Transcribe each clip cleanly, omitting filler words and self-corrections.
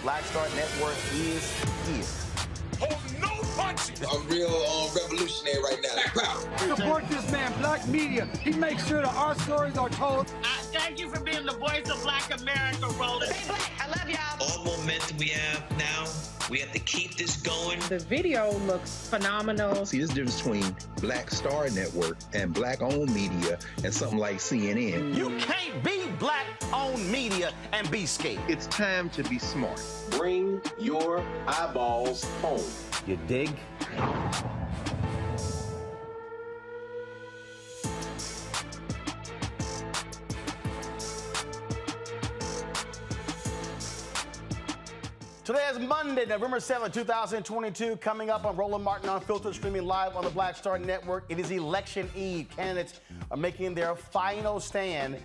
Black Star Network is here. Hold no punches! I'm real revolutionary right now. Support this man, Black Media. He makes sure that our stories are told. Thank you for being the voice of Black America, Roland. Stay black. I love y'all. All momentum we have now, we have to keep this going. The video looks phenomenal. See, this difference between Black Star Network and black-owned media and something like CNN. You can't be black-owned media and be scared. It's time to be smart. Bring your eyeballs home. You dig? Today is Monday, November 7th, 2022. Coming up on Roland Martin Unfiltered, streaming live on the Black Star Network. It is election eve. Candidates are making their final stand.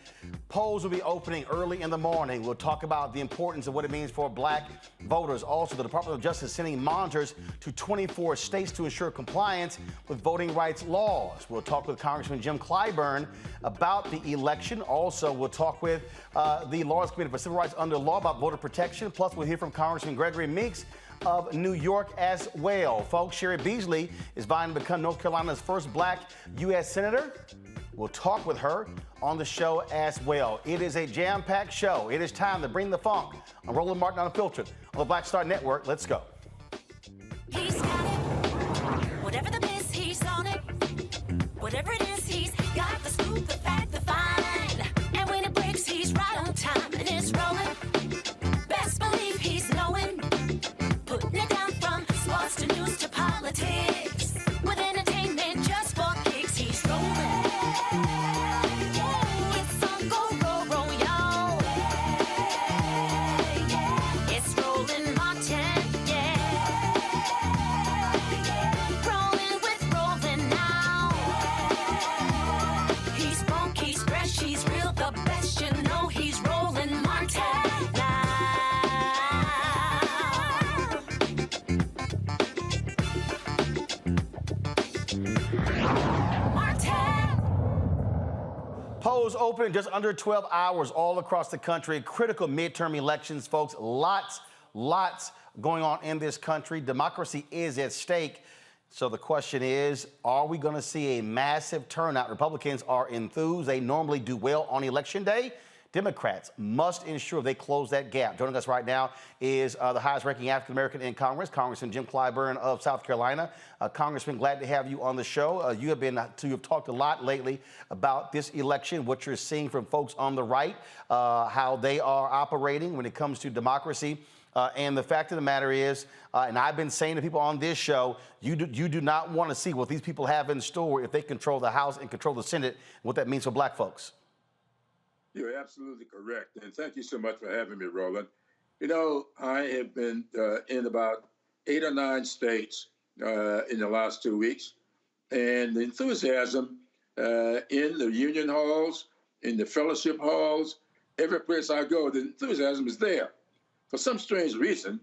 Polls will be opening early in the morning. We'll talk about the importance of what it means for black voters. Also, the Department of Justice sending monitors to 24 states to ensure compliance with voting rights laws. We'll talk with Congressman Jim Clyburn about the election. Also, we'll talk with the Lawyers Committee for Civil Rights Under Law about voter protection. Plus, we'll hear from Congressman Gregory Meeks of New York as well. Folks, Cheri Beasley is vying to become North Carolina's first Black U.S. Senator. We'll talk with her on the show as well. It is a jam-packed show. It is time to bring the funk on Roland Martin Unfiltered on the Black Star Network. Let's go. He's got it. Whatever the miss, he's on it. Whatever it is, he's got the scoop, the fact, the find. And when it breaks, he's right on time and it's rolling. Best believe he's knowing. Putting it down from sports to news to politics. With entertainment just for kicks, he's rolling. It's on go, roll, roll, y'all. polls open in just under 12 hours all across the country. Critical midterm elections, folks. Lots going on in this country. Democracy is at stake. So the question is, are we going to see a massive turnout? Republicans are enthused. They normally do well on Election Day. Democrats must ensure they close that gap. Joining us right now is the highest-ranking African-American in Congress, Congressman Jim Clyburn of South Carolina. Congressman, glad to have you on the show. You have talked a lot lately about this election, what you're seeing from folks on the right, how they are operating when it comes to democracy. And the fact of the matter is, and I've been saying to people on this show, you do not want to see what these people have in store if they control the House and control the Senate, and what that means for black folks. You're absolutely correct. And thank you so much for having me, Roland. You know, I have been in about 8 or 9 states in the last 2 weeks. And the enthusiasm in the union halls, in the fellowship halls, every place I go, the enthusiasm is there. For some strange reason,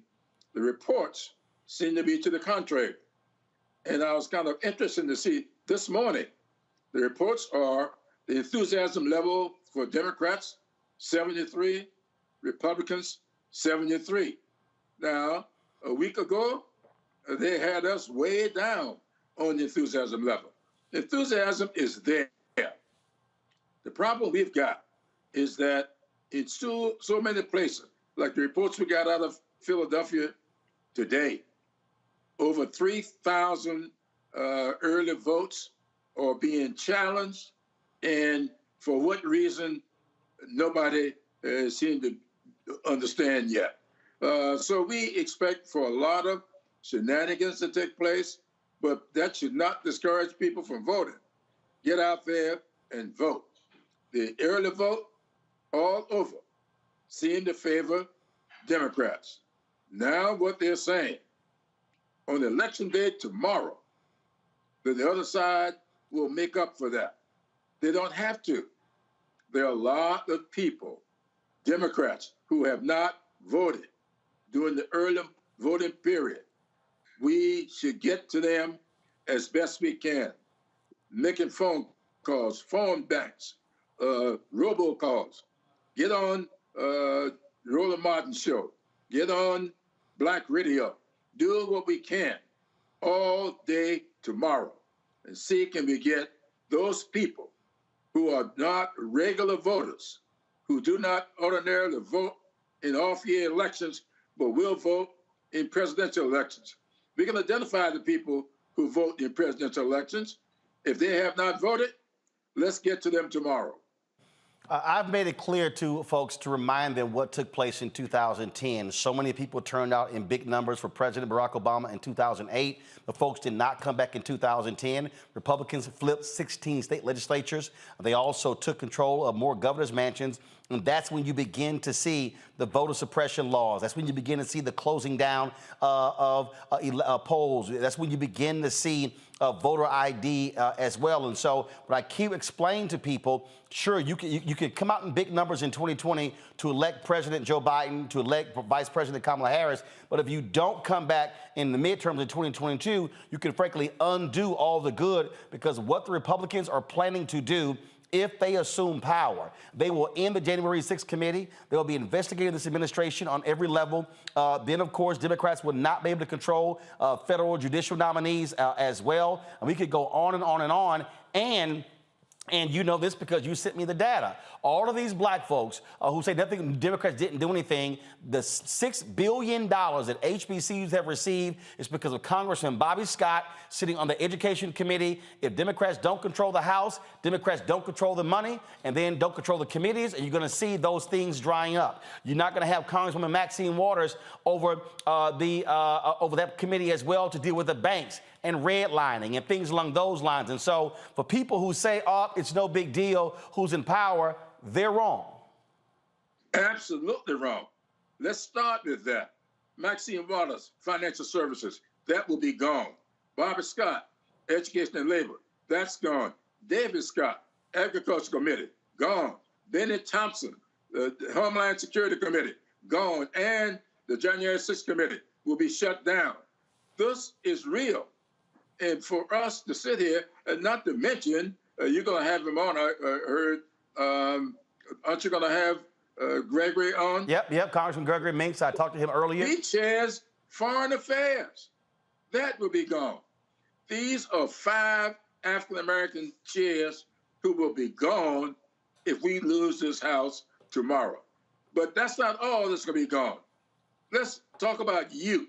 the reports seem to be to the contrary. And I was kind of interested to see this morning, the reports are the enthusiasm level for Democrats, 73, Republicans, 73. Now, a week ago, they had us way down on the enthusiasm level. Enthusiasm is there. The problem we've got is that in so many places, like the reports we got out of Philadelphia today, over 3,000 early votes are being challenged, and for what reason, nobody seems to understand yet. So we expect for a lot of shenanigans to take place, but that should not discourage people from voting. Get out there and vote. The early vote all over seem to favor Democrats. Now what they're saying, on election day tomorrow, that the other side will make up for that. They don't have to. There are a lot of people, Democrats, who have not voted during the early voting period. We should get to them as best we can, making phone calls, phone banks, robocalls. Get on Roland Martin show. Get on Black Radio. Do what we can all day tomorrow and see can we get those people who are not regular voters, who do not ordinarily vote in off-year elections, but will vote in presidential elections. We can identify the people who vote in presidential elections. If they have not voted, let's get to them tomorrow. I've made it clear to folks to remind them what took place in 2010. So many people turned out in big numbers for President Barack Obama in 2008, but folks did not come back in 2010. Republicans flipped 16 state legislatures. They also took control of more governor's mansions. And that's when you begin to see the voter suppression laws. That's when you begin to see the closing down of polls. That's when you begin to see voter ID as well. And so what I keep explaining to people, sure, you could come out in big numbers in 2020 to elect President Joe Biden, to elect Vice President Kamala Harris. But if you don't come back in the midterms in 2022, you can frankly undo all the good, because what the Republicans are planning to do if they assume power, they will end the January 6th committee. They'll be investigating this administration on every level. Then, of course, Democrats would not be able to control federal judicial nominees as well. And we could go on and on and on. And you know this because you sent me the data. All of these black folks who say nothing, Democrats didn't do anything, the $6 billion that HBCUs have received is because of Congressman Bobby Scott sitting on the Education Committee. If Democrats don't control the House, Democrats don't control the money, and then don't control the committees, and you're going to see those things drying up. You're not going to have Congresswoman Maxine Waters over that committee as well to deal with the banks and redlining and things along those lines. And so for people who say, oh, it's no big deal who's in power, they're wrong. Absolutely wrong. Let's start with that. Maxine Waters, Financial Services, that will be gone. Barbara Scott, Education and Labor, that's gone. David Scott, Agriculture Committee, gone. Bennett Thompson, the Homeland Security Committee, gone. And the January 6th Committee will be shut down. This is real. And for us to sit here, and not to mention, you're going to have him on, I heard Aren't you going to have Gregory on? Yep, Congressman Gregory Meeks. I talked to him earlier. He chairs Foreign Affairs. That will be gone. These are 5 African-American chairs who will be gone if we lose this House tomorrow. But that's not all that's going to be gone. Let's talk about you.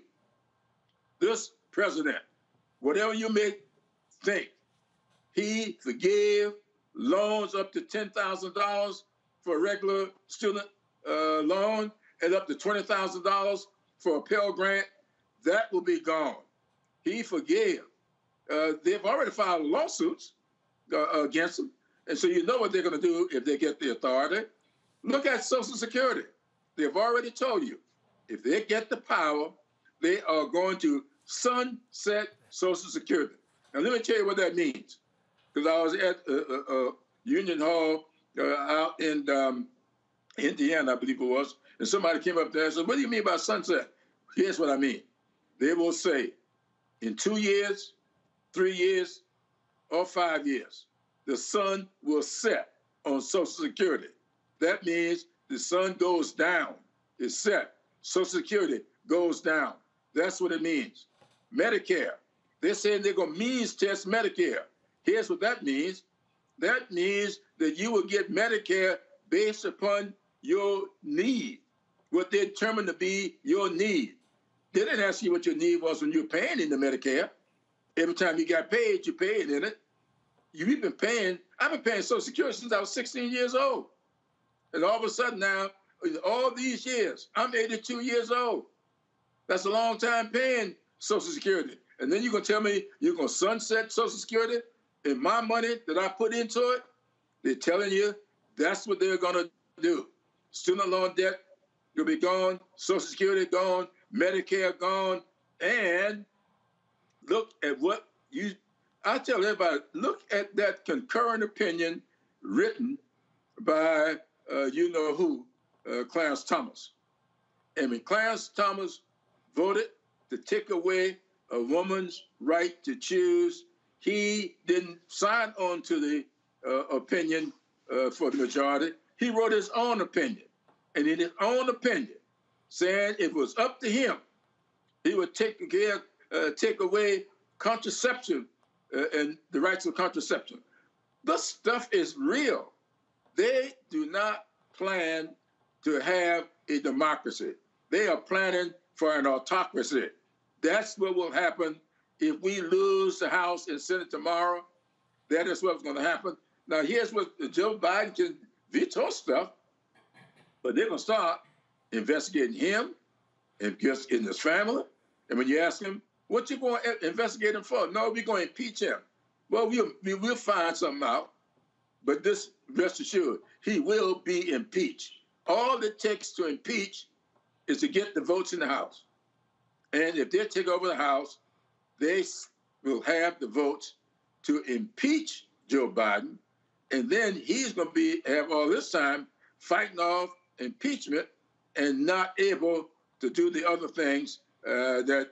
This president, whatever you may think, he forgave loans up to $10,000 for a regular student loan and up to $20,000 for a Pell Grant. That will be gone. He forgave. They've already filed lawsuits against him. And so you know what they're going to do if they get the authority. Look at Social Security. They've already told you, if they get the power, they are going to sunset Social Security. Now, let me tell you what that means. Because I was at Union Hall out in Indiana, I believe it was, and somebody came up there and said, what do you mean by sunset? Here's what I mean. They will say, in 2 years, 3 years, or 5 years, the sun will set on Social Security. That means the sun goes down. It's set. Social Security goes down. That's what it means. Medicare. They're saying they're going to means test Medicare. Here's what that means. That means that you will get Medicare based upon your need, what they determined to be your need. They didn't ask you what your need was when you were paying into Medicare. Every time you got paid, you paid in it. You've been paying. I've been paying Social Security since I was 16 years old. And all of a sudden now, all these years, I'm 82 years old. That's a long time paying Social Security. And then you're going to tell me you're going to sunset Social Security and my money that I put into it? They're telling you that's what they're going to do. Student loan debt will be gone, Social Security gone, Medicare gone, and look at what I tell everybody, look at that concurrent opinion written by you-know-who, Clarence Thomas. And when Clarence Thomas voted to take away a woman's right to choose, he didn't sign on to the opinion for the majority. He wrote his own opinion. And in his own opinion, saying if it was up to him, he would take away contraception and the rights of contraception. This stuff is real. They do not plan to have a democracy. They are planning for an autocracy. That's what will happen if we lose the House and Senate tomorrow. That is what's going to happen. Now, here's what Joe Biden can veto stuff, but they're going to start investigating him and in his family. And when you ask him, what you going to investigate him for? No, we're going to impeach him. Well, we'll find something out. But this, rest assured, he will be impeached. All it takes to impeach is to get the votes in the House. And if they take over the House, they will have the votes to impeach Joe Biden. And then he's going to have all this time fighting off impeachment and not able to do the other things that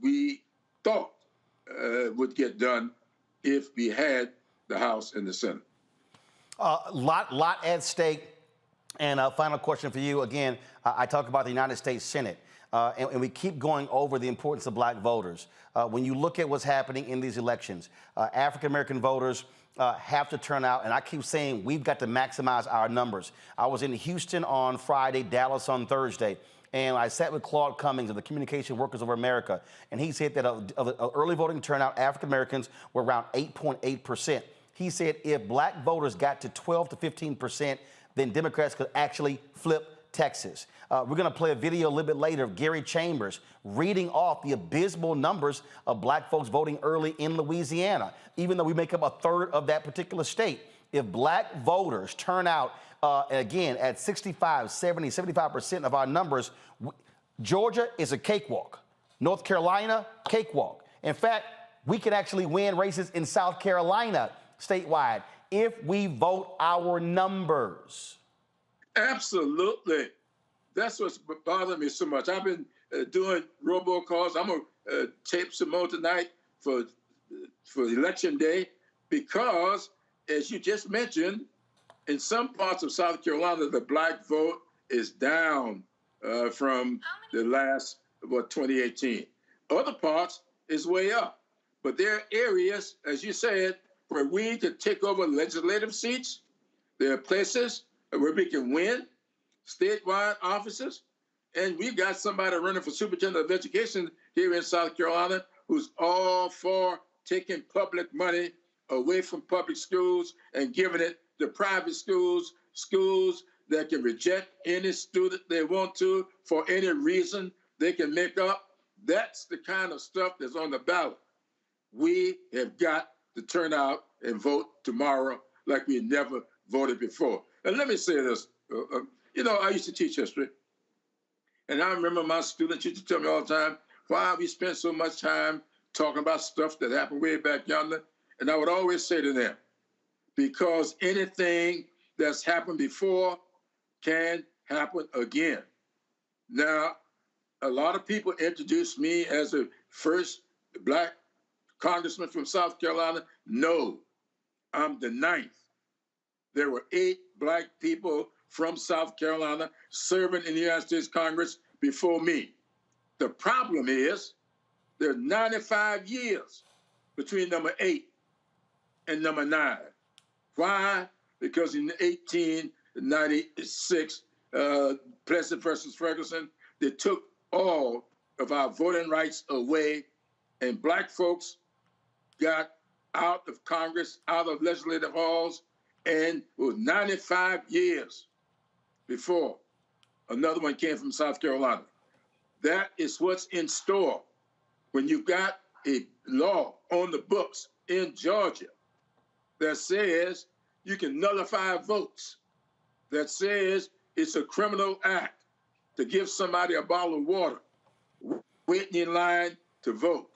we thought would get done if we had the House and the Senate. Lot at stake. And a final question for you. Again, I talk about the United States Senate, and we keep going over the importance of black voters. When you look at what's happening in these elections, African-American voters have to turn out, and I keep saying we've got to maximize our numbers. I was in Houston on Friday, Dallas on Thursday, and I sat with Claude Cummings of the Communication Workers of America, and he said that of early voting turnout, African-Americans were around 8.8%. He said if black voters got to 12 to 15%, then Democrats could actually flip Texas. We're going to play a video a little bit later of Gary Chambers reading off the abysmal numbers of black folks voting early in Louisiana, even though we make up a third of that particular state. If black voters turn out, again, at 65, 70, 75% of our numbers, Georgia is a cakewalk. North Carolina, cakewalk. In fact, we could actually win races in South Carolina statewide if we vote our numbers. Absolutely. That's what's bothering me so much. I've been doing robocalls. I'm going to tape some more tonight for Election Day because, as you just mentioned, In some parts of South Carolina, the black vote is down from the last, 2018. Other parts is way up. But there are areas, as you said, where we could take over legislative seats. There are places where we can win statewide offices. And we got somebody running for superintendent of education here in South Carolina who's all for taking public money away from public schools and giving it to private schools, schools that can reject any student they want to for any reason they can make up. That's the kind of stuff that's on the ballot. We have got to turn out and vote tomorrow like we never voted before. And let me say this, I used to teach history. And I remember my students used to tell me all the time, why we spend so much time talking about stuff that happened way back yonder. And I would always say to them, because anything that's happened before can happen again. Now, a lot of people introduced me as the first black congressman from South Carolina. No, I'm the 9th. There were 8 black people from South Carolina serving in the United States Congress before me. The problem is there are 95 years between number 8 and number 9. Why? Because in 1896, Plessy versus Ferguson, they took all of our voting rights away, and black folks got out of Congress, out of legislative halls, and it was 95 years before another one came from South Carolina. That is what's in store when you've got a law on the books in Georgia that says you can nullify votes, that says it's a criminal act to give somebody a bottle of water, waiting in line to vote.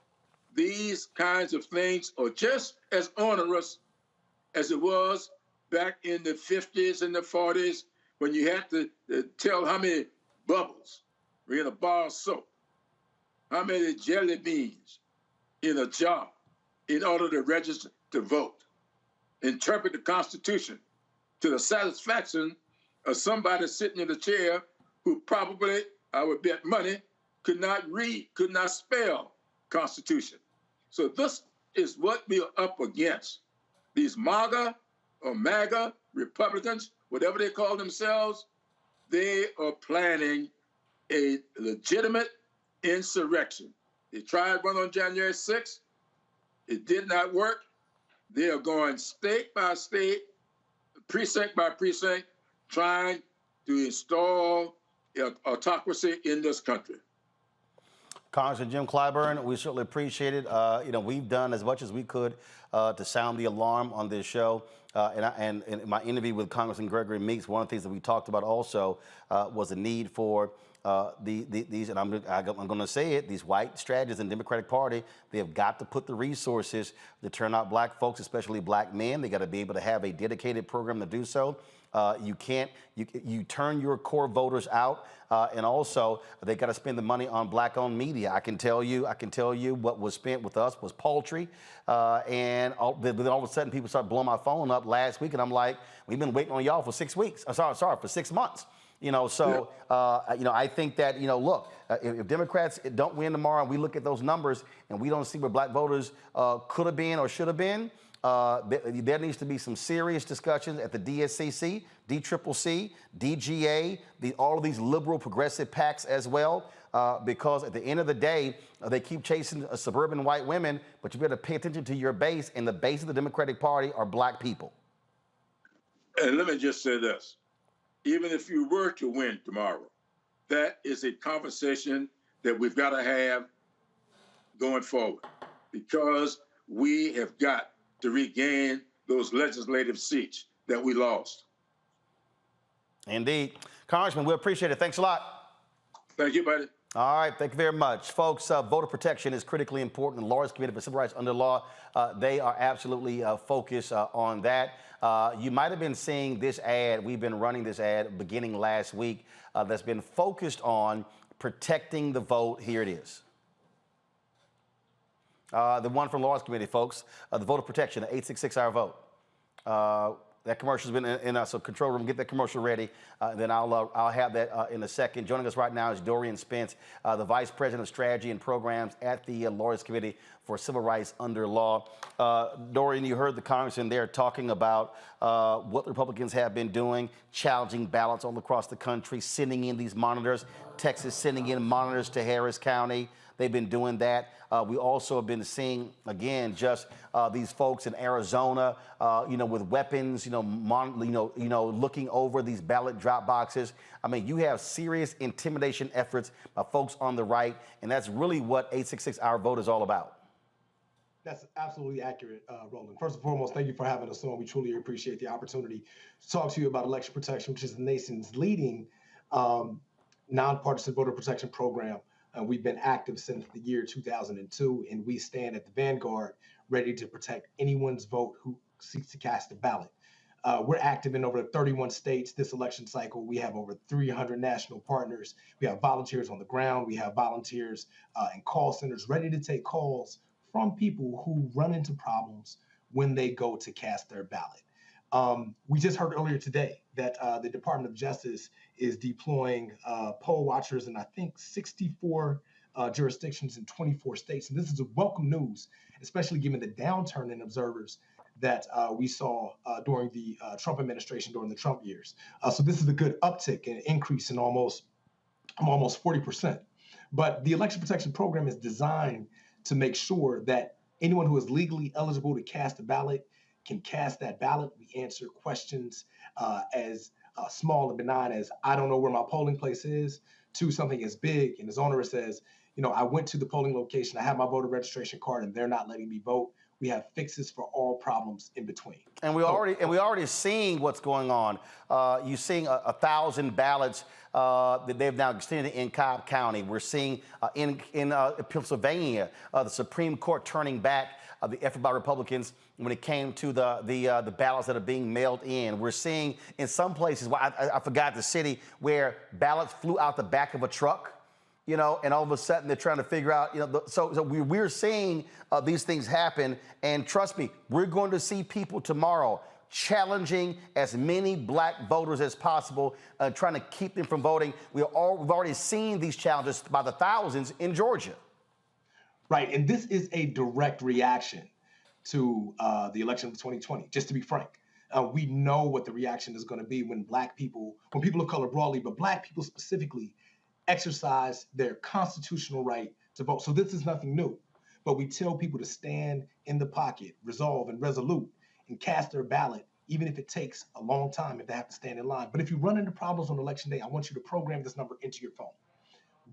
These kinds of things are just as onerous as it was back in the 50s and the 40s when you had to tell how many bubbles were in a bar of soap, how many jelly beans in a jar in order to register to vote. Interpret the Constitution to the satisfaction of somebody sitting in a chair who probably, I would bet money, could not read, could not spell Constitution. So this is what we are up against. These MAGA or MAGA Republicans, whatever they call themselves, they are planning a legitimate insurrection. They tried one on January 6th. It did not work. They are going state by state, precinct by precinct, trying to install autocracy in this country. Congressman Jim Clyburn, we certainly appreciate it. We've done as much as we could to sound the alarm on this show. And in my interview with Congressman Gregory Meeks, one of the things that we talked about also was the need for these, and I'm going to say it, these white strategists in the Democratic Party, they have got to put the resources to turn out black folks, especially black men. They got to be able to have a dedicated program to do so. You turn your core voters out, and also they got to spend the money on black-owned media. I can tell you what was spent with us was paltry, and then all of a sudden people start blowing my phone up last week, and I'm like, we've been waiting on y'all for 6 weeks. For 6 months. I think that, look, if Democrats don't win tomorrow and we look at those numbers and we don't see where black voters could have been or should have been, there needs to be some serious discussions at the DSCC, DCCC, DGA, all of these liberal progressive PACs as well, because at the end of the day, they keep chasing suburban white women, but you better pay attention to your base, and the base of the Democratic Party are black people. And let me just say this. Even if you were to win tomorrow, that is a conversation that we've got to have going forward, because we have got to regain those legislative seats that we lost. Indeed. Congressman, we appreciate it. Thanks a lot. Thank you, buddy. All right, thank you very much. Folks, voter protection is critically important. The Lawyers Committee for Civil Rights Under Law, they are absolutely focused on that. You might have been seeing this ad. We've been running this ad beginning last week that's been focused on protecting the vote. Here it is. The one from Lawyers Committee, folks, the voter protection, the 866-hour vote. That commercial's been in us, so control room, get that commercial ready. Then I'll have that in a second. Joining us right now is Dorian Spence, the Vice President of Strategy and Programs at the Lawyers Committee for Civil Rights Under Law. Dorian, you heard the congressman there talking about what Republicans have been doing, challenging ballots all across the country, sending in these monitors. Texas sending in monitors to Harris County. They've been doing that. We also have been seeing, again, just these folks in Arizona, with weapons, looking over these ballot drop boxes. I mean, you have serious intimidation efforts by folks on the right, and that's really what 866 Our Vote is all about. That's absolutely accurate, Roland. First and foremost, thank you for having us on. We truly appreciate the opportunity to talk to you about election protection, which is the nation's leading nonpartisan voter protection program. We've been active since the year 2002, and we stand at the vanguard ready to protect anyone's vote who seeks to cast a ballot. We're active in over 31 states this election cycle. We have over 300 national partners. We have volunteers on the ground. We have volunteers in call centers ready to take calls from people who run into problems when they go to cast their ballot. We just heard earlier today that the Department of Justice is deploying poll watchers in, I think, 64 jurisdictions in 24 states. And this is a welcome news, especially given the downturn in observers that we saw during the Trump administration, during the Trump years. So this is a good uptick, an increase in almost 40%. But the election protection program is designed to make sure that anyone who is legally eligible to cast a ballot can cast that ballot. We answer questions as small and benign as, I don't know where my polling place is, to something as big and as onerous as, I went to the polling location, I have my voter registration card, and they're not letting me vote. We have fixes for all problems in between. And we already seeing what's going on. You're seeing 1,000 ballots that they've now extended in Cobb County. We're seeing in Pennsylvania, the Supreme Court turning back the effort by Republicans when it came to the ballots that are being mailed in. We're seeing in some places, I forgot the city, where ballots flew out the back of a truck, and all of a sudden they're trying to figure out, so we're seeing these things happen. And trust me, we're going to see people tomorrow challenging as many black voters as possible, trying to keep them from voting. We've already seen these challenges by the thousands in Georgia. Right, and this is a direct reaction to the election of 2020, just to be frank. We know what the reaction is going to be when people of color broadly, but black people specifically, exercise their constitutional right to vote. So this is nothing new, but we tell people to stand in the pocket, resolve and resolute, and cast their ballot, even if it takes a long time if they have to stand in line. But if you run into problems on election day, I want you to program this number into your phone.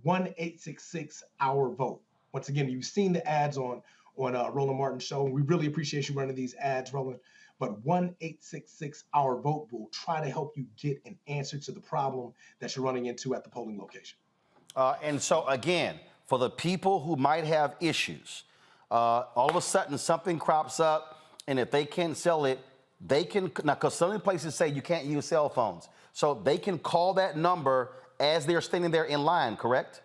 1-866-OUR-VOTE. Once again, you've seen the ads on Roland Martin's show. We really appreciate you running these ads, Roland. But 1-866-OUR-VOTE will try to help you get an answer to the problem that you're running into at the polling location. And so, again, for the people who might have issues, all of a sudden something crops up, and if they can't sell it, they can, now, because some places say you can't use cell phones, so they can call that number as they're standing there in line, correct?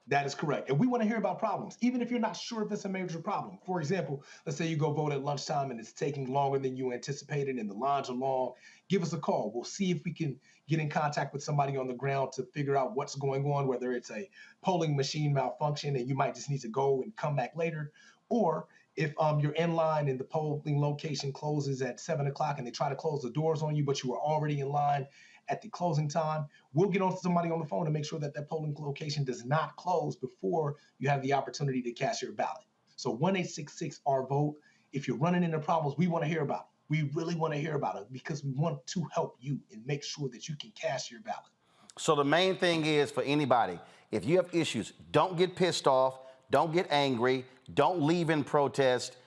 That is correct. And we want to hear about problems, even if you're not sure if it's a major problem. For example, let's say you go vote at lunchtime and it's taking longer than you anticipated and the lines are long. Give us a call. We'll see if we can get in contact with somebody on the ground to figure out what's going on, whether it's a polling machine malfunction and you might just need to go and come back later, or if you're in line and the polling location closes at 7 o'clock and they try to close the doors on you, but you were already in line at the closing time, we'll get on to somebody on the phone to make sure that that polling location does not close before you have the opportunity to cast your ballot. So 1-866-OUR-VOTE. If you're running into problems, we want to hear about it. We really want to hear about it because we want to help you and make sure that you can cast your ballot. So the main thing is for anybody, if you have issues, don't get pissed off, don't get angry, don't leave in protest.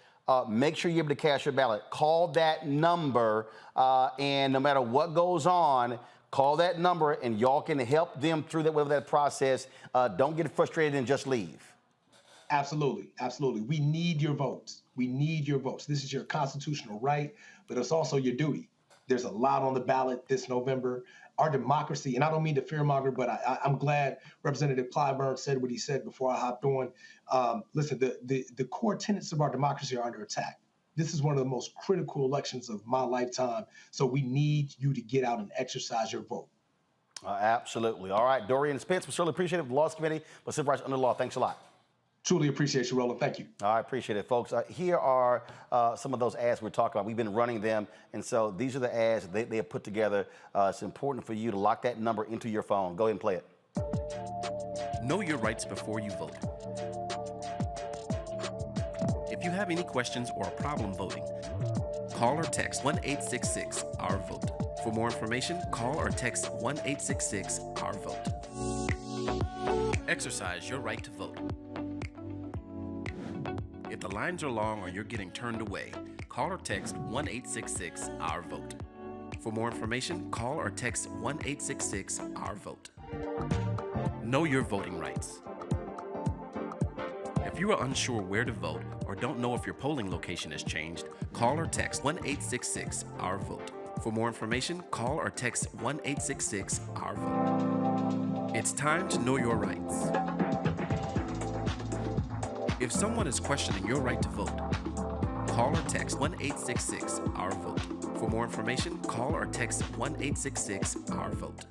Make sure you're able to cast your ballot. Call that number, and no matter what goes on, call that number, and y'all can help them through that process. Don't get frustrated and just leave. Absolutely, absolutely. We need your votes. We need your votes. This is your constitutional right, but it's also your duty. There's a lot on the ballot this November. Our democracy, and I don't mean to fearmonger, but I'm glad Representative Clyburn said what he said before I hopped on. Listen, the core tenets of our democracy are under attack. This is one of the most critical elections of my lifetime. So we need you to get out and exercise your vote. Absolutely. All right, Dorian Spence, we certainly appreciate it. The Laws Committee for Civil Rights Under Law. Thanks a lot. Truly appreciate you, Roland. Thank you. I appreciate it, folks. Here are some of those ads we're talking about. We've been running them, and so these are the ads they have put together. It's important for you to lock that number into your phone. Go ahead and play it. Know your rights before you vote. If you have any questions or a problem voting, call or text 1-866-OUR-VOTE. For more information, call or text 1-866-OUR-VOTE. Exercise your right to vote. If the lines are long or you're getting turned away, call or text 1-866-OUR-VOTE. For more information, call or text 1-866-OUR-VOTE. Know your voting rights. If you are unsure where to vote or don't know if your polling location has changed, call or text 1-866-OUR-VOTE. For more information, call or text 1-866-OUR-VOTE. It's time to know your rights. If someone is questioning your right to vote, call or text 1-866-OUR-VOTE. For more information, call or text 1-866-OUR-VOTE.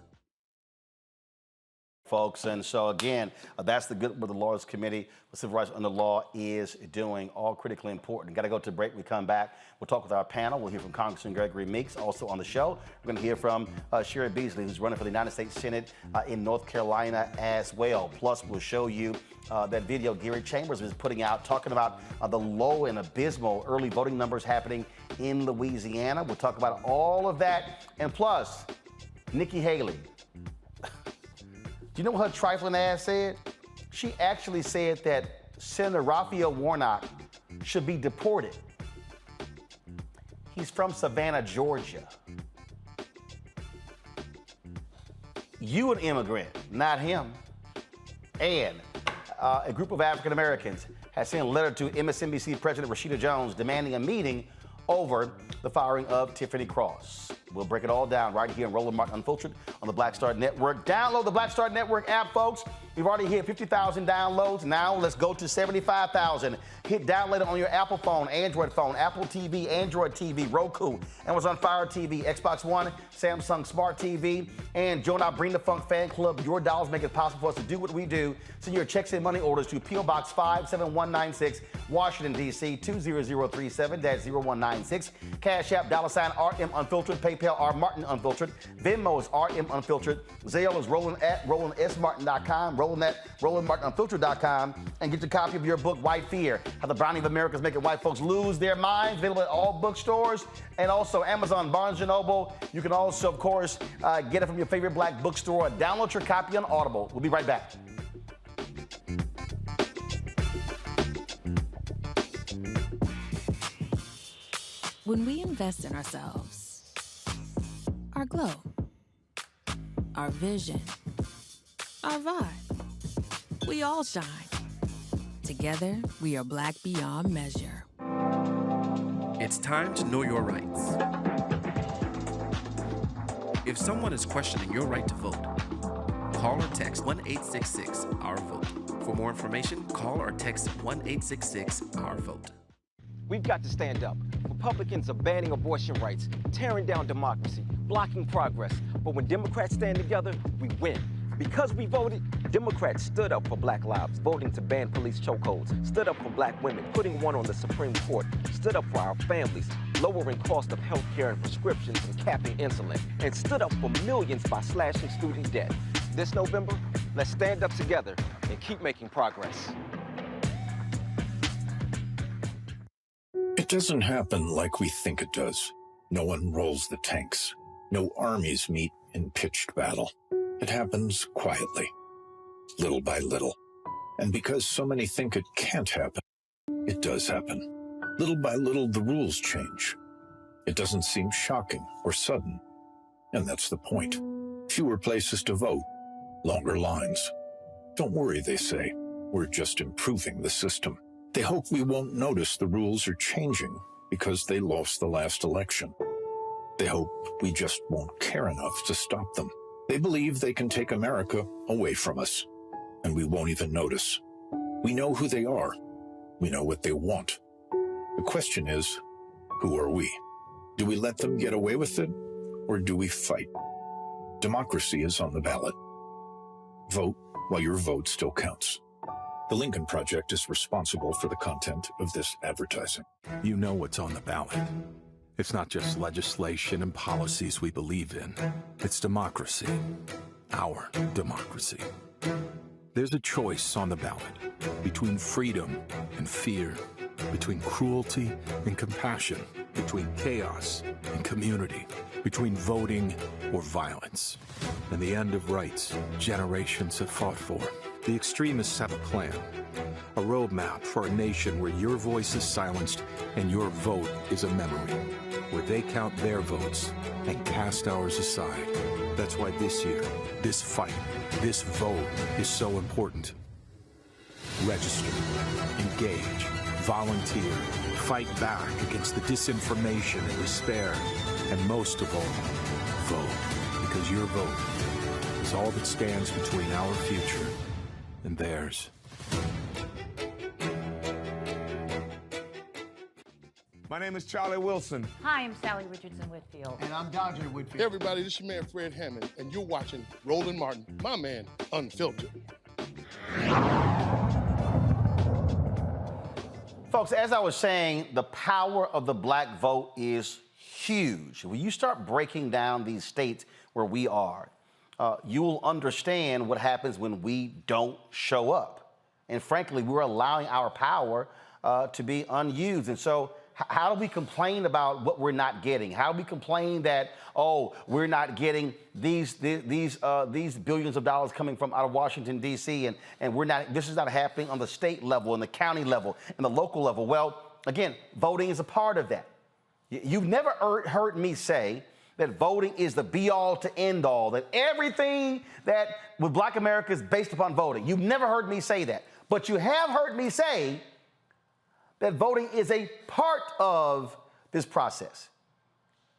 Folks, and so again, that's the good what the Laws Committee for Civil Rights Under Law is doing, all critically important. Got to go to break. We come back. We'll talk with our panel. We'll hear from Congressman Gregory Meeks, also on the show. We're going to hear from Cheri Beasley, who's running for the United States Senate in North Carolina as well. Plus, we'll show you that video Gary Chambers is putting out, talking about the low and abysmal early voting numbers happening in Louisiana. We'll talk about all of that. And plus, Nikki Haley. Do you know what her trifling ass said? She actually said that Senator Raphael Warnock should be deported. He's from Savannah, Georgia. You an immigrant, not him. And a group of African Americans has sent a letter to MSNBC President Rashida Jones demanding a meeting over the firing of Tiffany Cross. We'll break it all down right here in Roland Martin Unfiltered on the Black Star Network. Download the Black Star Network app, folks. We've already hit 50,000 downloads. Now let's go to 75,000. Hit download it on your Apple phone, Android phone, Apple TV, Android TV, Roku, Amazon Fire TV, Xbox One, Samsung Smart TV, and join our Bring the Funk fan club. Your dollars make it possible for us to do what we do. Send your checks and money orders to P.O. Box 57196, Washington, D.C. 20037-0196. Cash App, $RM Unfiltered, PayPal, R Martin Unfiltered, Venmo is RM Unfiltered, Zelle is Roland at RolandSMartin.com, Roland at RolandMartinUnfiltered.com, and get your copy of your book, White Fear, How the Browning of America is Making White Folks Lose Their Minds, available at all bookstores, and also Amazon, Barnes & Noble. You can also, of course, get it from your favorite black bookstore. Download your copy on Audible. We'll be right back. When we invest in ourselves, our glow, our vision, our vibe, we all shine. Together, we are black beyond measure. It's time to know your rights. If someone is questioning your right to vote, call or text 1-866-OUR-VOTE. For more information, call or text 1-866-OUR-VOTE. We've got to stand up. Republicans are banning abortion rights, tearing down democracy, blocking progress. But when Democrats stand together, we win. Because we voted, Democrats stood up for black lives, voting to ban police chokeholds, stood up for black women, putting one on the Supreme Court, stood up for our families, lowering cost of health care and prescriptions and capping insulin, and stood up for millions by slashing student debt. This November, let's stand up together and keep making progress. It doesn't happen like we think it does. No one rolls the tanks. No armies meet in pitched battle. It happens quietly, little by little. And because so many think it can't happen, it does happen. Little by little, the rules change. It doesn't seem shocking or sudden. And that's the point. Fewer places to vote, longer lines. Don't worry, they say. We're just improving the system. They hope we won't notice the rules are changing because they lost the last election. They hope we just won't care enough to stop them. They believe they can take America away from us, and we won't even notice. We know who they are. We know what they want. The question is, Who are we? Do we let them get away with it, or do we fight? Democracy is on the ballot. Vote while your vote still counts. The Lincoln Project is responsible for the content of this advertising. You know what's on the ballot. It's not just legislation and policies we believe in. It's democracy. Our democracy. There's a choice on the ballot between freedom and fear, between cruelty and compassion, between chaos and community, between voting or violence. And the end of rights generations have fought for. The extremists have a plan, a roadmap for a nation where your voice is silenced and your vote is a memory, where they count their votes and cast ours aside. That's why this year, this fight, this vote is so important. Register, engage, volunteer, fight back against the disinformation and despair, and most of all, vote, because your vote is all that stands between our future and theirs. My name is Charlie Wilson. Hi, I'm Sally Richardson Whitfield. And I'm Dodger Whitfield. Hey everybody, this is your man Fred Hammond, and you're watching Roland Martin, my man, Unfiltered. Folks, as I was saying, the power of the black vote is huge. When you start breaking down these states where we are, you will understand what happens when we don't show up. And frankly, we're allowing our power to be unused. And so how do we complain about what we're not getting? How do we complain that, oh, we're not getting these billions of dollars coming from out of Washington, D.C., and we're not, this is not happening on the state level and the county level and the local level? Well, again, voting is a part of that. You've never heard me say that voting is the be-all to end-all, that everything that with Black America is based upon voting. You've never heard me say that. But you have heard me say that voting is a part of this process.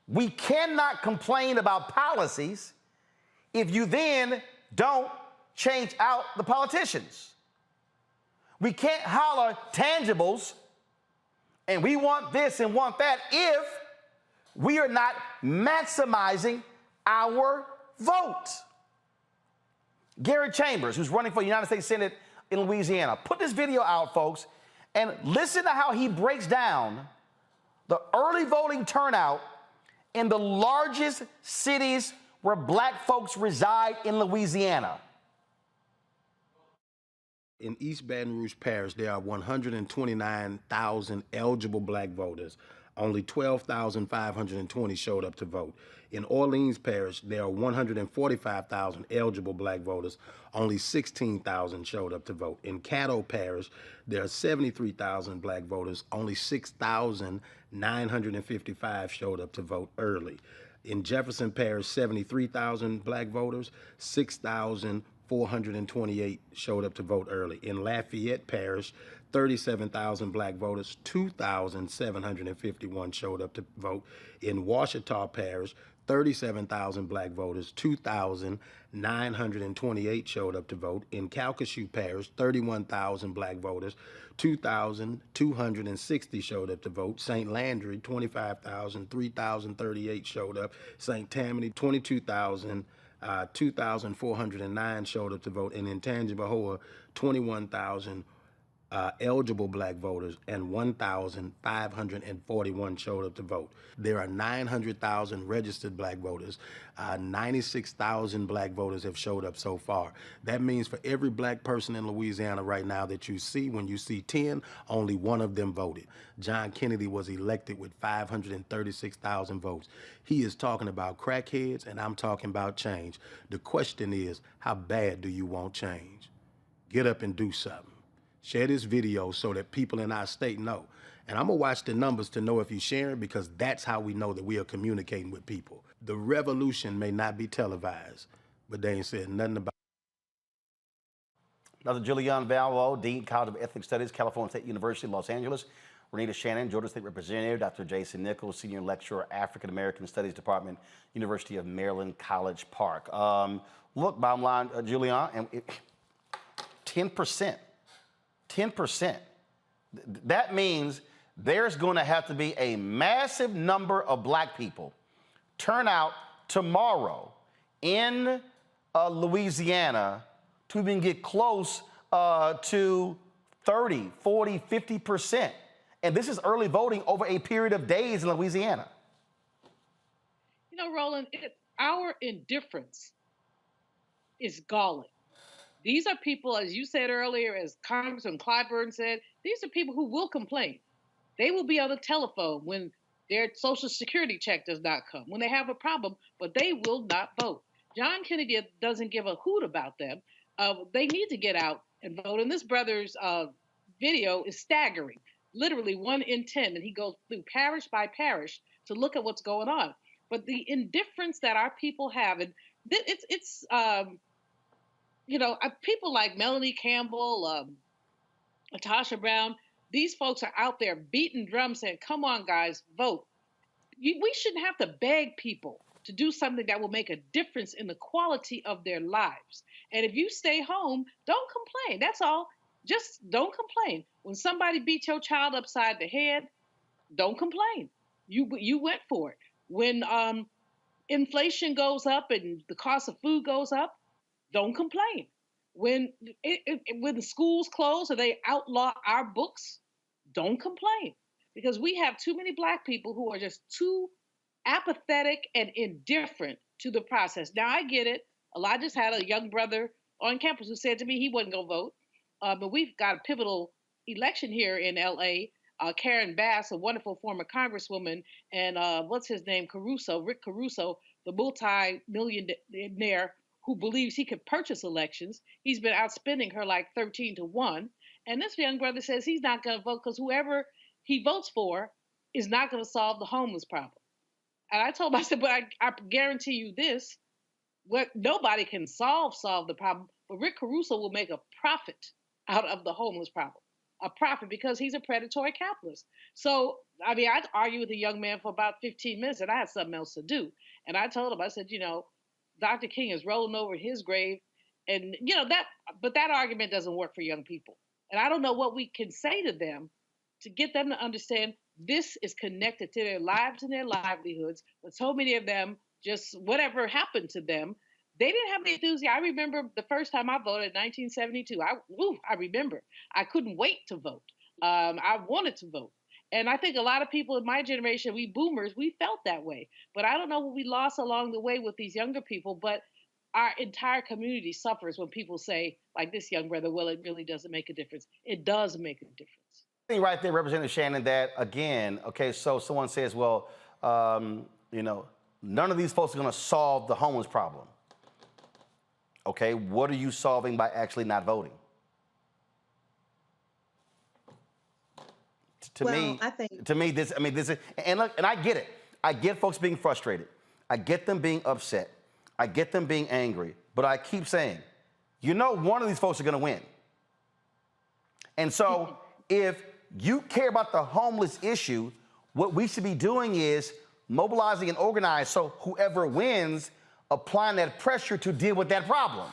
We cannot complain about policies if you then don't change out the politicians. We can't holler tangibles and we want this and want that if we are not maximizing our vote. Gary Chambers, who's running for the United States Senate in Louisiana, put this video out, folks, and listen to how he breaks down the early voting turnout in the largest cities where black folks reside in Louisiana. In East Baton Rouge Parish, there are 129,000 eligible black voters. Only 12,520 showed up to vote. In Orleans Parish, there are 145,000 eligible black voters. Only 16,000 showed up to vote. In Caddo Parish, there are 73,000 black voters. Only 6,955 showed up to vote early. In Jefferson Parish, 73,000 black voters. 6,428 showed up to vote early. In Lafayette Parish, 37,000 black voters, 2,751 showed up to vote. In Ouachita Parish, 37,000 black voters, 2,928 showed up to vote. In Calcasieu Parish, 31,000 black voters, 2,260 showed up to vote. St. Landry, 25,000, 3,038 showed up. St. Tammany, 2,409 showed up to vote. And in Tangipahoa, 21,000 eligible black voters and 1,541 showed up to vote. There are 900,000 registered black voters. 96,000 black voters have showed up so far. That means for every black person in Louisiana right now that you see, when you see 10, only one of them voted. John Kennedy was elected with 536,000 votes. He is talking about crackheads, and I'm talking about change. The question is, how bad do you want change? Get up and do something. Share this video so that people in our state know. And I'm gonna watch the numbers to know if you're sharing, because that's how we know that we are communicating with people. The revolution may not be televised, but they ain't said nothing about it. Dr. Julian Valvo, Dean, College of Ethnic Studies, California State University, Los Angeles. Renita Shannon, Georgia State Representative. Dr. Jason Nichols, Senior Lecturer, African American Studies Department, University of Maryland, College Park. Look, bottom line, Julian, and 10%. 10%. That means there's going to have to be a massive number of black people turn out tomorrow in Louisiana to even get close to 30, 40, 50%. And this is early voting over a period of days in Louisiana. You know, Roland, our indifference is galling. These are people, as you said earlier, as Congressman Clyburn said, these are people who will complain. They will be on the telephone when their Social Security check does not come, when they have a problem, but they will not vote. John Kennedy doesn't give a hoot about them. They need to get out and vote. And this brother's video is staggering, literally 1 in 10. And he goes through parish by parish to look at what's going on. But the indifference that our people have, and it's you know, people like Melanie Campbell, Natasha Brown, these folks are out there beating drums saying, come on, guys, vote. We shouldn't have to beg people to do something that will make a difference in the quality of their lives. And if you stay home, don't complain. That's all. Just don't complain. When somebody beats your child upside the head, don't complain. You went for it. When inflation goes up and the cost of food goes up, don't complain. When the schools close or they outlaw our books, don't complain. Because we have too many black people who are just too apathetic and indifferent to the process. Now, I get it. I just had a young brother on campus who said to me he wasn't going to vote. But we've got a pivotal election here in L.A. Karen Bass, a wonderful former congresswoman, and what's his name, Rick Caruso, the multi-millionaire who believes he could purchase elections. He's been outspending her like 13-1. And this young brother says he's not going to vote because whoever he votes for is not going to solve the homeless problem. And I told him, I said, but I guarantee you this, nobody can solve the problem, but Rick Caruso will make a profit out of the homeless problem. A profit because he's a predatory capitalist. So, I mean, I'd argue with a young man for about 15 minutes and I had something else to do. And I told him, I said, you know, Dr. King is rolling over his grave. And, you know, but that argument doesn't work for young people. And I don't know what we can say to them to get them to understand this is connected to their lives and their livelihoods. But so many of them, just whatever happened to them, they didn't have the enthusiasm. I remember the first time I voted in 1972. I remember. I couldn't wait to vote. I wanted to vote. And I think a lot of people in my generation, we boomers, we felt that way. But I don't know what we lost along the way with these younger people, but our entire community suffers when people say, like this young brother, well, it really doesn't make a difference. It does make a difference. I think right there, Representative Shannon, that again, okay, so someone says, well, you know, none of these folks are going to solve the homeless problem. Okay, what are you solving by actually not voting? To me, this is, and look, and I get it. I get folks being frustrated. I get them being upset. I get them being angry. But I keep saying, you know, one of these folks are going to win. And so if you care about the homeless issue, what we should be doing is mobilizing and organizing so whoever wins, applying that pressure to deal with that problem.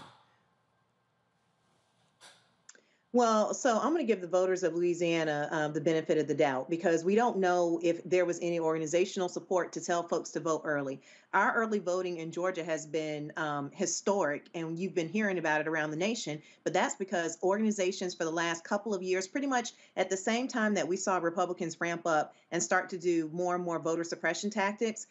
Well, so I'm going to give the voters of Louisiana the benefit of the doubt because we don't know if there was any organizational support to tell folks to vote early. Our early voting in Georgia has been historic, and you've been hearing about it around the nation. But that's because organizations for the last couple of years, pretty much at the same time that we saw Republicans ramp up and start to do more and more voter suppression tactics,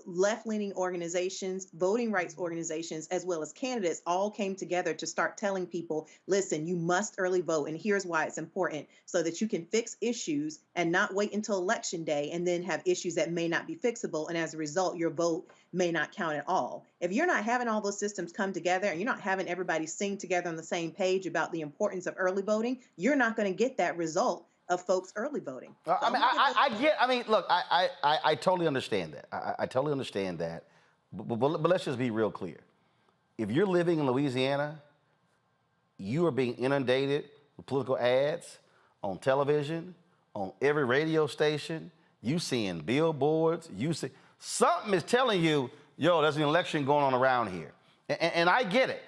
left-leaning organizations, voting rights organizations, as well as candidates all came together to start telling people, listen, you must early vote, and here's why it's important, so that you can fix issues and not wait until election day and then have issues that may not be fixable, and as a result, your vote may not count at all. If you're not having all those systems come together and you're not having everybody sing together on the same page about the importance of early voting, you're not going to get that result of folks early voting. I totally understand that. I totally understand that. But let's just be real clear. If you're living in Louisiana, you are being inundated with political ads on television, on every radio station. You seeing billboards. You see something is telling you, yo, there's an election going on around here. And I get it.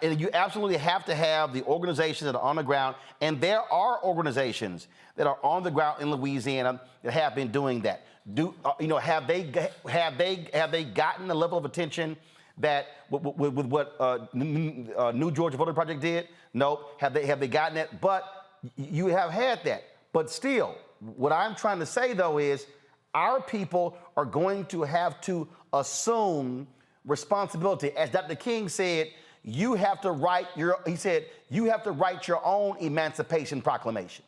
and you absolutely have to have the organizations that are on the ground, and there are organizations that are on the ground in Louisiana that have been doing that. Have they gotten the level of attention that with what New Georgia Voting Project did? No. Have they gotten that? But you have had that. But still, what I'm trying to say though is our people are going to have to assume responsibility. As Dr. King said, you have to write your own Emancipation Proclamation.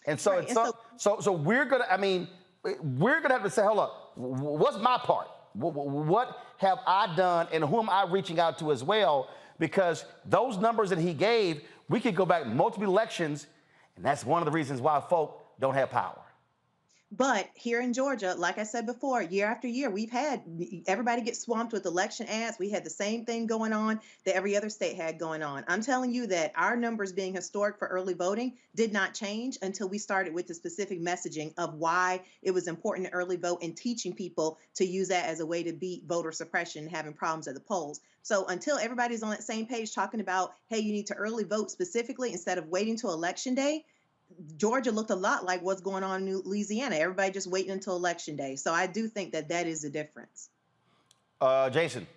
And so, Right, so we're gonna have to say, hold up, what's my part? What have I done, and who am I reaching out to as well? Because those numbers that he gave, we could go back multiple elections, and that's one of the reasons why folk don't have power. But here in Georgia, like I said before, year after year, we've had everybody get swamped with election ads. We had the same thing going on that every other state had going on. I'm telling you that our numbers being historic for early voting did not change until we started with the specific messaging of why it was important to early vote and teaching people to use that as a way to beat voter suppression, having problems at the polls. So until everybody's on that same page talking about, hey, you need to early vote specifically instead of waiting till election day, Georgia looked a lot like what's going on in Louisiana. Everybody just waiting until election day. So I do think that that is the difference. Jason.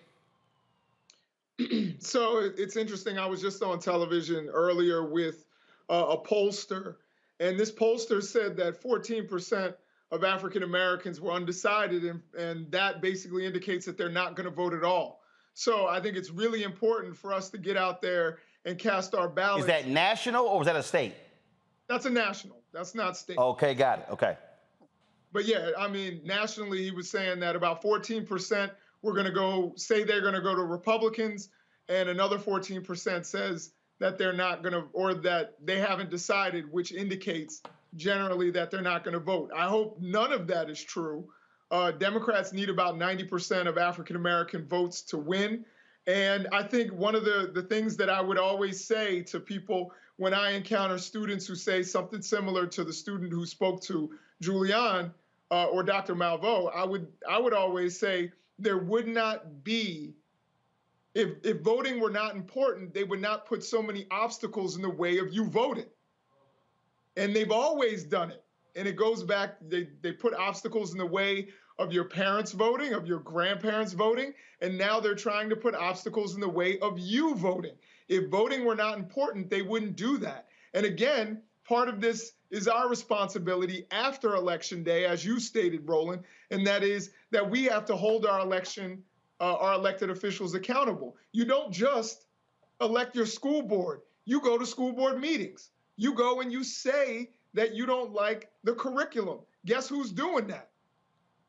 So it's interesting. I was just on television earlier with a pollster, and this pollster said that 14% of African Americans were undecided, and that basically indicates that they're not going to vote at all. So I think it's really important for us to get out there and cast our ballots. Is that national or was that a state? That's a national. That's not state. Okay, got it. Okay. But yeah, I mean, nationally, he was saying that about 14% were going to say they're going to go to Republicans, and another 14% says that they're not going to, or that they haven't decided, which indicates generally that they're not going to vote. I hope none of that is true. Democrats need about 90% of African American votes to win. And I think one of the things that I would always say to people when I encounter students who say something similar to the student who spoke to Julian or Dr. Malveaux, I would always say there would not be, if voting were not important, they would not put so many obstacles in the way of you voting. And they've always done it. And it goes back, they put obstacles in the way of your parents voting, of your grandparents voting, and now they're trying to put obstacles in the way of you voting. If voting were not important, they wouldn't do that. And again, part of this is our responsibility after Election Day, as you stated, Roland, and that is that we have to hold our elected officials accountable. You don't just elect your school board. You go to school board meetings. You go and you say that you don't like the curriculum. Guess who's doing that?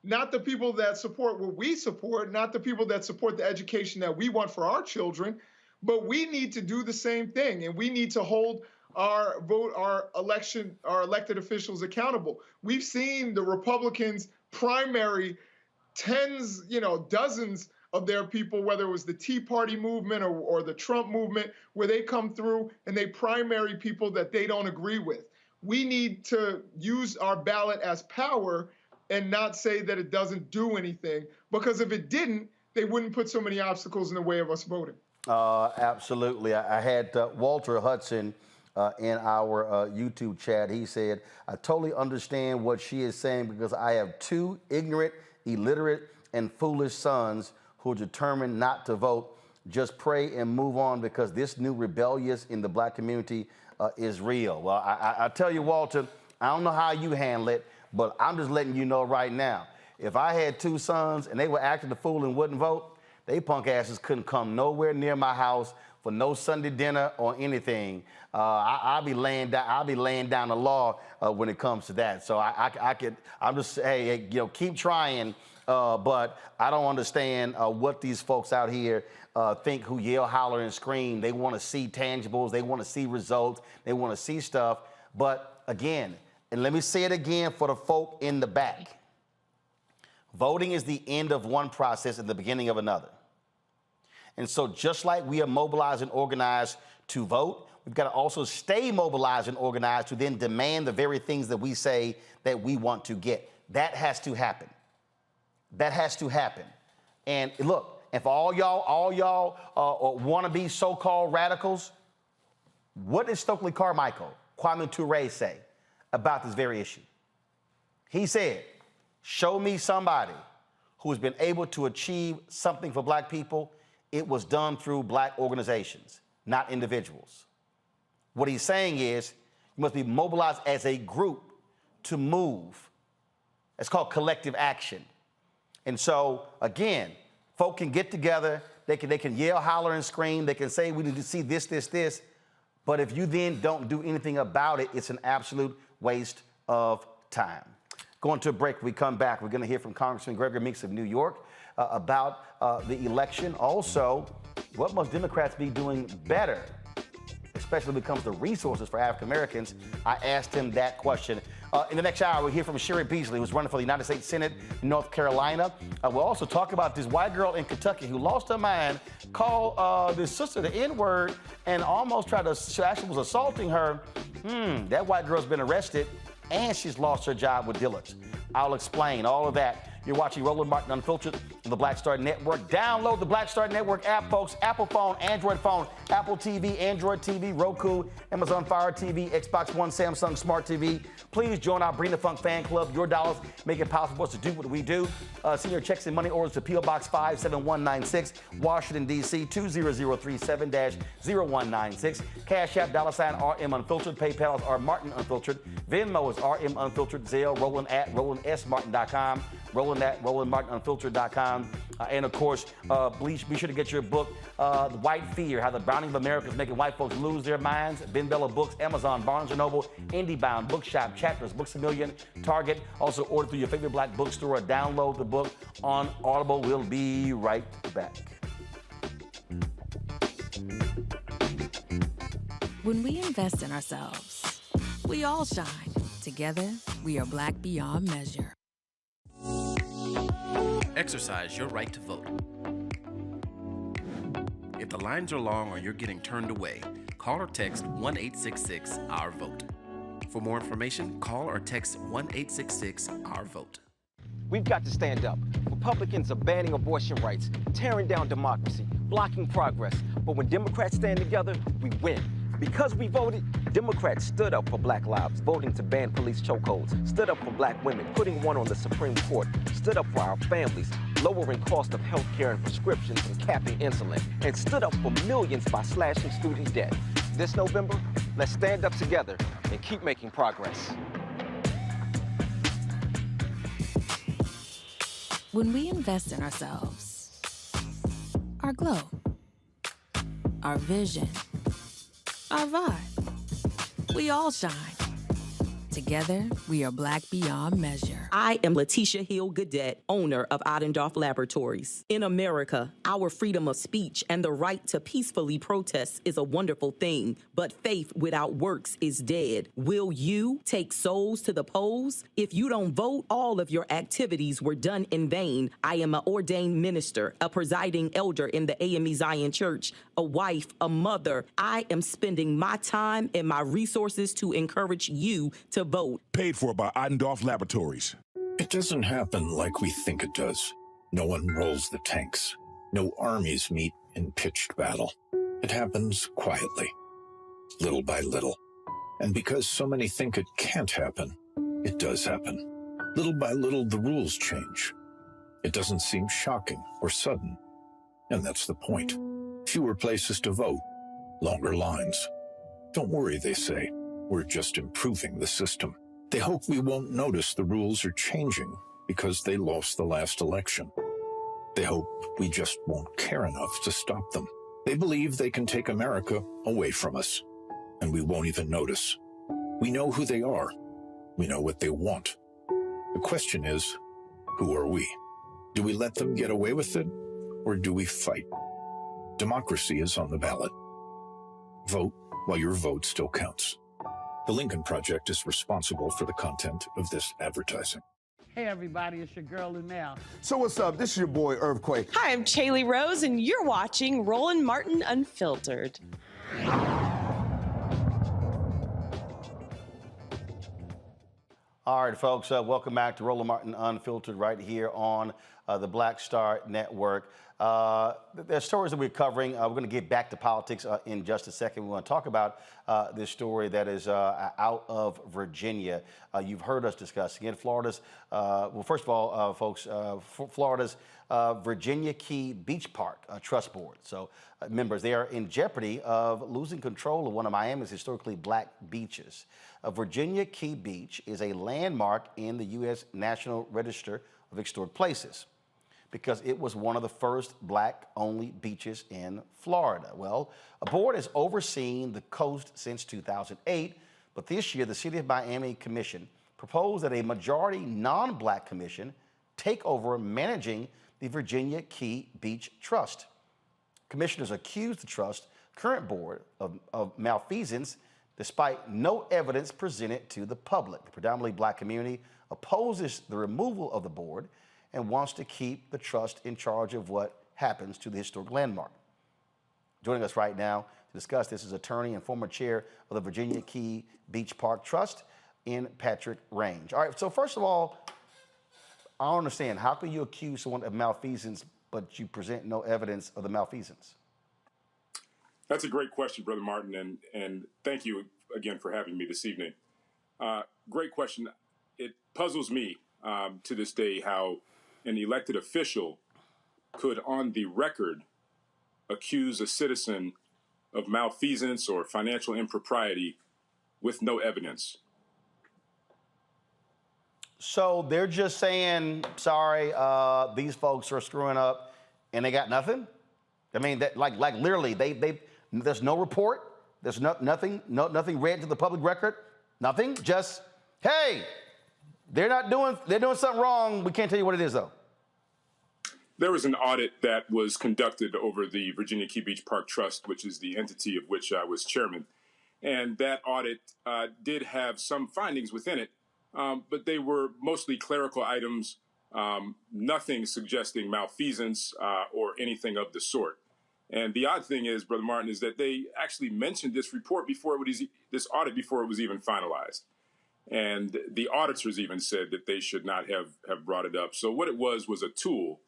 Not the people that support what we support, not the people that support the education that we want for our children, but we need to do the same thing, and we need to hold our elected officials accountable. We've seen the Republicans primary tens, dozens of their people, whether it was the Tea Party movement or the Trump movement, where they come through and they primary people that they don't agree with. We need to use our ballot as power and not say that it doesn't do anything, because if it didn't, they wouldn't put so many obstacles in the way of us voting. Absolutely. I had Walter Hudson in our YouTube chat. He said, I totally understand what she is saying because I have two ignorant, illiterate, and foolish sons who are determined not to vote. Just pray and move on because this new rebellious in the black community is real. Well, I tell you, Walter, I don't know how you handle it, but I'm just letting you know right now, if I had two sons and they were acting the fool and wouldn't vote, they punk asses couldn't come nowhere near my house for no Sunday dinner or anything. I'll be laying down the law when it comes to that. So I'm just hey, keep trying. But I don't understand what these folks out here think who yell, holler, and scream. They want to see tangibles. They want to see results. They want to see stuff. But again, and let me say it again for the folk in the back. Voting is the end of one process and the beginning of another. And so just like we are mobilized and organized to vote, we've got to also stay mobilized and organized to then demand the very things that we say that we want to get. That has to happen. That has to happen. And look, and for all y'all wannabe so-called radicals, what did Stokely Carmichael, Kwame Ture, say about this very issue? He said, show me somebody who's been able to achieve something for black people. It was done through black organizations, not individuals. What he's saying is, you must be mobilized as a group to move. It's called collective action. And so, again, folk can get together, they can yell, holler, and scream, they can say we need to see this, but if you then don't do anything about it, it's an absolute waste of time. Going to a break, we come back, we're gonna hear from Congressman Gregory Meeks of New York about the election. Also, what must Democrats be doing better, especially when it comes to resources for African Americans? I asked him that question. In the next hour, we'll hear from Cheri Beasley, who's running for the United States Senate in North Carolina. We'll also talk about this white girl in Kentucky who lost her mind, called this sister the N-word, and almost she actually was assaulting her. That white girl's been arrested, and she's lost her job with Dillard's. I'll explain all of that. You're watching Roland Martin Unfiltered on the Black Star Network. Download the Black Star Network app, folks. Apple phone, Android phone, Apple TV, Android TV, Roku, Amazon Fire TV, Xbox One, Samsung Smart TV. Please join our Bring the Funk fan club. Your dollars make it possible for us to do what we do. Send your checks and money orders to P.O. Box 57196, Washington, D.C. 20037-0196. Cash App, $RM Unfiltered. PayPal is R Martin Unfiltered. Venmo is RM Unfiltered. Zelle, Roland at RolandSMartin.com. Roland at RolandMartinUnfiltered.com. And of course, be sure to get your book, The White Fear, How the Browning of America is Making White Folks Lose Their Minds. Ben Bella Books, Amazon, Barnes & Noble, IndieBound, Bookshop, Chapters, Books A Million, Target. Also order through your favorite black bookstore or download the book on Audible. We'll be right back. When we invest in ourselves, we all shine. Together, we are black beyond measure. Exercise your right to vote. If the lines are long or you're getting turned away, call or text 1-866-OUR-VOTE. For more information, call or text 1-866-OUR-VOTE. We've got to stand up. Republicans are banning abortion rights, tearing down democracy, blocking progress. But when Democrats stand together, we win. Because we voted, Democrats stood up for black lives, voting to ban police chokeholds, stood up for black women, putting one on the Supreme Court, stood up for our families, lowering cost of health care and prescriptions and capping insulin, and stood up for millions by slashing student debt. This November, let's stand up together and keep making progress. When we invest in ourselves, our glow, our vision, our vibe, we all shine. Together, we are black beyond measure. I am Letitia Hill Godet, owner of Ottendorf Laboratories. In America, our freedom of speech and the right to peacefully protest is a wonderful thing, but faith without works is dead. Will you take souls to the polls? If you don't vote, all of your activities were done in vain. I am an ordained minister, a presiding elder in the AME Zion Church, a wife, a mother. I am spending my time and my resources to encourage you to vote. Paid for by Ottendorf Laboratories. It doesn't happen like we think it does. No one rolls the tanks. No armies meet in pitched battle. It happens quietly, little by little. And because so many think it can't happen, it does happen. Little by little, the rules change. It doesn't seem shocking or sudden. And that's the point. Fewer places to vote, longer lines. Don't worry, they say. We're just improving the system. They hope we won't notice the rules are changing because they lost the last election. They hope we just won't care enough to stop them. They believe they can take America away from us, and we won't even notice. We know who they are. We know what they want. The question is, who are we? Do we let them get away with it, or do we fight? Democracy is on the ballot. Vote while your vote still counts. The Lincoln Project is responsible for the content of this advertising. Hey everybody, it's your girl Lunel. So what's up? This is your boy Earthquake. Hi, I'm Cheri Rose, and you're watching Roland Martin Unfiltered. All right, folks, welcome back to Roland Martin Unfiltered right here on the Black Star Network. There's stories that we're covering. We're going to get back to politics in just a second. We want to talk about this story that is out of Virginia. You've heard us discussing it. Florida's, well, first of all, folks, Florida's Virginia Key Beach Park Trust Board. So members, they are in jeopardy of losing control of one of Miami's historically black beaches. Virginia Key Beach is a landmark in the U.S. National Register of Historic Places because it was one of the first black-only beaches in Florida. Well, a board has overseen the coast since 2008, but this year the City of Miami Commission proposed that a majority non-black commission take over managing the Virginia Key Beach Trust. Commissioners accused the trust's current board of malfeasance despite no evidence presented to the public. The predominantly black community opposes the removal of the board and wants to keep the trust in charge of what happens to the historic landmark. Joining us right now to discuss this is attorney and former chair of the Virginia Key Beach Park Trust in Patrick Range. All right, so first of all, I don't understand. How can you accuse someone of malfeasance, but you present no evidence of the malfeasance? That's a great question, Brother Martin, and thank you again for having me this evening. Great question. It puzzles me to this day how an elected official could, on the record, accuse a citizen of malfeasance or financial impropriety with no evidence. So they're just saying, sorry, these folks are screwing up, and they got nothing? I mean, that like literally, there's no report, there's nothing read to the public record, nothing. Just, hey, they're doing something wrong. We can't tell you what it is though. There was an audit that was conducted over the Virginia Key Beach Park Trust, which is the entity of which I was chairman, and that audit did have some findings within it. But they were mostly clerical items, nothing suggesting malfeasance or anything of the sort. And the odd thing is, Brother Martin, is that they actually mentioned this report this audit before it was even finalized. And the auditors even said that they should not have brought it up. So what it was a tool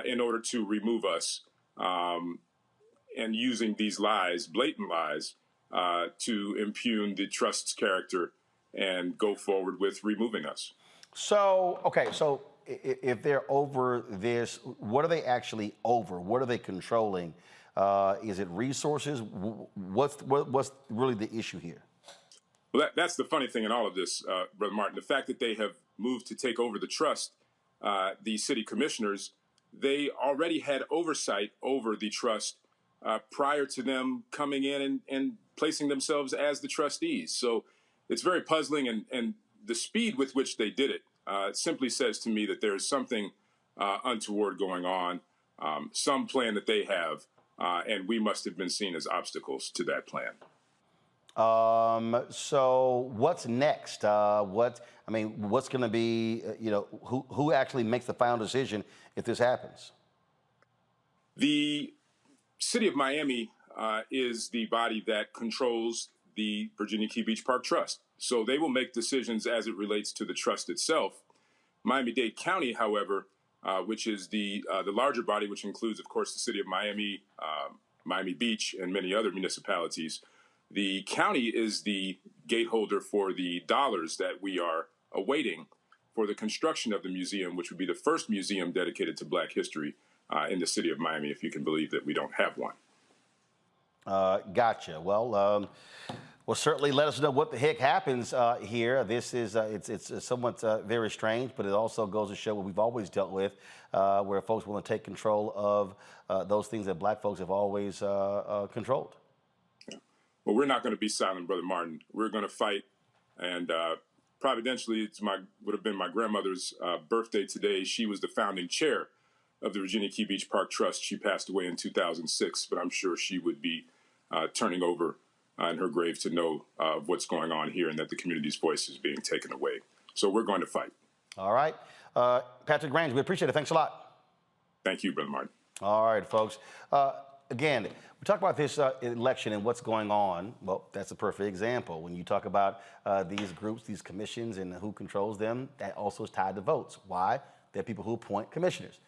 in order to remove us and using these lies, blatant lies, to impugn the trust's character and go forward with removing us. So, okay, so if they're over this, what are they actually over? What are they controlling? Is it resources? What's really the issue here? Well, that's the funny thing in all of this, Brother Martin. The fact that they have moved to take over the trust, the city commissioners, they already had oversight over the trust prior to them coming in and placing themselves as the trustees. So it's very puzzling, and the speed with which they did it simply says to me that there is something untoward going on, some plan that they have, and we must have been seen as obstacles to that plan. So what's next? What's going to be, who actually makes the final decision if this happens? The City of Miami is the body that controls the Virginia Key Beach Park Trust. So they will make decisions as it relates to the trust itself. Miami-Dade County, however, which is the larger body, which includes, of course, the City of Miami, Miami Beach, and many other municipalities. The county is the gateholder for the dollars that we are awaiting for the construction of the museum, which would be the first museum dedicated to Black history in the City of Miami, if you can believe that we don't have one. Gotcha. Well, certainly let us know what the heck happens here. This is it's somewhat very strange, but it also goes to show what we've always dealt with, where folks want to take control of those things that Black folks have always controlled. Yeah. Well, we're not going to be silent, Brother Martin. We're going to fight, and providentially, would have been my grandmother's birthday today. She was the founding chair of the Virginia Key Beach Park Trust. She passed away in 2006, but I'm sure she would be turning over in her grave to know what's going on here and that the community's voice is being taken away. So we're going to fight. All right. Patrick Range, we appreciate it. Thanks a lot. Thank you, Brother Martin. All right, folks. again, we talk about this election and what's going on. Well, that's a perfect example. When you talk about these groups, these commissions, and who controls them, that also is tied to votes. Why? They're people who appoint commissioners.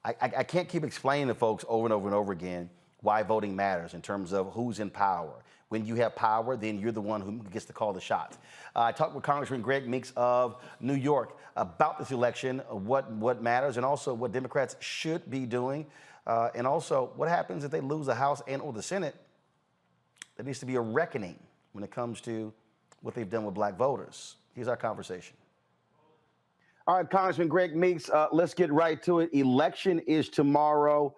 I can't keep explaining to folks over and over and over again why voting matters in terms of who's in power. When you have power, then you're the one who gets to call the shots. I talked with Congressman Greg Meeks of New York about this election, what matters, and also what Democrats should be doing, and also what happens if they lose the House and or the Senate. There needs to be a reckoning when it comes to what they've done with black voters. Here's our conversation. All right, Congressman Greg Meeks, let's get right to it. Election is tomorrow.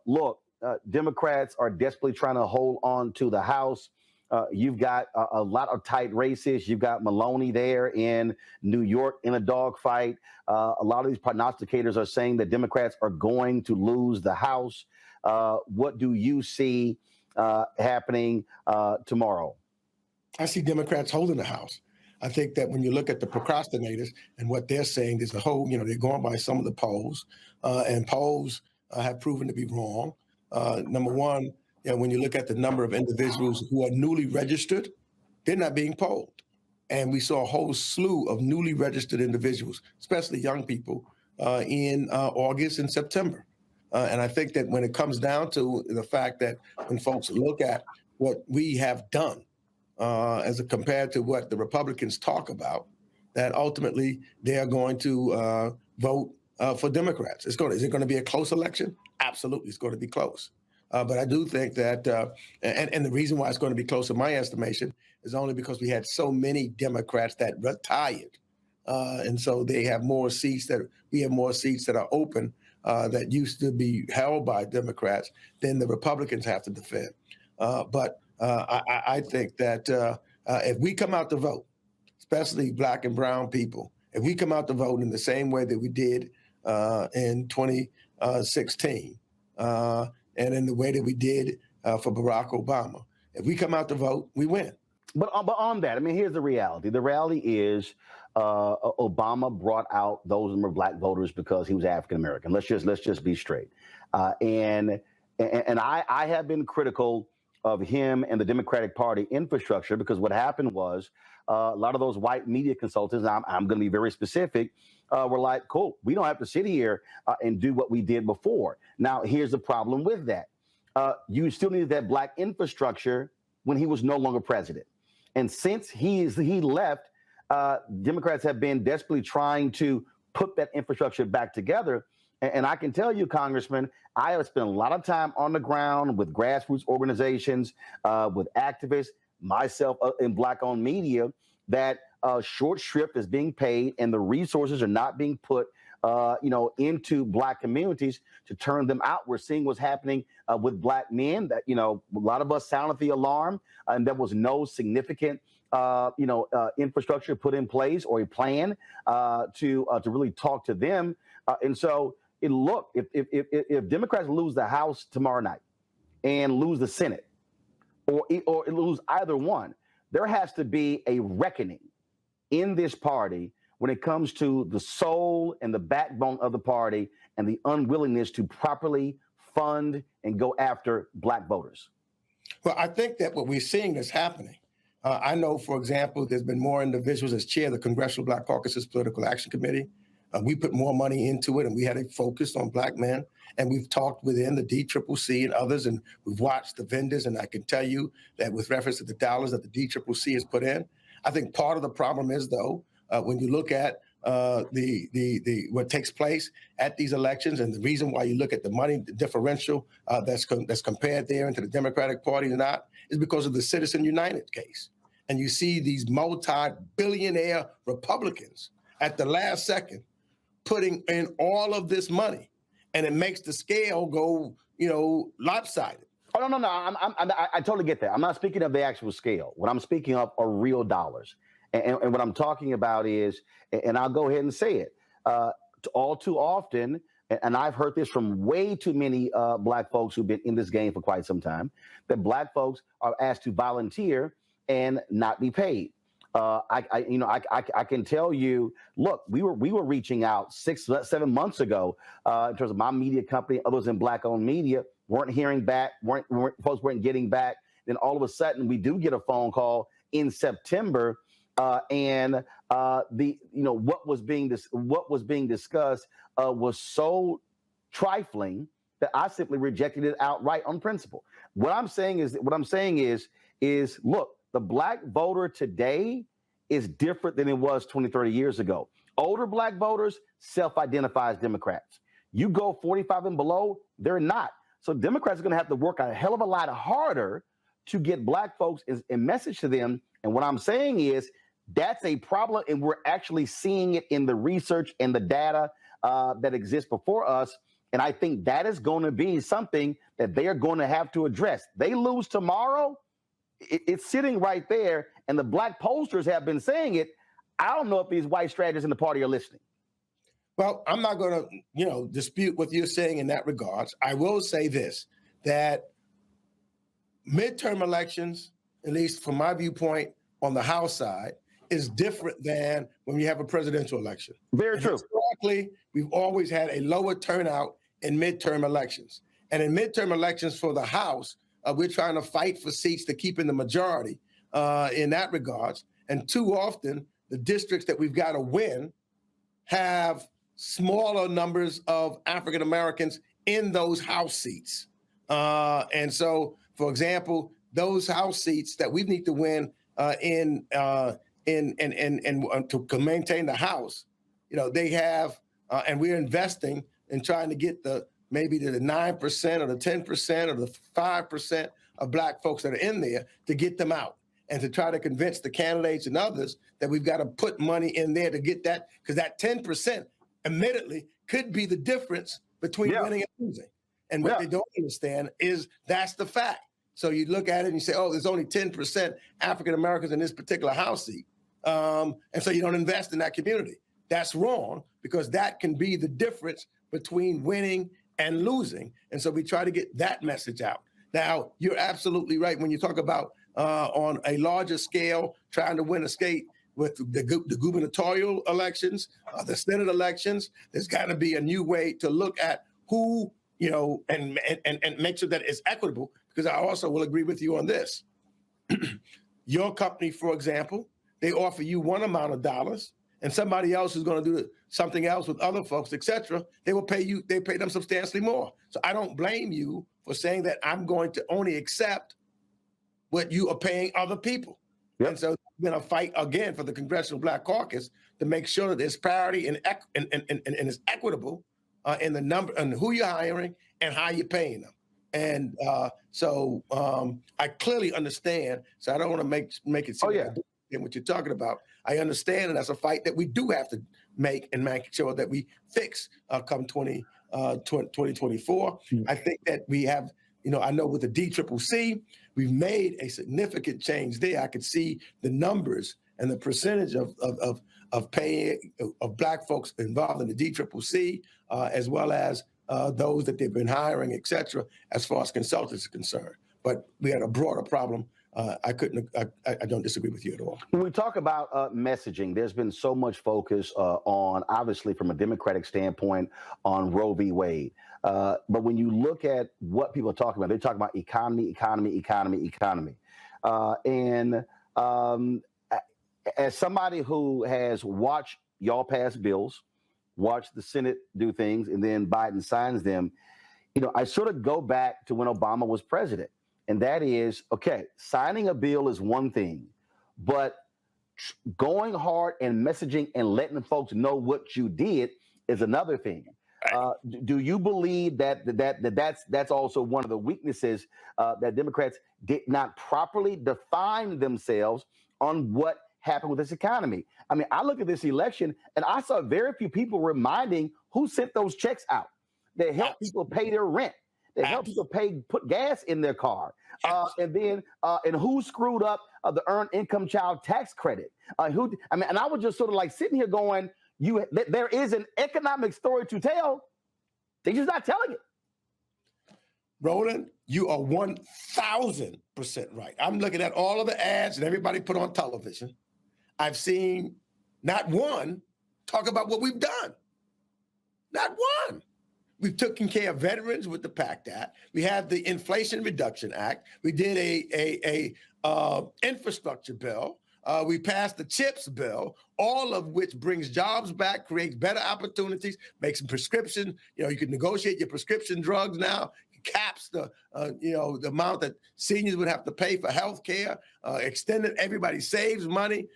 Look, Democrats are desperately trying to hold on to the House. You've got a lot of tight races. You've got Maloney there in New York in a dogfight. A lot of these prognosticators are saying that Democrats are going to lose the House. What do you see happening tomorrow? I see Democrats holding the House. I think that when you look at the procrastinators and what they're saying, there's a whole, they're going by some of the polls, and polls have proven to be wrong. Number one, when you look at the number of individuals who are newly registered, they're not being polled. And we saw a whole slew of newly registered individuals, especially young people, in August and September. And I think that when it comes down to the fact that when folks look at what we have done, as compared to what the Republicans talk about, that ultimately they are going to vote for Democrats. Is it going to be a close election? Absolutely, it's going to be close. But I do think that, and the reason why it's going to be close, in my estimation, is only because we had so many Democrats that retired, and so we have more seats that are open that used to be held by Democrats than the Republicans have to defend. But I think that if we come out to vote, especially black and brown people, if we come out to vote in the same way that we did in 2016, and in the way that we did for Barack Obama, if we come out to vote, we win. But on that, I mean, here's the reality. The reality is Obama brought out those black voters because he was African American. Let's just be straight. And I have been critical of him and the Democratic Party infrastructure, because what happened was a lot of those white media consultants, I'm going to be very specific, were like, cool, we don't have to sit here and do what we did before. Now, here's the problem with that. You still needed that black infrastructure when he was no longer president. And since he left, Democrats have been desperately trying to put that infrastructure back together. And I can tell you, Congressman, I have spent a lot of time on the ground with grassroots organizations, with activists, myself in Black-owned media, that short shrift is being paid and the resources are not being put, into black communities to turn them out. We're seeing what's happening with black men. That a lot of us sounded the alarm, and there was no significant infrastructure put in place or a plan to really talk to them. And so, look, if Democrats lose the House tomorrow night and lose the Senate, or lose either one, there has to be a reckoning in this party when it comes to the soul and the backbone of the party and the unwillingness to properly fund and go after black voters. Well, I think that what we're seeing is happening. I know, for example, there's been more individuals as chair of the Congressional Black Caucus's Political Action Committee. We put more money into it, and we had it focused on black men. And we've talked within the DCCC and others, and we've watched the vendors. And I can tell you that with reference to the dollars that the DCCC has put in, I think part of the problem is, though, when you look at what takes place at these elections, and the reason why you look at the money differential that's compared there into the Democratic Party or not, is because of the Citizen United case. And you see these multi-billionaire Republicans at the last second putting in all of this money, and it makes the scale go, lopsided. Oh, no. I totally get that. I'm not speaking of the actual scale. What I'm speaking of are real dollars. And what I'm talking about is, and I'll go ahead and say it, all too often, and I've heard this from way too many black folks who've been in this game for quite some time, that black folks are asked to volunteer and not be paid. I can tell you, look, we were reaching out 6-7 months ago in terms of my media company, others in black-owned media, weren't hearing back, folks weren't getting back. Then all of a sudden, we do get a phone call in September, and what was being discussed was so trifling that I simply rejected it outright on principle. What I'm saying is, look, the black voter today is different than it was 20, 30 years ago. Older black voters self-identify as Democrats. You go 45 and below, they're not. So Democrats are going to have to work a hell of a lot harder to get black folks a message to them. And what I'm saying is that's a problem, and we're actually seeing it in the research and the data that exists before us. And I think that is going to be something that they are going to have to address. They lose tomorrow, it's sitting right there, and the black pollsters have been saying it. I don't know if these white strategists in the party are listening. Well, I'm not going to, dispute what you're saying in that regards. I will say this, that midterm elections, at least from my viewpoint on the House side, is different than when you have a presidential election. Very true. Historically, we've always had a lower turnout in midterm elections. And in midterm elections for the House, we're trying to fight for seats to keep in the majority in that regards. And too often, the districts that we've got to win have smaller numbers of African Americans in those House seats. And so, for example, those House seats that we need to win to maintain the House, they have, and we're investing in trying to get maybe the 9% or the 10% or the 5% of black folks that are in there to get them out, and to try to convince the candidates and others that we've got to put money in there to get that, because that 10% admittedly could be the difference between winning and losing. And what they don't understand is that's the fact. So you look at it and you say, oh, there's only 10% African Americans in this particular House seat. And so you don't invest in that community. That's wrong, because that can be the difference between winning and losing. And so we try to get that message out. Now, you're absolutely right when you talk about on a larger scale, trying to win a state with the gubernatorial elections, the Senate elections. There's got to be a new way to look at who, and make sure that it's equitable, because I also will agree with you on this. Your company, for example, they offer you one amount of dollars, and somebody else who's going to do something else with other folks, et cetera, they pay them substantially more. So I don't blame you for saying that I'm going to only accept what you are paying other people. Yep. And so we're going to fight again for the Congressional Black Caucus to make sure that there's parity and it's equitable in the number and who you're hiring and how you're paying them. And so I clearly understand. So I don't want to make it seem like what you're talking about. I understand, and that's a fight that we do have to make and make sure that we fix come 2024. I think that we have, I know with the DCCC, we've made a significant change there. I could see the numbers and the percentage of paying of black folks involved in the DCCC, as well as those that they've been hiring, et cetera, as far as consultants are concerned. But we had a broader problem. I don't disagree with you at all. When we talk about messaging, there's been so much focus on, obviously, from a Democratic standpoint, on Roe v. Wade. But when you look at what people are talking about, they're talking about economy. As somebody who has watched y'all pass bills, watched the Senate do things, and then Biden signs them, I sort of go back to when Obama was president. And that is, okay, signing a bill is one thing, but going hard and messaging and letting folks know what you did is another thing. Do you believe that's also one of the weaknesses that Democrats did not properly define themselves on what happened with this economy? I mean, I look at this election and I saw very few people reminding who sent those checks out. They help people pay their rent. They help people put gas in their car. And who screwed up the Earned Income Child Tax Credit? And I was just sort of like sitting here going, there is an economic story to tell. They're just not telling it. Roland, you are 1,000% right. I'm looking at all of the ads that everybody put on television. I've seen not one talk about what we've done. Not one. We've taken care of veterans with the PACT Act. We have the Inflation Reduction Act. We did a infrastructure bill. We passed the CHIPS bill, all of which brings jobs back, creates better opportunities, makes some prescription. You can negotiate your prescription drugs now, caps the the amount that seniors would have to pay for health care, extended everybody saves money,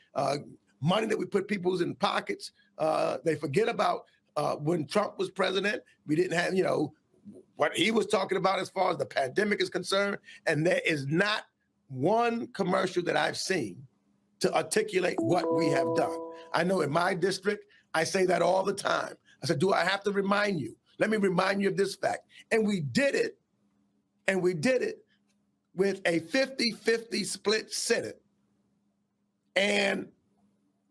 money that we put people's in pockets. They forget about when Trump was president, we didn't have, what he was talking about as far as the pandemic is concerned. And there is not one commercial that I've seen to articulate what we have done. I know in my district, I say that all the time. I said, do I have to remind you? Let me remind you of this fact. And we did it with a 50-50 split Senate and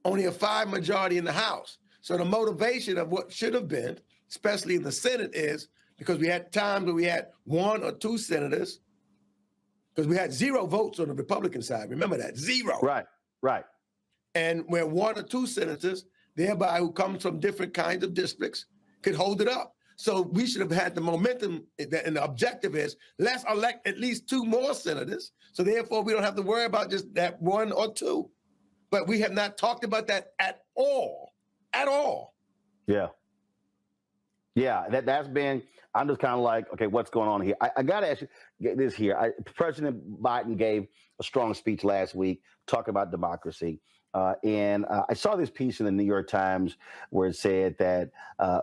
only a 5 majority in the House. So the motivation of what should have been, especially in the Senate, is because we had times where we had 1 or 2 senators, because we had 0 votes on the Republican side. Remember that, 0. Right. And where 1 or 2 senators, thereby who come from different kinds of districts, could hold it up. So we should have had the momentum, and the objective is, let's elect at least 2 more senators, so therefore we don't have to worry about just that 1 or 2. But we have not talked about that at all. Yeah, that's been, I'm just kind of like, okay, what's going on here? I got to ask you this here. President Biden gave a strong speech last week talking about democracy. And I saw this piece in the New York Times where it said that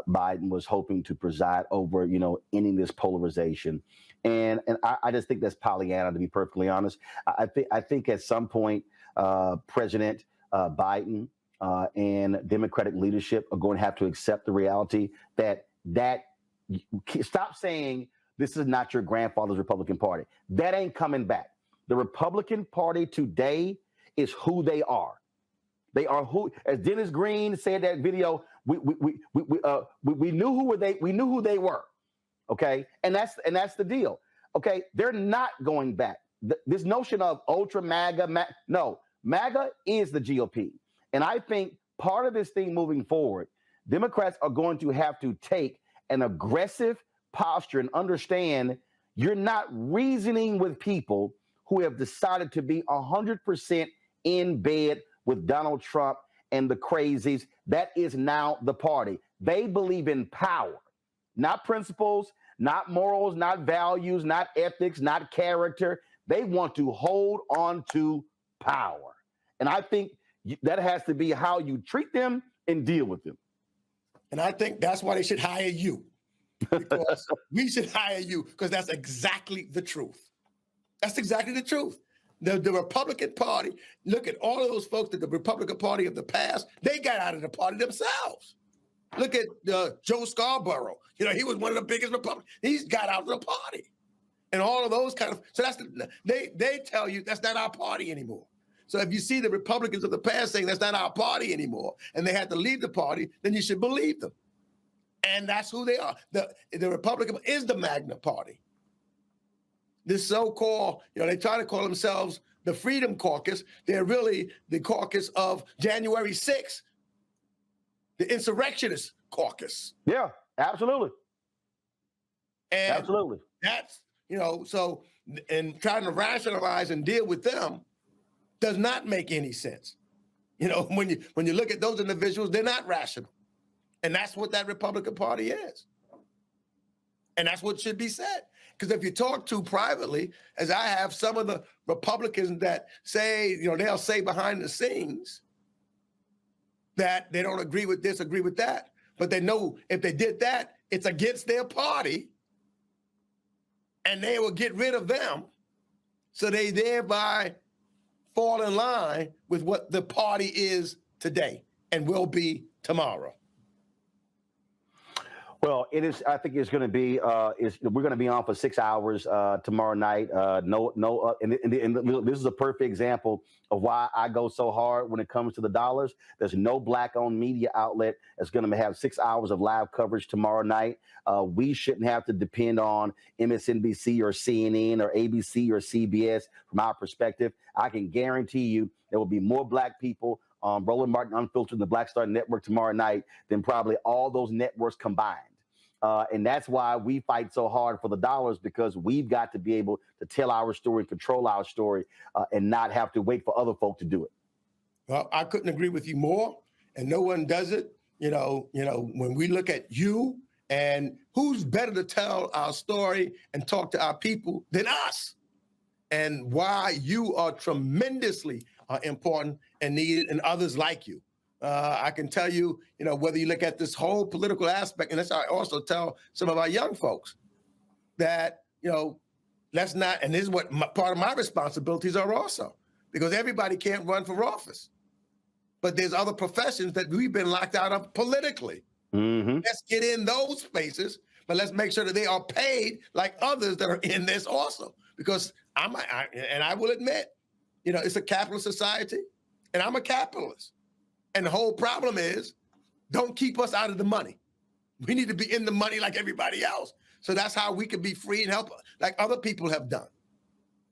Biden was hoping to preside over, ending this polarization. And I just think that's Pollyanna, to be perfectly honest. I think at some point, President Biden and Democratic leadership are going to have to accept the reality that stop saying this is not your grandfather's Republican Party. That ain't coming back. The Republican Party today is who they are. They are who, as Dennis Green said that video, we knew who they were. Okay. And that's the deal. Okay. They're not going back. This notion of ultra MAGA, MAGA is the GOP. And I think part of this thing moving forward, Democrats are going to have to take an aggressive posture and understand you're not reasoning with people who have decided to be 100% in bed with Donald Trump and the crazies. That is now the party. They believe in power, not principles, not morals, not values, not ethics, not character. They want to hold on to power. And I think that has to be how you treat them and deal with them. And I think that's why they should hire you. Because we should hire you, because that's exactly the truth. That's exactly the truth. The Republican Party, look at all of those folks that the Republican Party of the past, they got out of the party themselves. Look at Joe Scarborough. He was one of the biggest Republicans. He's got out of the party. And all of those kind of, so they tell you that's not our party anymore. So if you see the Republicans of the past saying that's not our party anymore, and they had to leave the party, then you should believe them. And that's who they are. The Republican is the Magna Party. This so-called, they try to call themselves the Freedom Caucus. They're really the caucus of January 6th, the insurrectionist caucus. Yeah, absolutely. And absolutely. That's, so, and trying to rationalize and deal with them does not make any sense. When you look at those individuals, they're not rational. And that's what that Republican Party is. And that's what should be said. Because if you talk to privately, as I have some of the Republicans that say, they'll say behind the scenes that they don't agree with this, agree with that. But they know if they did that, it's against their party and they will get rid of them. So they thereby fall in line with what the party is today and will be tomorrow. Well, it is. I think it's going to be. We're going to be on for 6 hours tomorrow night. And this is a perfect example of why I go so hard when it comes to the dollars. There's no Black-owned media outlet that's going to have 6 hours of live coverage tomorrow night. We shouldn't have to depend on MSNBC or CNN or ABC or CBS from our perspective. I can guarantee you there will be more Black people on Roland Martin Unfiltered, the Black Star Network tomorrow night than probably all those networks combined. And that's why we fight so hard for the dollars, because we've got to be able to tell our story, control our story, and not have to wait for other folk to do it. Well, I couldn't agree with you more, and no one does it. When we look at you, and who's better to tell our story and talk to our people than us, and why you are tremendously important and needed, and others like you. I can tell you, whether you look at this whole political aspect, and that's how I also tell some of our young folks that, let's not, and this is what part of my responsibilities are also, because everybody can't run for office. But there's other professions that we've been locked out of politically. Mm-hmm. Let's get in those spaces, but let's make sure that they are paid like others that are in this also. Because I will admit, it's a capitalist society, and I'm a capitalist. And the whole problem is, don't keep us out of the money. We need to be in the money like everybody else. So that's how we can be free and help like other people have done.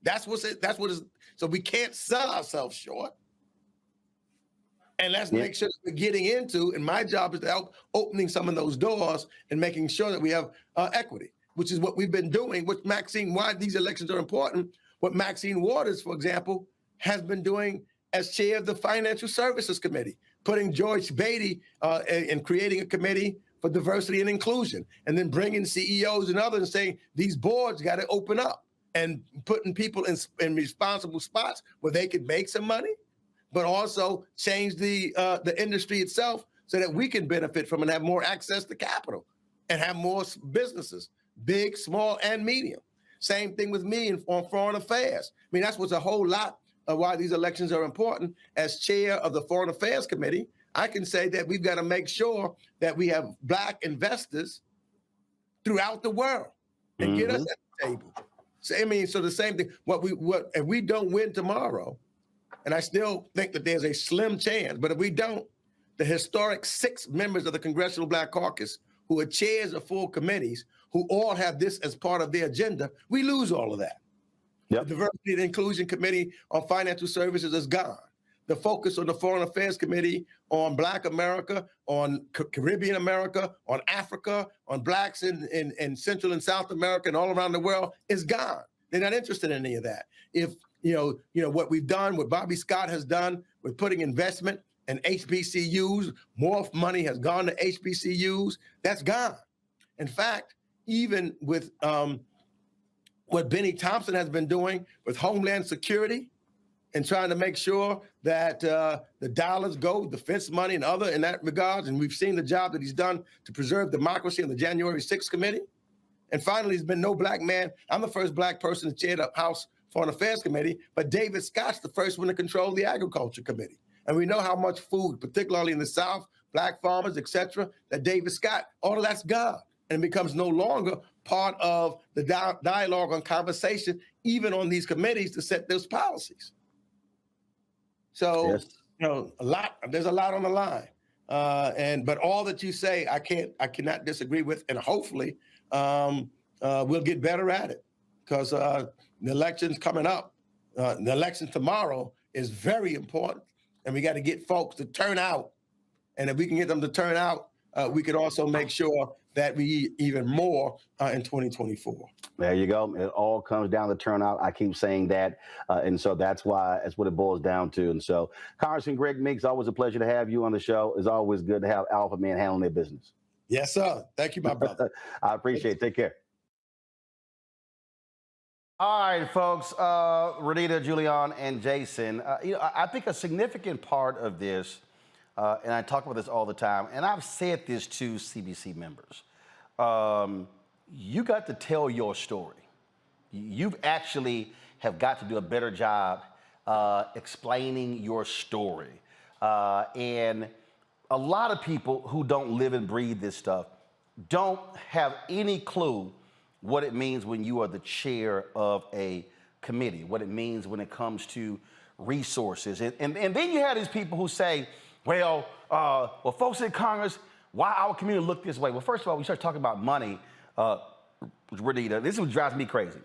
That's what is. So we can't sell ourselves short. And let's make sure that we're getting into, and my job is to help opening some of those doors and making sure that we have equity, which is what we've been doing, why these elections are important, what Maxine Waters, for example, has been doing as chair of the Financial Services Committee, putting George Beatty and creating a committee for diversity and inclusion, and then bringing CEOs and others and saying these boards got to open up and putting people in responsible spots where they could make some money, but also change the industry itself so that we can benefit from and have more access to capital and have more businesses, big, small, and medium. Same thing with me on foreign affairs. I mean, that's what's a whole lot of why these elections are important. As chair of the Foreign Affairs Committee, I can say that we've got to make sure that we have Black investors throughout the world and get us at the table. So, so the same thing, if we don't win tomorrow, and I still think that there's a slim chance, but if we don't, the historic 6 members of the Congressional Black Caucus who are chairs of full committees, who all have this as part of their agenda, we lose all of that. Yep. The Diversity and Inclusion Committee on Financial Services is gone. The focus on the Foreign Affairs Committee on Black America, on Caribbean America, on Africa, on Blacks in Central and South America and all around the world is gone. They're not interested in any of that. If what we've done, what Bobby Scott has done with putting investment in HBCUs, more money has gone to HBCUs, that's gone. In fact, even with what Benny Thompson has been doing with Homeland Security and trying to make sure that the dollars go, defense money and other in that regard, and we've seen the job that he's done to preserve democracy in the January 6th committee. And finally, there's been no Black man. I'm the first Black person to chair the House Foreign Affairs Committee, but David Scott's the first one to control the Agriculture Committee. And we know how much food, particularly in the South, Black farmers, et cetera, that David Scott, all of that's gone. And it becomes no longer part of the dialogue and conversation, even on these committees to set those policies. So, there's a lot on the line. But all that you say, I cannot disagree with, and hopefully we'll get better at it, because the election's coming up. The election tomorrow is very important, and we got to get folks to turn out. And if we can get them to turn out, we could also make sure that we even more in 2024. There you go. It all comes down to turnout. I keep saying that. And so that's what it boils down to. And so, Congressman Greg Meeks, always a pleasure to have you on the show. It's always good to have alpha men handling their business. Yes, sir. Thank you, my brother. I appreciate it. Take care. All right, folks. Renita, Julian, and Jason. I think a significant part of this, and I talk about this all the time, and I've said this to CBC members, you got to tell your story. You actually have got to do a better job explaining your story. And a lot of people who don't live and breathe this stuff don't have any clue what it means when you are the chair of a committee, what it means when it comes to resources. And then you have these people who say, well, folks in Congress, why our community look this way? Well, first of all, we start talking about money, Renita, this is what drives me crazy.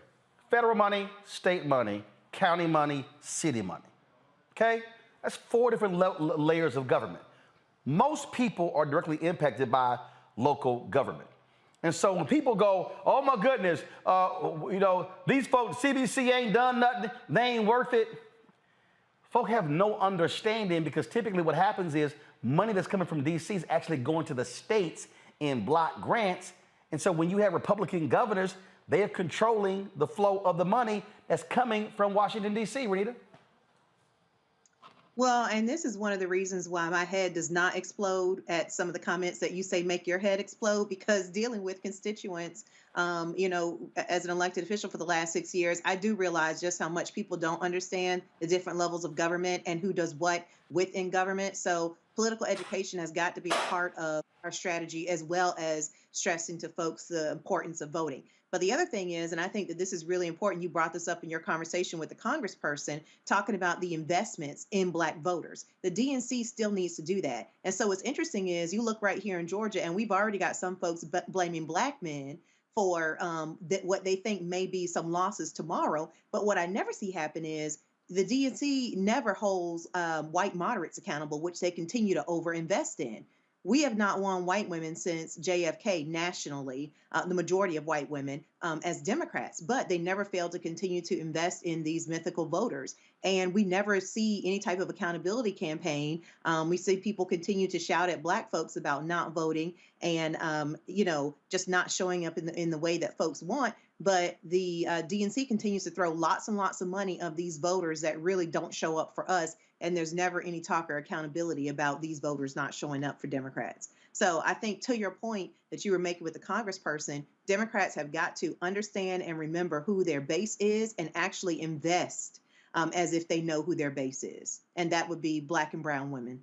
Federal money, state money, county money, city money, okay? That's 4 different layers of government. Most people are directly impacted by local government. And so when people go, oh my goodness, these folks, CBC ain't done nothing, they ain't worth it. Folk have no understanding, because typically what happens is money that's coming from D.C. is actually going to the states in block grants. And so when you have Republican governors, they are controlling the flow of the money that's coming from Washington, D.C., Renita. Well, and this is one of the reasons why my head does not explode at some of the comments that you say make your head explode, because dealing with constituents, as an elected official for the last 6 years, I do realize just how much people don't understand the different levels of government and who does what within government. So political education has got to be a part of our strategy, as well as stressing to folks the importance of voting. But the other thing is, and I think that this is really important, you brought this up in your conversation with the congressperson, talking about the investments in Black voters. The DNC still needs to do that. And so what's interesting is you look right here in Georgia, and we've already got some folks blaming Black men for what they think may be some losses tomorrow. But what I never see happen is the DNC never holds white moderates accountable, which they continue to overinvest in. We have not won white women since JFK nationally, the majority of white women as Democrats, but they never failed to continue to invest in these mythical voters. And we never see any type of accountability campaign. We see people continue to shout at Black folks about not voting and, just not showing up in the way that folks want. But the DNC continues to throw lots and lots of money of these voters that really don't show up for us. And there's never any talk or accountability about these voters not showing up for Democrats. So I think, to your point that you were making with the congressperson, Democrats have got to understand and remember who their base is and actually invest as if they know who their base is. And that would be Black and brown women.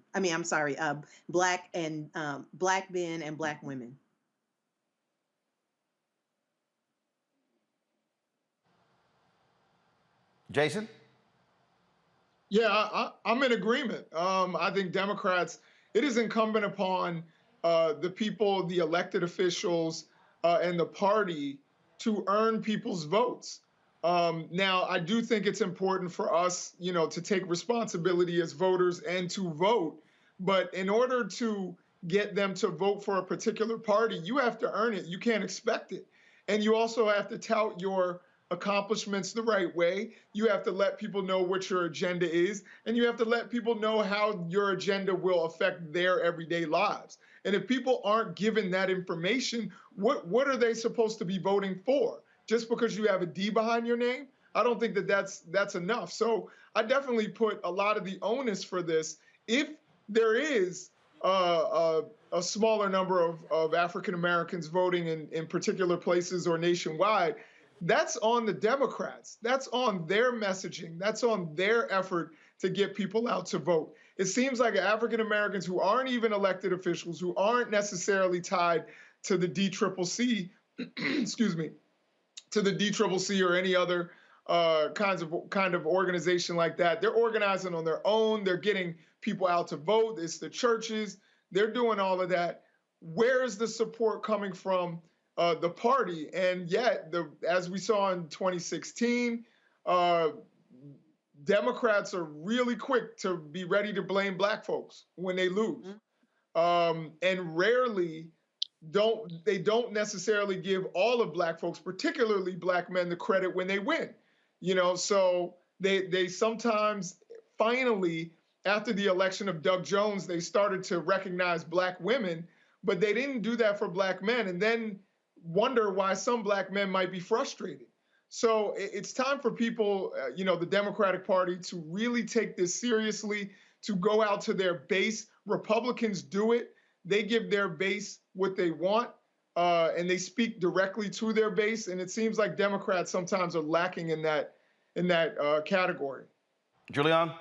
Black men and Black women. Jason? Yeah, I'm in agreement. I think Democrats, it is incumbent upon the people, the elected officials, and the party to earn people's votes. Now, I do think it's important for us, to take responsibility as voters and to vote. But in order to get them to vote for a particular party, you have to earn it. You can't expect it. And you also have to tout your accomplishments the right way. You have to let people know what your agenda is, and you have to let people know how your agenda will affect their everyday lives. And if people aren't given that information, what are they supposed to be voting for? Just because you have a D behind your name? I don't think that's enough. So I definitely put a lot of the onus for this. If there is a smaller number of African Americans voting in particular places or nationwide, that's on the Democrats. That's on their messaging. That's on their effort to get people out to vote. It seems like African Americans who aren't even elected officials, who aren't necessarily tied to the DCCC, excuse me, to the DCCC or any other kind of organization like that, they're organizing on their own. They're getting people out to vote. It's the churches. They're doing all of that. Where is the support coming from? The party? And yet, as we saw in 2016, Democrats are really quick to be ready to blame Black folks when they lose, and rarely don't necessarily give all of Black folks, particularly Black men, the credit when they win. So they sometimes finally, after the election of Doug Jones, they started to recognize Black women, but they didn't do that for Black men, and then wonder why some Black men might be frustrated. So it's time for people, the Democratic Party, to really take this seriously, to go out to their base. Republicans do it. They give their base what they want, and they speak directly to their base. And it seems like Democrats sometimes are lacking in that category. Julian?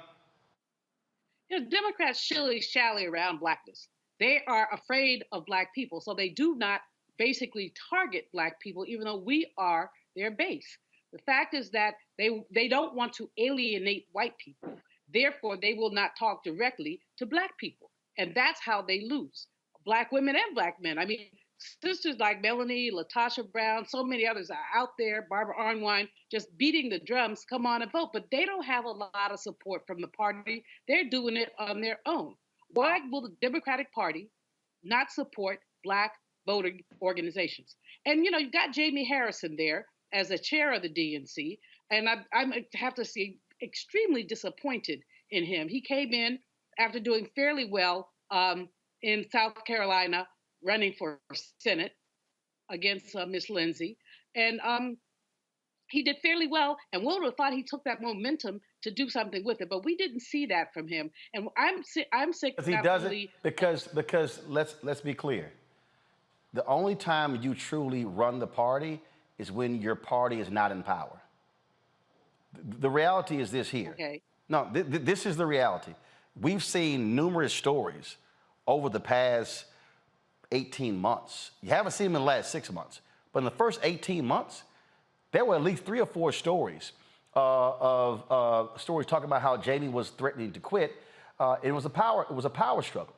Democrats shilly-shally around Blackness. They are afraid of Black people, so they do not basically target Black people, even though we are their base. The fact is that they don't want to alienate white people. Therefore, they will not talk directly to Black people. And that's how they lose. Black women and Black men. I mean, sisters like Melanie, Latasha Brown, so many others are out there, Barbara Arnwine, just beating the drums, come on and vote. But they don't have a lot of support from the party. They're doing it on their own. Why will the Democratic Party not support Black voting organizations. And, you know, you've got Jamie Harrison there as a chair of the DNC, and I have to say, extremely disappointed in him. He came in after doing fairly well in South Carolina, running for Senate against Miss Lindsay, and he did fairly well. And one would have thought he took that momentum to do something with it, but we didn't see that from him. And I'm sick. Because he doesn't. Because let's be clear. The only time you truly run the party is when your party is not in power. The reality is this here. Okay. No, this is the reality. We've seen numerous stories over the past 18 months. You haven't seen them in the last 6 months, but in the first 18 months, there were at least 3 or 4 stories of stories talking about how Jamie was threatening to quit. It was a power struggle.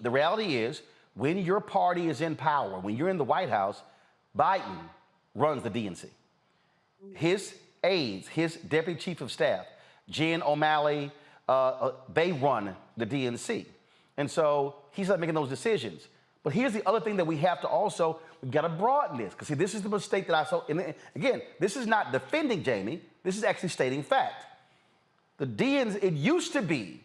The reality is, when your party is in power, when you're in the White House, Biden runs the DNC. His aides, his deputy chief of staff, Jen O'Malley, they run the DNC. And so he's not making those decisions. But here's the other thing that we have to also, we've got to broaden this. Because see, this is the mistake that I saw. And again, this is not defending Jamie. This is actually stating fact. The DNC, it used to be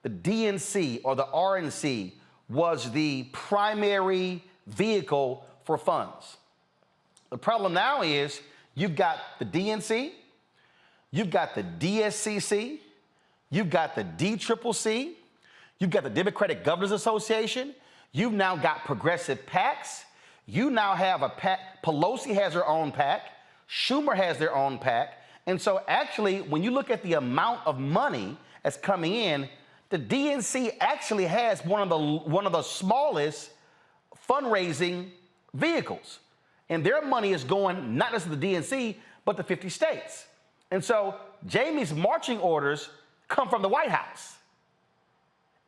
the DNC or the RNC was the primary vehicle for funds. The problem now is you've got the DNC, you've got the DSCC, you've got the DCCC, you've got the Democratic Governors Association, you've now got progressive PACs, you now have a PAC, Pelosi has her own PAC, Schumer has their own PAC, and so actually when you look at the amount of money that's coming in, the DNC actually has one of the smallest fundraising vehicles. And their money is going not just to the DNC, but to 50 states. And so Jamie's marching orders come from the White House.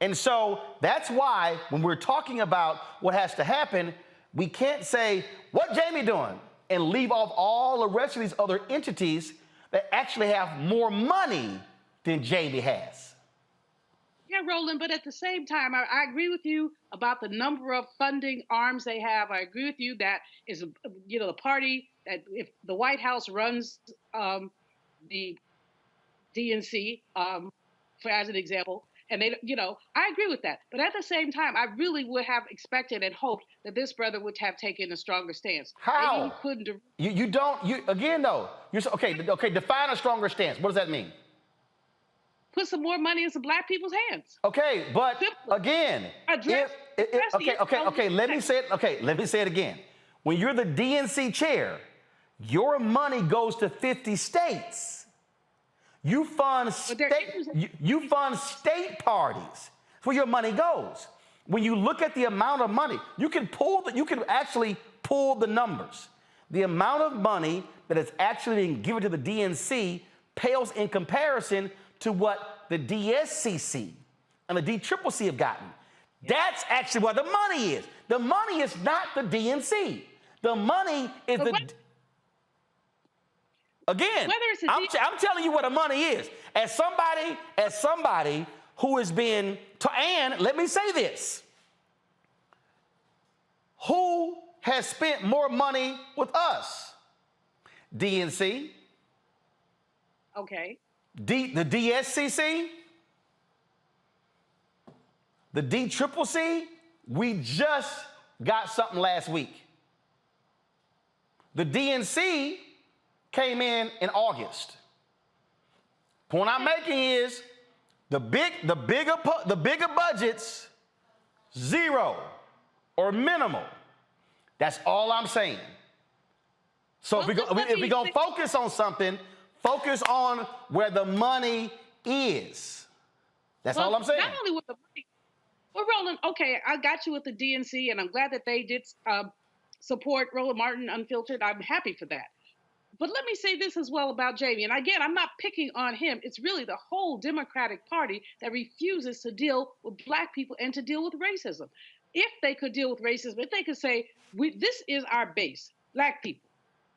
And so that's why when we're talking about what has to happen, we can't say, what Jamie doing? And leave off all the rest of these other entities that actually have more money than Jamie has. Yeah, Roland, but at the same time, I agree with you about the number of funding arms they have. I agree with you that is, you know, the party that if the White House runs the DNC, for as an example, and they, you know, I agree with that. But at the same time, I really would have expected and hoped that this brother would have taken a stronger stance. How? Maybe he couldn't. You don't. You again though. Okay. Define a stronger stance. What does that mean? Put some more money in some black people's hands. Okay, but again, let me say it again. When you're the DNC chair, your money goes to 50 states. You fund state parties. That's where your money goes. When you look at the amount of money, you can actually pull the numbers. The amount of money that is actually being given to the DNC pales in comparison to what the DSCC and the DCCC have gotten. That's actually where the money is. The money is not the DNC. The money is Again, I'm telling you what the money is. As somebody who has been, and let me say this, who has spent more money with us? DNC. Okay. The DSCC, the DCCC, we just got something last week. The DNC came in August. The point I'm making is the bigger budgets, zero or minimal. That's all I'm saying. So if we're going to focus on something, focus on where the money is. That's all I'm saying. Not only with the money. Well, Roland, okay, I got you with the DNC, and I'm glad that they did support Roland Martin Unfiltered. I'm happy for that. But let me say this as well about Jamie. And again, I'm not picking on him. It's really the whole Democratic Party that refuses to deal with black people and to deal with racism. If they could deal with racism, if they could say, this is our base, black people.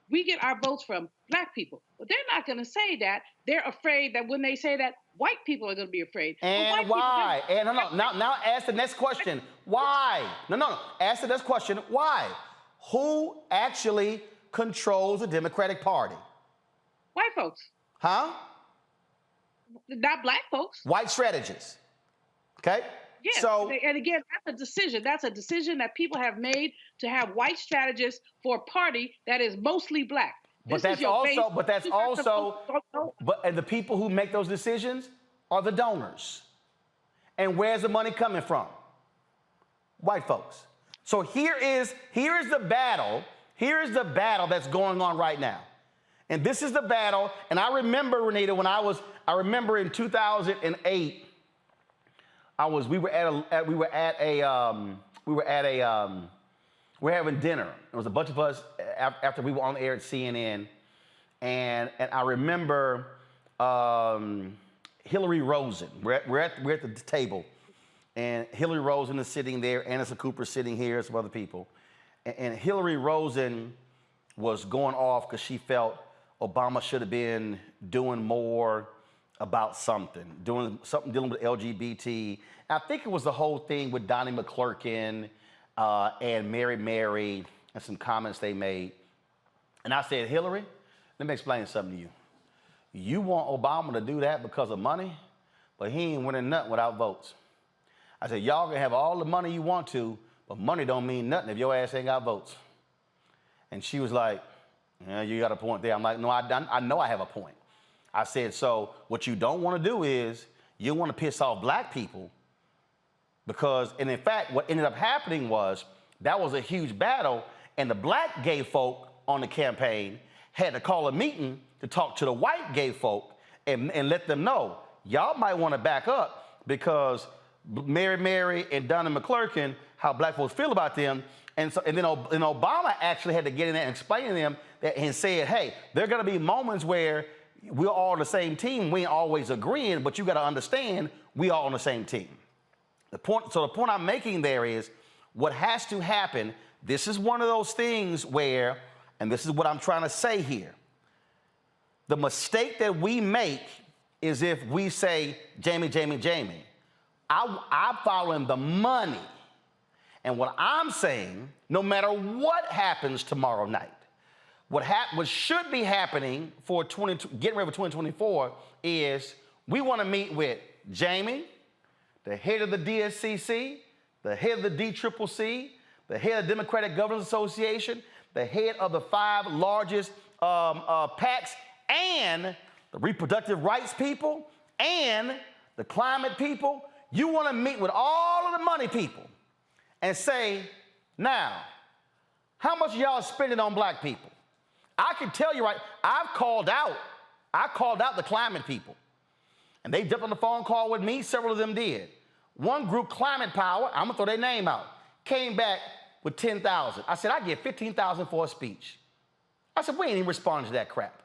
we get our votes from Black people. But they're not going to say that. They're afraid that when they say that, white people are going to be afraid. And why? And now ask the next question. Why? No. Ask the next question. Why? Who actually controls the Democratic Party? White folks. Huh? Not Black folks. White strategists. Okay? Yes. So, and again, that's a decision. That's a decision that people have made to have white strategists for a party that is mostly Black. and the people who make those decisions are the donors. And where's the money coming from? White folks. So here is the battle. Here is the battle that's going on right now. And this is the battle. And I remember, Renita, I remember in 2008, we were having dinner. There was a bunch of us after we were on the air at CNN, and I remember Hillary Rosen. We're at the table, and Hillary Rosen is sitting there. Anderson Cooper is sitting here, some other people, and Hillary Rosen was going off because she felt Obama should have been doing more about something, dealing with LGBT. I think it was the whole thing with Donnie McClurkin and Mary and some comments they made. And I said, Hillary, let me explain something to you. You want Obama to do that because of money, but he ain't winning nothing without votes. I said, y'all can have all the money you want to, but money don't mean nothing if your ass ain't got votes. And she was like, yeah, you got a point there. I'm like, no, I know I have a point. I said, so what you don't want to do is you want to piss off Black people because, and in fact, what ended up happening was that was a huge battle, and the Black gay folk on the campaign had to call a meeting to talk to the white gay folk and let them know, y'all might want to back up because Mary and Donnie McClurkin, how Black folks feel about them. And then Obama actually had to get in there and explain to them that and said, hey, there are going to be moments where we're all on the same team. We ain't always agreeing, but you got to understand we all on the same team. The point I'm making there is what has to happen. This is one of those things where, and this is what I'm trying to say here. The mistake that we make is if we say, Jamie. I'm following the money. And what I'm saying, no matter what happens tomorrow night, what should be happening for getting ready for 2024 is we want to meet with Jamie, the head of the DSCC, the head of the DCCC, the head of the Democratic Governors Association, the head of the 5 largest PACs, and the reproductive rights people, and the climate people. You want to meet with all of the money people and say, now, how much y'all spending on Black people? I can tell you I called out the climate people. And they jumped on the phone call with me, several of them did. One group, Climate Power, I'm gonna throw their name out, came back with 10,000. I said, I get 15,000 for a speech. I said, we ain't even responding to that crap.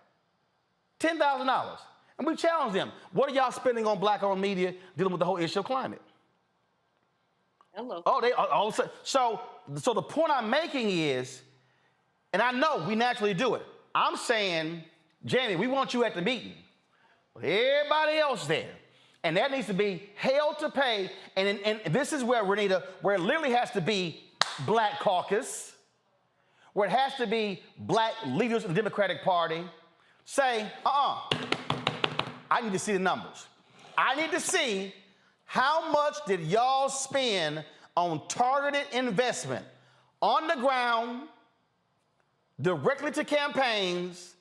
$10,000. And we challenged them. What are y'all spending on Black-owned media dealing with the whole issue of climate? Hello. Oh, they all of a sudden. So the point I'm making is, and I know we naturally do it. I'm saying, Jamie, we want you at the meeting with everybody else there. And that needs to be hell to pay. And this is where, Renita, where it literally has to be Black caucus, where it has to be Black leaders of the Democratic Party say, I need to see the numbers. I need to see how much did y'all spend on targeted investment on the ground, directly to campaigns,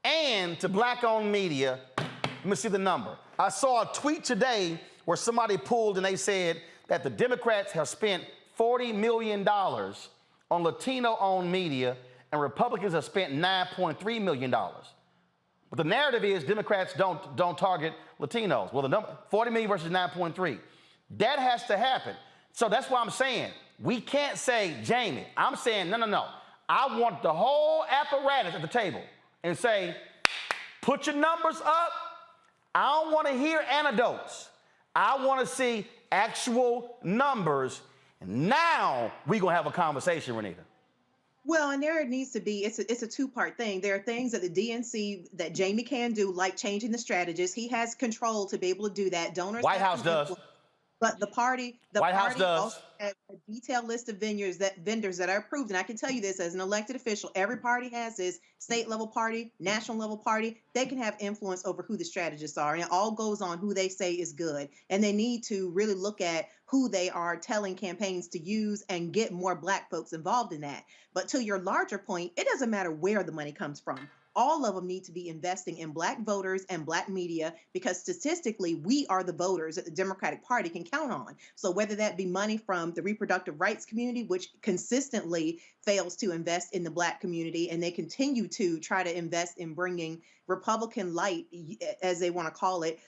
and to Black-owned media. Let me see the number. I saw a tweet today where somebody pulled and they said that the Democrats have spent $40 million on Latino-owned media and Republicans have spent $9.3 million. But the narrative is Democrats don't target Latinos. Well, the number 40 million versus 9.3. That has to happen. So that's why I'm saying we can't say, Jamie. I'm saying, no. I want the whole apparatus at the table and say, put your numbers up. I don't want to hear anecdotes. I want to see actual numbers. And now we're going to have a conversation, Renita. Well, and there needs to be, it's a two-part thing. There are things that the DNC that Jamie can do, like changing the strategist. He has control to be able to do that. Donors White have House some does. influence. But the party also has a detailed list of vendors that are approved. And I can tell you this as an elected official, every party has this state level party, national level party. They can have influence over who the strategists are. And it all goes on who they say is good. And they need to really look at who they are telling campaigns to use and get more Black folks involved in that. But to your larger point, it doesn't matter where the money comes from. All of them need to be investing in Black voters and Black media, because statistically, we are the voters that the Democratic Party can count on. So whether that be money from the reproductive rights community, which consistently fails to invest in the Black community, and they continue to try to invest in bringing Republican light, as they want to call it,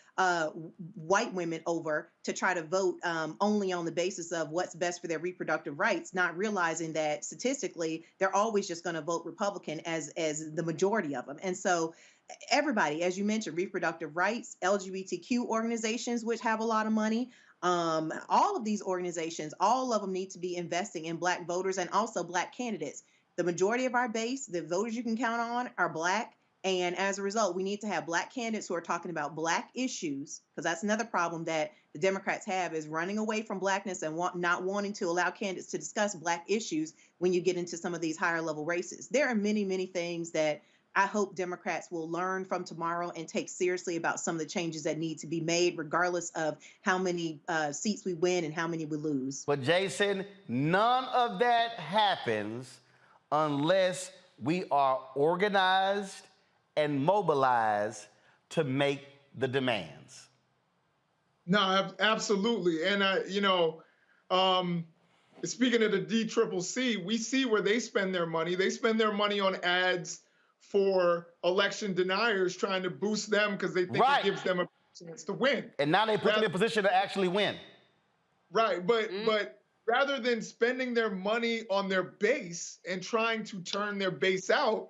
white women over to try to vote only on the basis of what's best for their reproductive rights, not realizing that statistically they're always just going to vote Republican as the majority of them. And so everybody, as you mentioned, reproductive rights, LGBTQ organizations, which have a lot of money, all of these organizations, all of them need to be investing in Black voters and also Black candidates. The majority of our base, the voters you can count on, are Black. And as a result, we need to have Black candidates who are talking about Black issues, because that's another problem that the Democrats have, is running away from Blackness and not wanting to allow candidates to discuss Black issues when you get into some of these higher level races. There are many, many things that I hope Democrats will learn from tomorrow and take seriously about some of the changes that need to be made, regardless of how many seats we win and how many we lose. But Jason, none of that happens unless we are organized and mobilize to make the demands. No, absolutely. And, speaking of the DCCC, we see where they spend their money. They spend their money on ads for election deniers, trying to boost them because they think it gives them a chance to win. And now they put them in a position to actually win. Right, but rather than spending their money on their base and trying to turn their base out,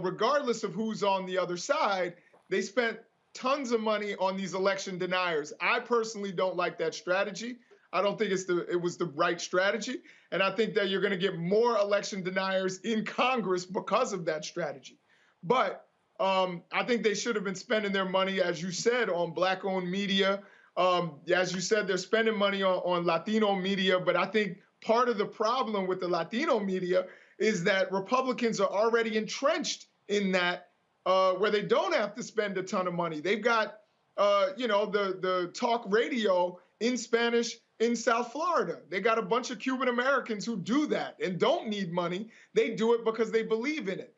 regardless of who's on the other side, they spent tons of money on these election deniers. I personally don't like that strategy. I don't think it was the right strategy. And I think that you're going to get more election deniers in Congress because of that strategy. But I think they should have been spending their money, as you said, on Black-owned media. As you said, they're spending money on Latino media. But I think part of the problem with the Latino media is that Republicans are already entrenched in that, where they don't have to spend a ton of money. They've got, the talk radio in Spanish in South Florida. They got a bunch of Cuban Americans who do that and don't need money. They do it because they believe in it.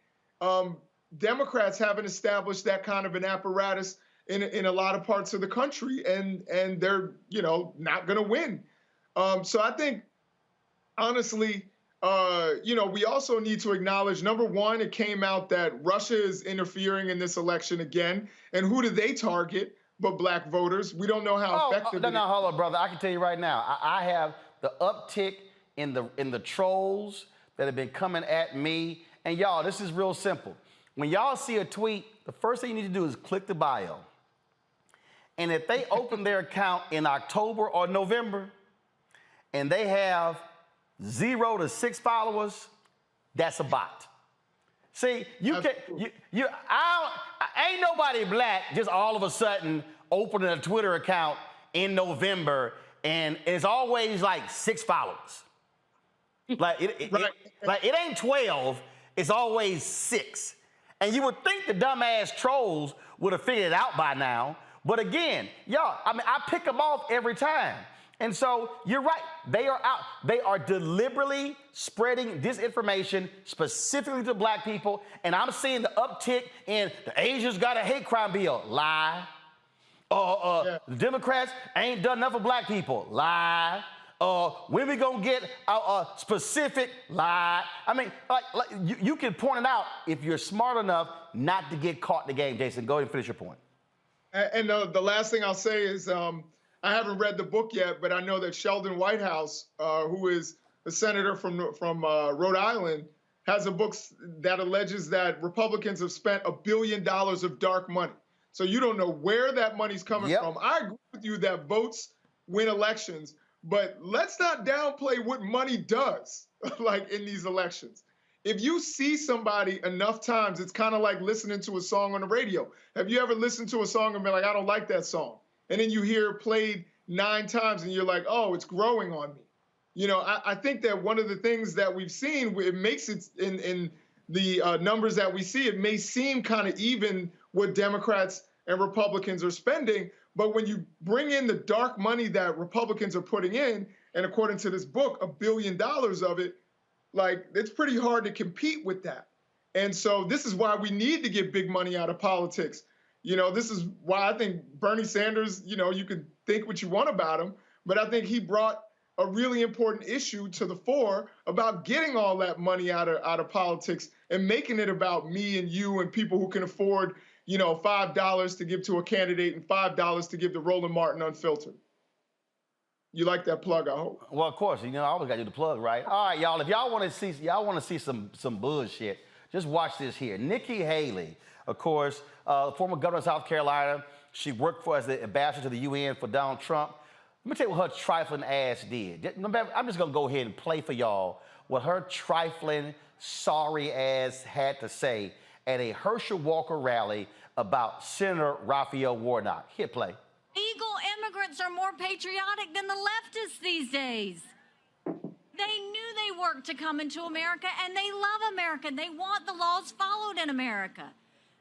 Democrats haven't established that kind of an apparatus in a lot of parts of the country, and they're, not going to win. So I think, honestly, we also need to acknowledge, number one, it came out that Russia is interfering in this election again. And who do they target but Black voters? We don't know how effective No, hold on, brother. I can tell you right now, I have the uptick in the trolls that have been coming at me. And y'all, this is real simple. When y'all see a tweet, the first thing you need to do is click the bio. And if they open their account in October or November and they have 0 to 6 followers, that's a bot. See, ain't nobody Black just all of a sudden opening a Twitter account in November and it's always like 6 followers. Like it ain't 12, it's always 6. And you would think the dumbass trolls would have figured it out by now. But again, y'all, I pick them off every time. And so you're right. They are out. They are deliberately spreading disinformation specifically to Black people. And I'm seeing the uptick in the Asians got a hate crime bill. Lie. The Democrats ain't done enough for Black people. Lie. When we gonna get a specific lie? I mean, you can point it out if you're smart enough not to get caught in the game. Jason, go ahead and finish your point. And the last thing I'll say is I haven't read the book yet, but I know that Sheldon Whitehouse, who is a senator from Rhode Island, has a book that alleges that Republicans have spent $1 billion of dark money. So you don't know where that money's coming from. I agree with you that votes win elections, but let's not downplay what money does, like in these elections. if you see somebody enough times, it's kind of like listening to a song on the radio. Have you ever listened to a song and been like, I don't like that song? And then you hear it played 9 times and you're like, oh, it's growing on me. You know, I think that one of the things that we've seen, it makes it in the numbers that we see, it may seem kind of even what Democrats and Republicans are spending. But when you bring in the dark money that Republicans are putting in, and according to this book, $1 billion of it, like, it's pretty hard to compete with that. And so this is why we need to get big money out of politics. You know, this is why I think Bernie Sanders, you know, you could think what you want about him, but I think he brought a really important issue to the fore about getting all that money out of politics and making it about me and you and people who can afford, you know, $5 to give to a candidate and $5 to give to Roland Martin Unfiltered. You like that plug, I hope. Well, of course, you know, I always got to do the plug, right? All right, y'all, if y'all want to see some bullshit, just watch this here. Nikki Haley, of course, former governor of South Carolina. She worked as the ambassador to the UN for Donald Trump. Let me tell you what her trifling ass did. I'm just going to go ahead and play for y'all what her trifling, sorry ass had to say at a Herschel Walker rally about Senator Raphael Warnock. Hit play. Illegal immigrants are more patriotic than the leftists these days. They knew they worked to come into America, and they love America. They want the laws followed in America.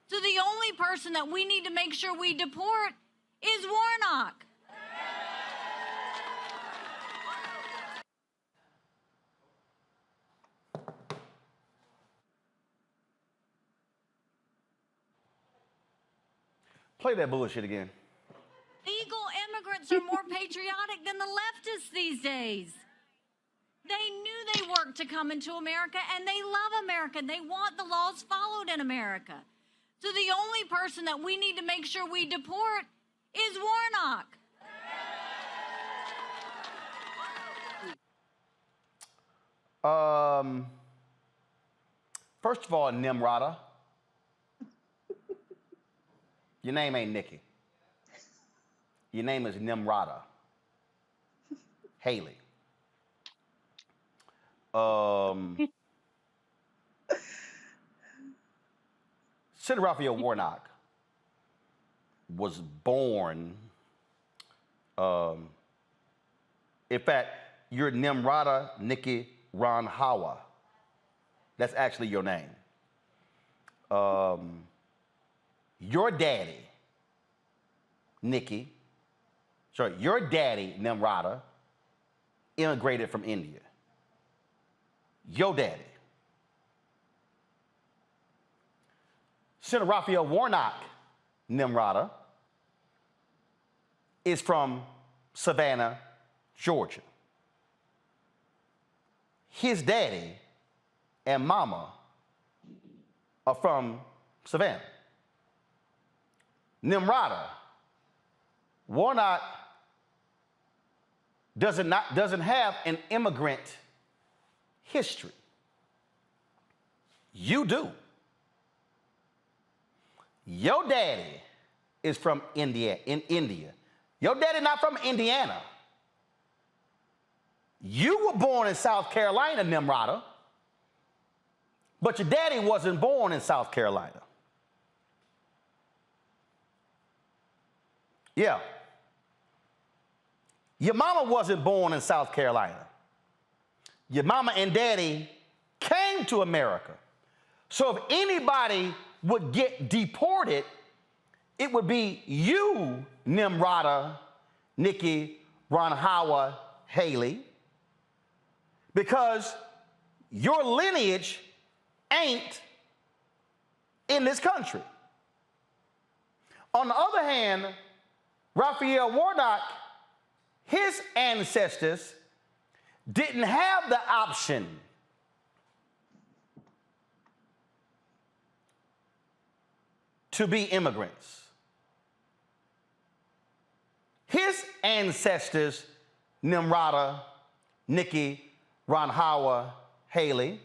So the only person that we need to make sure we deport is Warnock. Play that bullshit again. Illegal immigrants are more patriotic than the leftists these days. They knew they worked to come into America, and they love America. They want the laws followed in America. So the only person that we need to make sure we deport is Warnock. First of all, Nimrata, your name ain't Nikki. Your name is Nimrata Haley. Senator Raphael Warnock was born, in fact, you're Nimrata Nikki Ranhawa. That's actually your name. Your daddy, Nikki, your daddy, Nimrata, immigrated from India. Your daddy. Senator Raphael Warnock, Nimrata, is from Savannah, Georgia. His daddy and mama are from Savannah. Nimrata, Warnock doesn't have an immigrant history. You do. Your daddy is from India. Your daddy not from Indiana. You were born in South Carolina, Nimrata, but your daddy wasn't born in South Carolina. Yeah. Your mama wasn't born in South Carolina. Your mama and daddy came to America. So if anybody would get deported, it would be you, Nimrata Nikki Ranhawa Haley, because your lineage ain't in this country. On the other hand, Raphael Warnock, his ancestors didn't have the option to be immigrants. His ancestors, Nimrata Nikki Ranhawa Haley,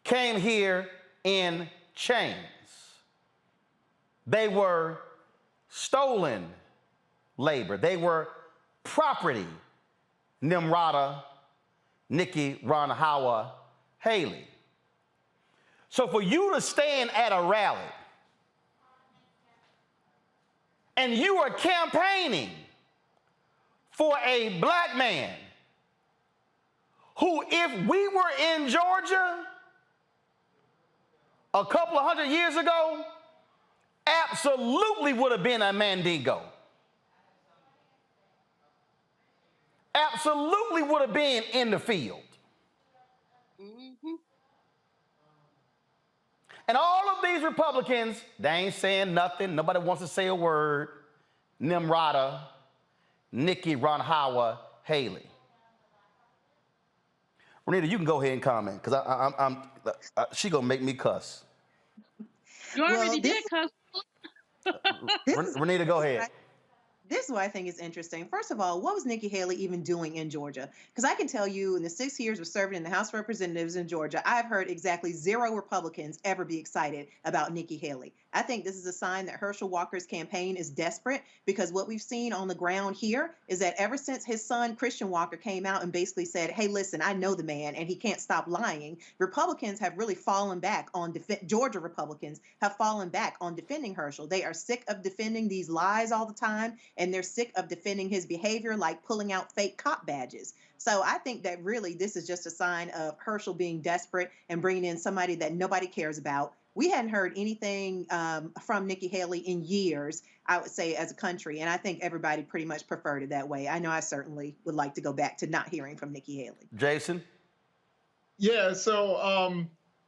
came here in chains. They were stolen labor. They were property, Nimrata Nikki Ranhawa Haley. So for you to stand at a rally and you are campaigning for a black man who, if we were in Georgia a couple of 100 years ago, absolutely would have been a Mandingo. Absolutely would have been in the field. And all of these Republicans, they ain't saying nothing. Nobody wants to say a word. Nimrata, Nikki Ronhawa, Haley. Renita, you can go ahead and comment, because she gonna make me cuss. You already did cuss. Renita, go ahead. This is what I think is interesting. First of all, what was Nikki Haley even doing in Georgia? Because I can tell you in the 6 years of serving in the House of Representatives in Georgia, I've heard exactly 0 Republicans ever be excited about Nikki Haley. I think this is a sign that Herschel Walker's campaign is desperate, because what we've seen on the ground here is that ever since his son, Christian Walker, came out and basically said, hey, listen, I know the man and he can't stop lying, Republicans have really fallen back on, Georgia Republicans have fallen back on defending Herschel. They are sick of defending these lies all the time, and they're sick of defending his behavior, like pulling out fake cop badges. So I think that really this is just a sign of Herschel being desperate and bringing in somebody that nobody cares about. We hadn't heard anything from Nikki Haley in years, I would say, as a country. And I think everybody pretty much preferred it that way. I know I certainly would like to go back to not hearing from Nikki Haley. Jason? Yeah, so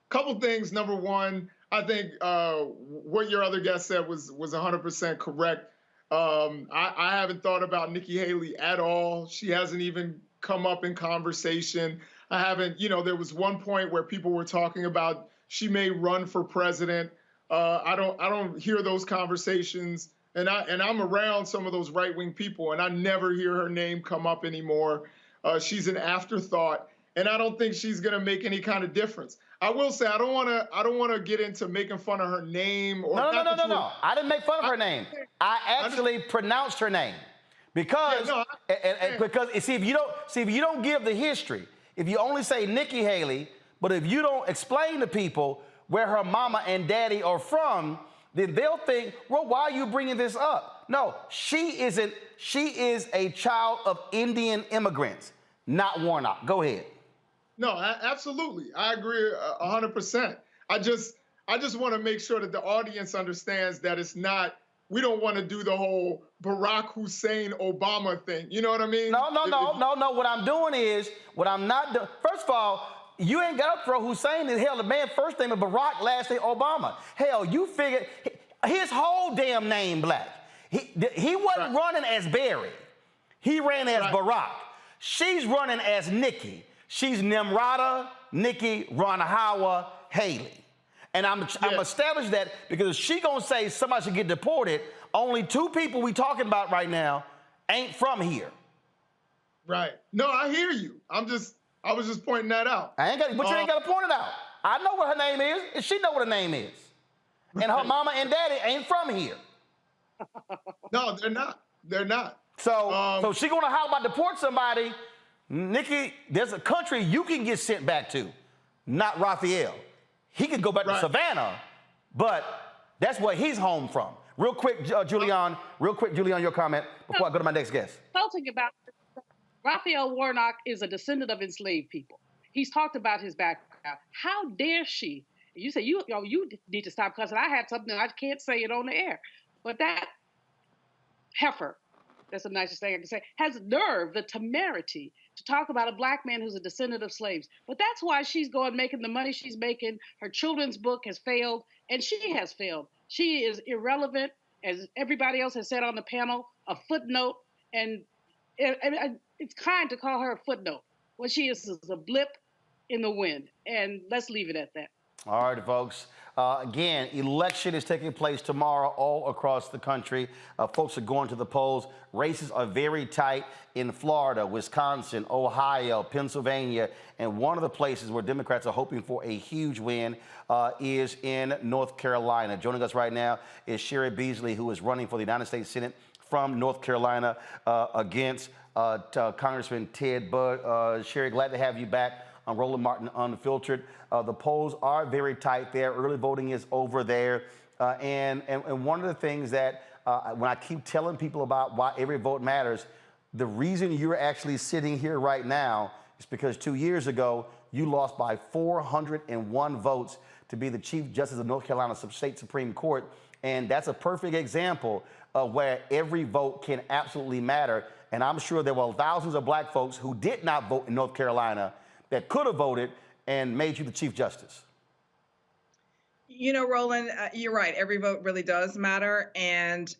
couple things. Number one, I think what your other guest said was 100% correct. I haven't thought about Nikki Haley at all. She hasn't even come up in conversation. I haven't, there was one point where people were talking about she may run for president. I don't hear those conversations, and I'm around some of those right-wing people, and I never hear her name come up anymore. She's an afterthought, and I don't think she's going to make any kind of difference. I will say I don't want to get into making fun of her name. Or No. I didn't make fun of her name. I actually pronounced her name because if you don't give the history, if you only say Nikki Haley, but if you don't explain to people where her mama and daddy are from, then they'll think, well, why are you bringing this up? No, she isn't. She is a child of Indian immigrants, not Warnock. Go ahead. No, absolutely. I agree 100%. I just want to make sure that the audience understands that it's not, we don't want to do the whole Barack Hussein Obama thing. You know what I mean? No. What I'm doing is, what I'm not doing, first of all, you ain't got to throw Hussein in. Hell, the man first name is Barack, last name Obama. Hell, you figure his whole damn name black. He wasn't running as Barry. He ran as Barack. She's running as Nikki. She's Nimrata, Nikki Ronhawa, Haley. And I'm established that because if she gonna say somebody should get deported, only 2 people we talking about right now ain't from here. Right. No, I hear you. I was just pointing that out. You ain't got to point it out. I know what her name is, and she know what her name is. And her mama and daddy ain't from here. No, they're not. They're not. So she gonna how about deport somebody? Nikki, there's a country you can get sent back to, not Raphael. He can go back to Savannah, but that's where he's home from. Real quick, Julian, your comment before I go to my next guest. Something about Raphael Warnock is a descendant of enslaved people. He's talked about his background. How dare she? You say you need to stop cussing. I had something, I can't say it on the air, but that heifer, that's the nicest thing I can say, has nerve, the temerity to talk about a black man who's a descendant of slaves. But that's why she's going making the money she's making. Her children's book has failed, and she has failed. She is irrelevant, as everybody else has said on the panel, a footnote, and it's kind to call her a footnote. What she is a blip in the wind, and let's leave it at that. All right, folks. Again, election is taking place tomorrow all across the country. Folks are going to the polls. Races are very tight in Florida, Wisconsin, Ohio, Pennsylvania, and one of the places where Democrats are hoping for a huge win is in North Carolina. Joining us right now is Cheri Beasley, who is running for the United States Senate from North Carolina against Congressman Ted Budd. Cheri, glad to have you back on Roland Martin Unfiltered. The polls are very tight there. Early voting is over there. And one of the things that when I keep telling people about why every vote matters, the reason you're actually sitting here right now is because 2 years ago, you lost by 401 votes to be the Chief Justice of North Carolina State Supreme Court. And that's a perfect example of where every vote can absolutely matter. And I'm sure there were thousands of black folks who did not vote in North Carolina that could have voted and made you the Chief Justice. You know, Roland, you're right. Every vote really does matter, and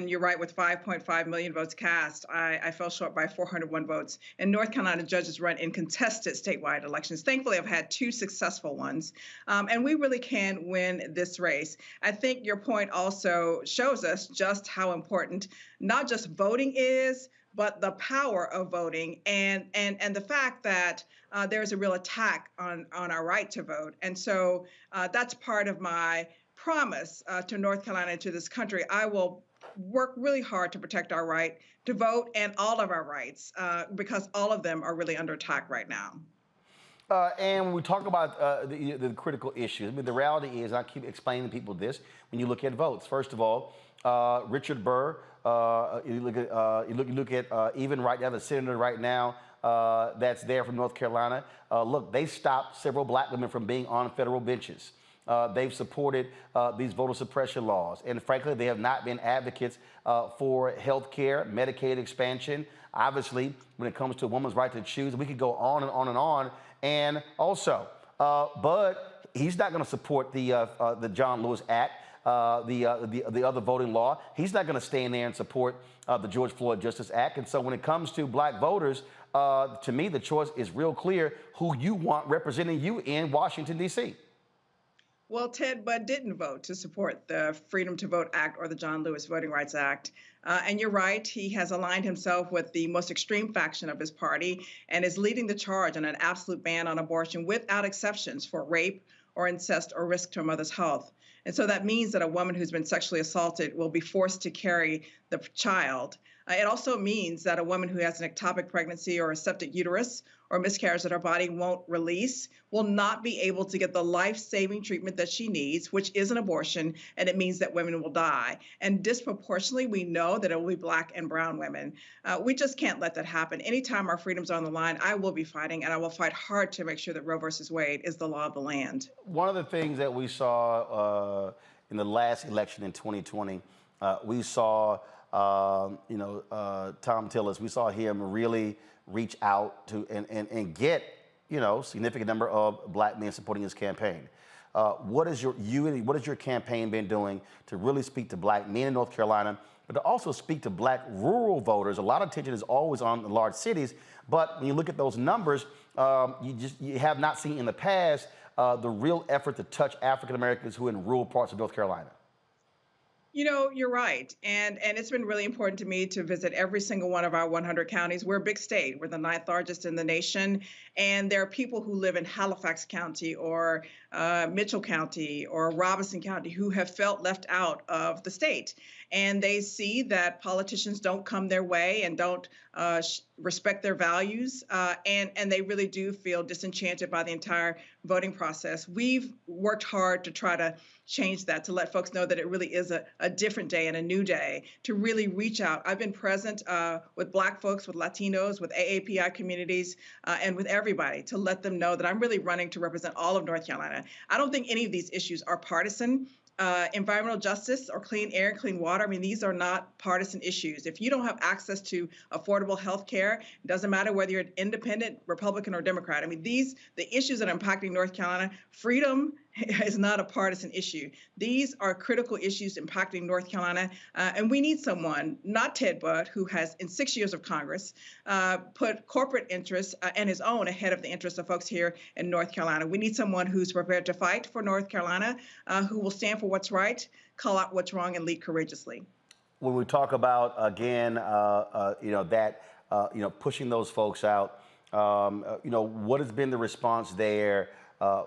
you're right. With 5.5 million votes cast, I fell short by 401 votes. And North Carolina judges run in contested statewide elections. Thankfully, I've had 2 successful ones, and we really can win this race. I think your point also shows us just how important not just voting is, but the power of voting and the fact that there's a real attack on our right to vote. And so that's part of my promise to North Carolina and to this country. I will work really hard to protect our right to vote and all of our rights because all of them are really under attack right now. And when we talk about the critical issues, I mean, the reality is, I keep explaining to people this, when you look at votes, first of all, Richard Burr, you look at even right now, the senator right now that's there from North Carolina. Look, they stopped several black women from being on federal benches. They've supported these voter suppression laws. And frankly, they have not been advocates for health care, Medicaid expansion. Obviously, when it comes to a woman's right to choose, we could go on and on and on. And also, but he's not going to support the John Lewis Act. The other voting law. He's not going to stay in there and support the George Floyd Justice Act. And so when it comes to black voters, to me, the choice is real clear who you want representing you in Washington, D.C. Well, Ted Budd didn't vote to support the Freedom to Vote Act or the John Lewis Voting Rights Act. And you're right, he has aligned himself with the most extreme faction of his party and is leading the charge on an absolute ban on abortion without exceptions for rape or incest or risk to a mother's health. And so that means that a woman who's been sexually assaulted will be forced to carry the child. It also means that a woman who has an ectopic pregnancy or a septic uterus or miscarriage that her body won't release will not be able to get the life-saving treatment that she needs, which is an abortion, and it means that women will die. And disproportionately, we know that it will be black and brown women. We just can't let that happen. Anytime our freedoms are on the line, I will be fighting, and I will fight hard to make sure that Roe versus Wade is the law of the land. One of the things that we saw in the last election in 2020, we saw Tom Tillis, we saw him really reach out to and get, significant number of black men supporting his campaign. What has your campaign been doing to really speak to black men in North Carolina, but to also speak to black rural voters? A lot of attention is always on the large cities, but when you look at those numbers, you have not seen in the past the real effort to touch African Americans who are in rural parts of North Carolina. You know, you're right. And it's been really important to me to visit every single one of our 100 counties. We're a big state. We're the 9th largest in the nation. And there are people who live in Halifax County or Mitchell County or Robinson County who have felt left out of the state. And they see that politicians don't come their way and don't respect their values. And they really do feel disenchanted by the entire voting process. We've worked hard to try to change that, to let folks know that it really is a different day and a new day, to really reach out. I've been present with Black folks, with Latinos, with AAPI communities, and with everybody to let them know that I'm really running to represent all of North Carolina. I don't think any of these issues are partisan. Environmental justice or clean air and clean water, I mean, these are not partisan issues. If you don't have access to affordable health care, it doesn't matter whether you're an independent, Republican, or Democrat. I mean, the issues that are impacting North Carolina, freedom is not a partisan issue. These are critical issues impacting North Carolina, and we need someone, not Ted Budd, who has, in 6 years of Congress, put corporate interests and his own ahead of the interests of folks here in North Carolina. We need someone who's prepared to fight for North Carolina, who will stand for what's right, call out what's wrong, and lead courageously. When we talk about, again, pushing those folks out, what has been the response there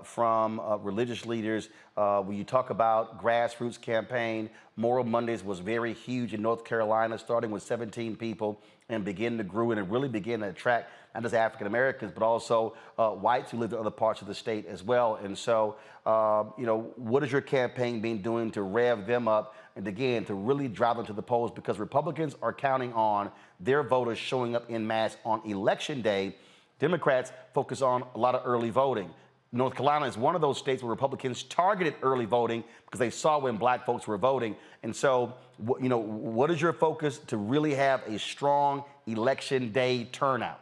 from religious leaders. When you talk about grassroots campaign, Moral Mondays was very huge in North Carolina, starting with 17 people and began to grow and really began to attract not just African Americans, but also whites who lived in other parts of the state as well. And so, what has your campaign been doing to rev them up and again, to really drive them to the polls? Because Republicans are counting on their voters showing up en masse on Election Day. Democrats focus on a lot of early voting. North Carolina is one of those states where Republicans targeted early voting because they saw when black folks were voting. And so, what is your focus to really have a strong Election Day turnout?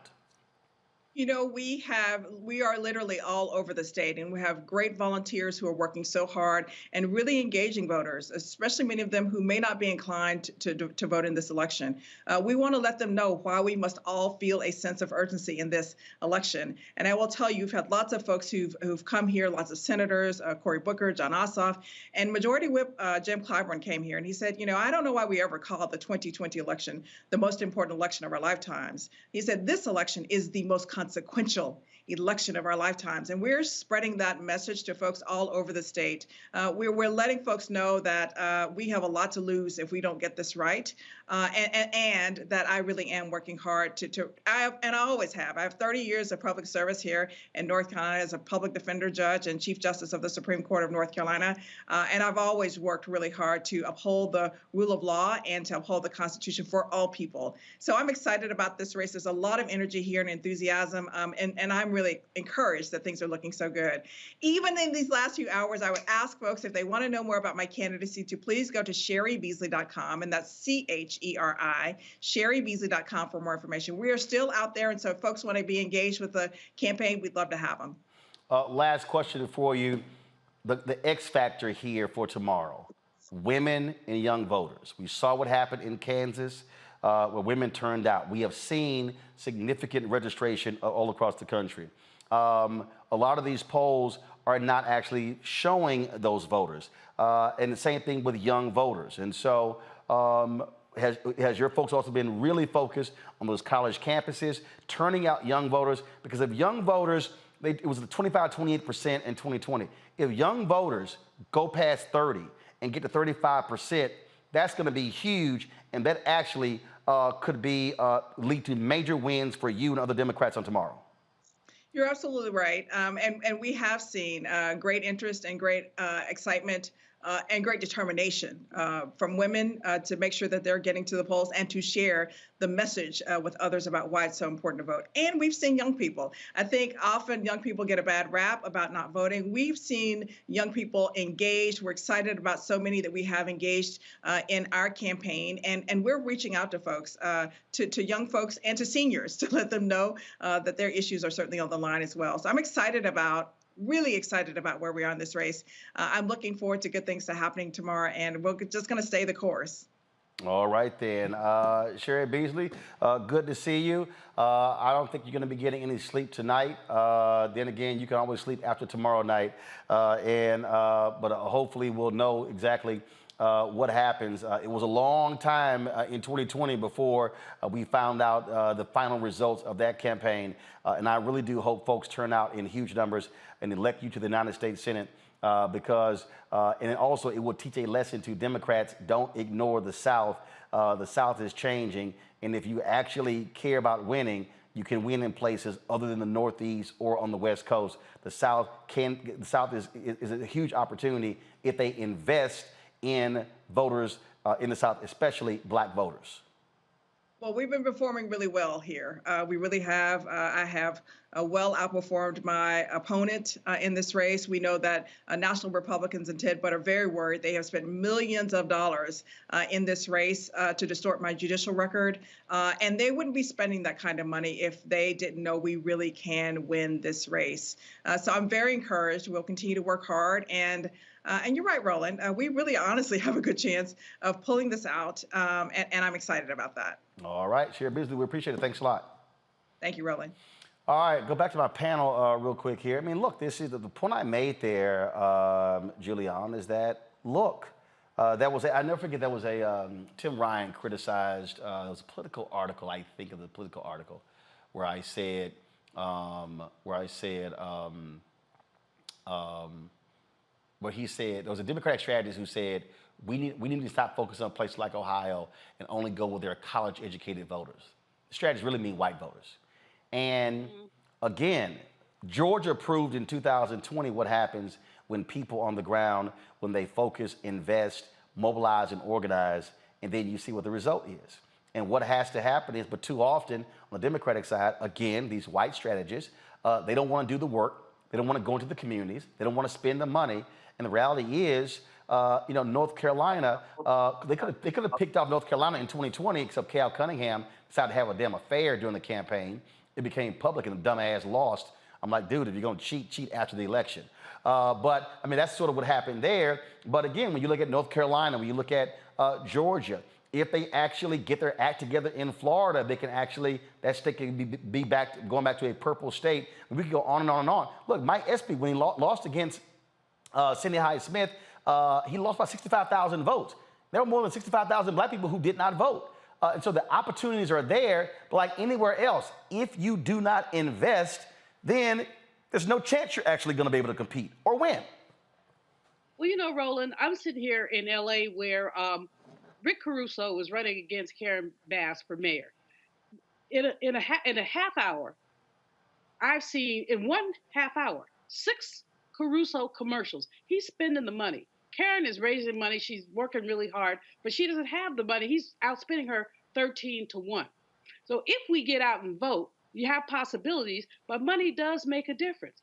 We are literally all over the state, and we have great volunteers who are working so hard and really engaging voters, especially many of them who may not be inclined to vote in this election. We want to let them know why we must all feel a sense of urgency in this election. And I will tell you, you've had lots of folks who've come here, lots of senators, Cory Booker, John Ossoff, and Majority Whip Jim Clyburn came here, and he said, I don't know why we ever called the 2020 election the most important election of our lifetimes. He said, this election is the most consequential election of our lifetimes. And we're spreading that message to folks all over the state. We're letting folks know that we have a lot to lose if we don't get this right. And that I really am working hard I always have. I have 30 years of public service here in North Carolina as a public defender judge and Chief Justice of the Supreme Court of North Carolina. And I've always worked really hard to uphold the rule of law and to uphold the Constitution for all people. So I'm excited about this race. There's a lot of energy here and enthusiasm. And I'm really encouraged that things are looking so good. Even in these last few hours, I would ask folks if they want to know more about my candidacy to please go to CheriBeasley.com, and that's CHERI, CheriBeasley.com for more information. We are still out there, and so if folks want to be engaged with the campaign, we'd love to have them. Last question for you. The X factor here for tomorrow, women and young voters. We saw what happened in Kansas, where women turned out. We have seen significant registration all across the country. A lot of these polls are not actually showing those voters. And the same thing with young voters. And so has your folks also been really focused on those college campuses, turning out young voters? Because if young voters, it was 25-28% in 2020. If young voters go past 30 and get to 35%, that's going to be huge, and that actually could be lead to major wins for you and other Democrats on tomorrow. You're absolutely right. And we have seen great interest and great excitement and great determination from women to make sure that they're getting to the polls and to share the message with others about why it's so important to vote. And we've seen young people. I think often young people get a bad rap about not voting. We've seen young people engaged. We're excited about so many that we have engaged in our campaign. And we're reaching out to folks, to young folks and to seniors to let them know that their issues are certainly on the line as well. So I'm really excited about where we are in this race. I'm looking forward to good things happening tomorrow, and we're just going to stay the course. All right, then. Cheri Beasley, good to see you. I don't think you're going to be getting any sleep tonight. Then again, you can always sleep after tomorrow night. But hopefully we'll know exactly what happens. It was a long time in 2020 before we found out the final results of that campaign. And I really do hope folks turn out in huge numbers and elect you to the United States Senate because, and also it will teach a lesson to Democrats, don't ignore the South. The South is changing. And if you actually care about winning, you can win in places other than the Northeast or on the West Coast. The South is a huge opportunity if they invest in voters in the South, especially black voters. Well, we've been performing really well here. We really have. I have well outperformed my opponent in this race. We know that national Republicans and Ted Budd are very worried. They have spent millions of dollars in this race to distort my judicial record. And they wouldn't be spending that kind of money if they didn't know we really can win this race. So I'm very encouraged. We'll continue to work hard. And you're right, Roland. We really honestly have a good chance of pulling this out. And I'm excited about that. All right, Cheri Beasley, we appreciate it. Thanks a lot. Thank you, Roland. All right, go back to my panel real quick here. I mean, look, this is the point I made there, Julian, is that, look, that was, I never forget, that was a, Tim Ryan criticized, it was a political article, I think of the political article, where I said, where he said there was a Democratic strategist who said we need to stop focusing on places like Ohio and only go where there are college-educated voters. The strategists really mean white voters. And again, Georgia proved in 2020 what happens when people on the ground, when they focus, invest, mobilize, and organize, and then you see what the result is. And what has to happen is, but too often on the Democratic side, again, these white strategists, they don't want to do the work. They don't want to go into the communities. They don't want to spend the money. And the reality is, North Carolina, they could have picked off North Carolina in 2020, except Cal Cunningham decided to have a damn affair during the campaign. It became public and the dumbass lost. I'm like, dude, if you're going to cheat after the election. But, I mean, that's sort of what happened there. But again, when you look at North Carolina, when you look at Georgia, if they actually get their act together in Florida, they can actually, that state can be back, going back to a purple state. And we can go on and on and on. Look, Mike Espy, when he lost against Sidney Hyde-Smith, he lost by 65,000 votes. There were more than 65,000 black people who did not vote. And so the opportunities are there, but like anywhere else, if you do not invest, then there's no chance you're actually going to be able to compete or win. Well, you know, Roland, I'm sitting here in L.A. where Rick Caruso was running against Karen Bass for mayor. In a half hour, I've seen, in 1.5 hour, 6 Caruso commercials. He's spending the money. Karen is raising money. She's working really hard, but she doesn't have the money. He's outspending her 13-1. So if we get out and vote, you have possibilities, but money does make a difference.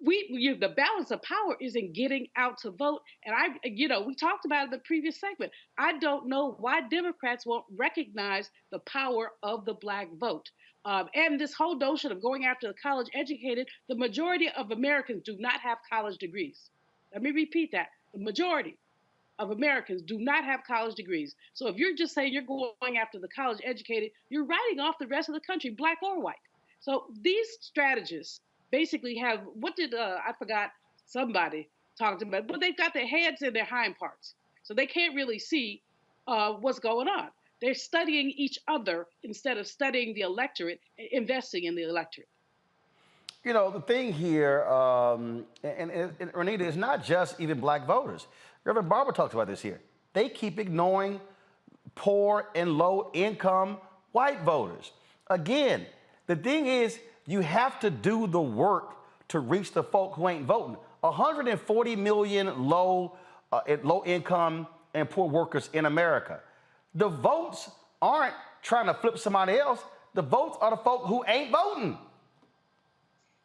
The balance of power is in getting out to vote. And we talked about it in the previous segment. I don't know why Democrats won't recognize the power of the black vote. And this whole notion of going after the college educated, the majority of Americans do not have college degrees. Let me repeat that. The majority of Americans do not have college degrees. So if you're just saying you're going after the college educated, you're writing off the rest of the country, black or white. So these strategists basically have, I forgot, somebody talked about, but they've got their heads in their hind parts. So they can't really see what's going on. They're studying each other instead of studying the electorate, investing in the electorate. You know, the thing here, and Renita, is not just even black voters. Reverend Barber talks about this here. They keep ignoring poor and low income white voters. Again, the thing is, you have to do the work to reach the folk who ain't voting. 140 million low income and poor workers in America. The votes aren't trying to flip somebody else. The votes are the folk who ain't voting.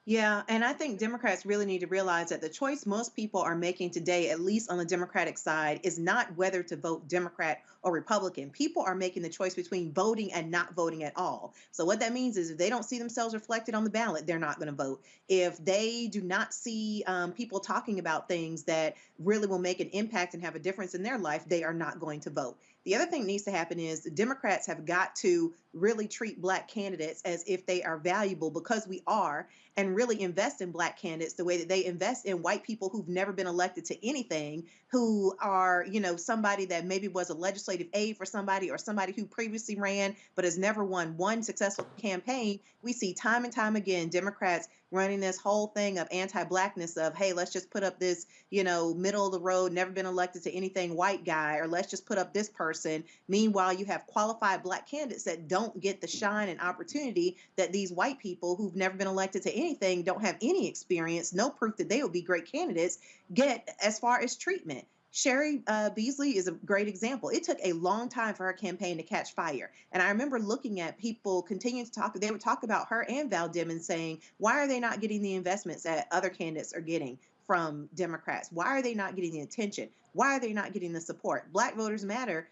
Yeah, and I think Democrats really need to realize that the choice most people are making today, at least on the Democratic side, is not whether to vote Democrat or Republican. People are making the choice between voting and not voting at all. So what that means is if they don't see themselves reflected on the ballot, they're not going to vote. If they do not see people talking about things that really will make an impact and have a difference in their life, they are not going to vote. The other thing that needs to happen is the Democrats have got to really treat black candidates as if they are valuable, because we are, and really invest in black candidates the way that they invest in white people who've never been elected to anything, who are, somebody that maybe was a legislative aide for somebody or somebody who previously ran but has never won one successful campaign. We see time and time again Democrats running this whole thing of anti-blackness of, hey, let's just put up this, middle of the road, never been elected to anything white guy, or let's just put up this person. Meanwhile, you have qualified black candidates that don't get the shine and opportunity that these white people who've never been elected to anything, don't have any experience, no proof that they would be great candidates, get as far as treatment. Cheri Beasley is a great example. It took a long time for her campaign to catch fire. And I remember looking at people continuing to talk, they would talk about her and Val Demings saying, why are they not getting the investments that other candidates are getting from Democrats? Why are they not getting the attention? Why are they not getting the support? Black Voters Matter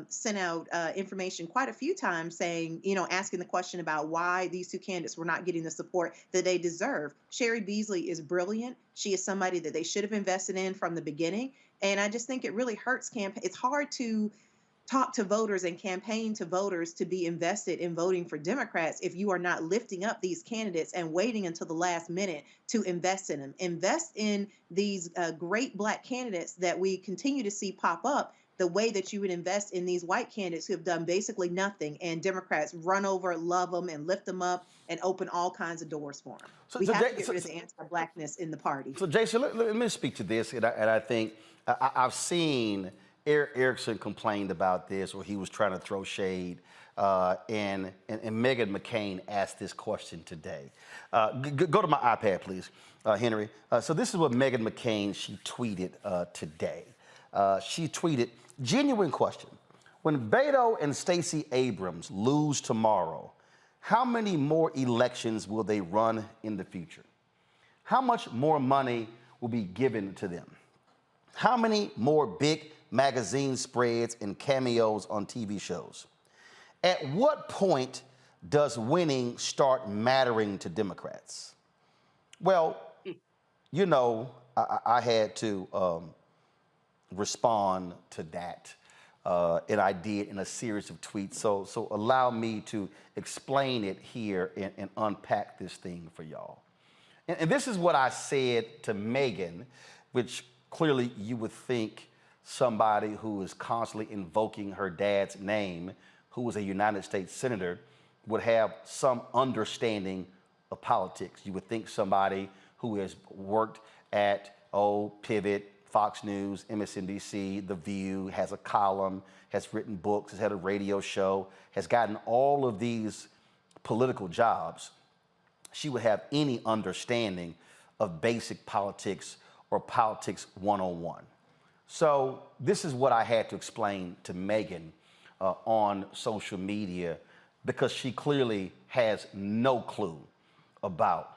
sent out information quite a few times saying, asking the question about why these two candidates were not getting the support that they deserve. Cheri Beasley is brilliant. She is somebody that they should have invested in from the beginning. And I just think it really hurts It's hard to talk to voters and campaign to voters to be invested in voting for Democrats if you are not lifting up these candidates and waiting until the last minute to invest in them. Invest in these great black candidates that we continue to see pop up, the way that you would invest in these white candidates who have done basically nothing, and Democrats run over, love them, and lift them up and open all kinds of doors for them. We have to get rid of the anti-blackness in the party. So, Jason, let me speak to this, and I think I've seen Erickson complained about this, or he was trying to throw shade, and Meghan McCain asked this question today. Go to my iPad, please, Henry. So this is what Meghan McCain, she tweeted today. She tweeted, genuine question. When Beto and Stacey Abrams lose tomorrow, how many more elections will they run in the future? How much more money will be given to them? How many more big magazine spreads and cameos on TV shows? At what point does winning start mattering to Democrats? Well, you know, I had to respond to that, and I did in a series of tweets. So allow me to explain it here and unpack this thing for y'all. And this is what I said to Meghan, which clearly you would think somebody who is constantly invoking her dad's name, who was a United States senator, would have some understanding of politics. You would think somebody who has worked at Pivot, Fox News, MSNBC, The View, has a column, has written books, has had a radio show, has gotten all of these political jobs. She would have any understanding of basic politics or politics 101. So this is what I had to explain to Meghan on social media, because she clearly has no clue about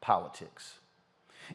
politics.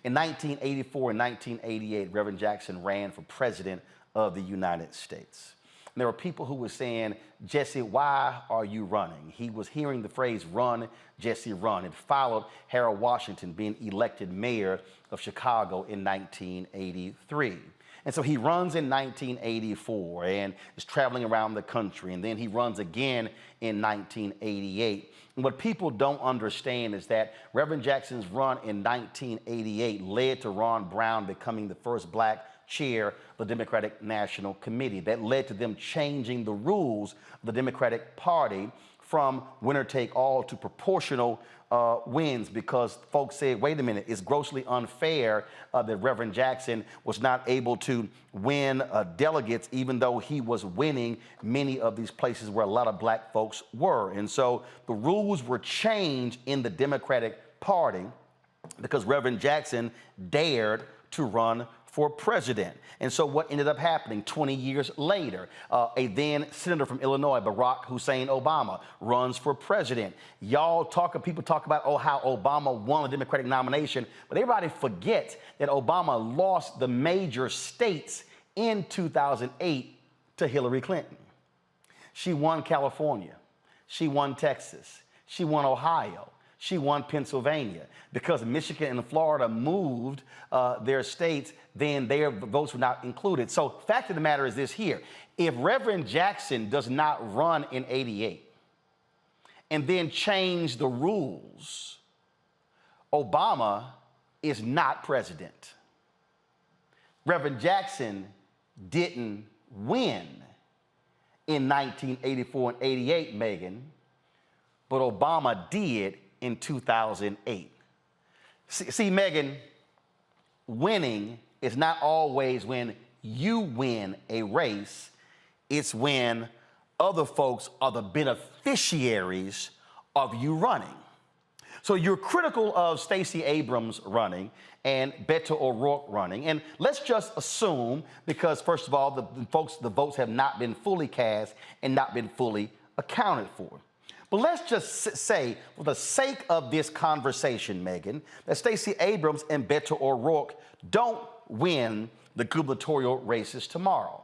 In 1984 and 1988, Reverend Jackson ran for president of the United States. And there were people who were saying, Jesse, why are you running? He was hearing the phrase, run, Jesse, run. It followed Harold Washington being elected mayor of Chicago in 1983. And so he runs in 1984 and is traveling around the country. And then he runs again in 1988. And what people don't understand is that Reverend Jackson's run in 1988 led to Ron Brown becoming the first black chair of the Democratic National Committee. That led to them changing the rules of the Democratic Party from winner take all to proportional wins, because folks said, wait a minute, it's grossly unfair that Reverend Jackson was not able to win delegates, even though he was winning many of these places where a lot of black folks were. And so the rules were changed in the Democratic Party because Reverend Jackson dared to run for president. And so what ended up happening 20 years later, a then senator from Illinois, Barack Hussein Obama, runs for president. People talk about, how Obama won the Democratic nomination, but everybody forgets that Obama lost the major states in 2008 to Hillary Clinton. She won California. She won Texas. She won Ohio. She won Pennsylvania. Because Michigan and Florida moved their states, then their votes were not included. So fact of the matter is this here. If Reverend Jackson does not run in 88 and then change the rules, Obama is not president. Reverend Jackson didn't win in 1984 and 88, Meghan, but Obama did in 2008. See, Meghan, winning is not always when you win a race. It's when other folks are the beneficiaries of you running. So you're critical of Stacey Abrams running and Beto O'Rourke running. And let's just assume, because first of all, the votes have not been fully cast and not been fully accounted for. But let's just say, for the sake of this conversation, Meghan, that Stacey Abrams and Beto O'Rourke don't win the gubernatorial races tomorrow.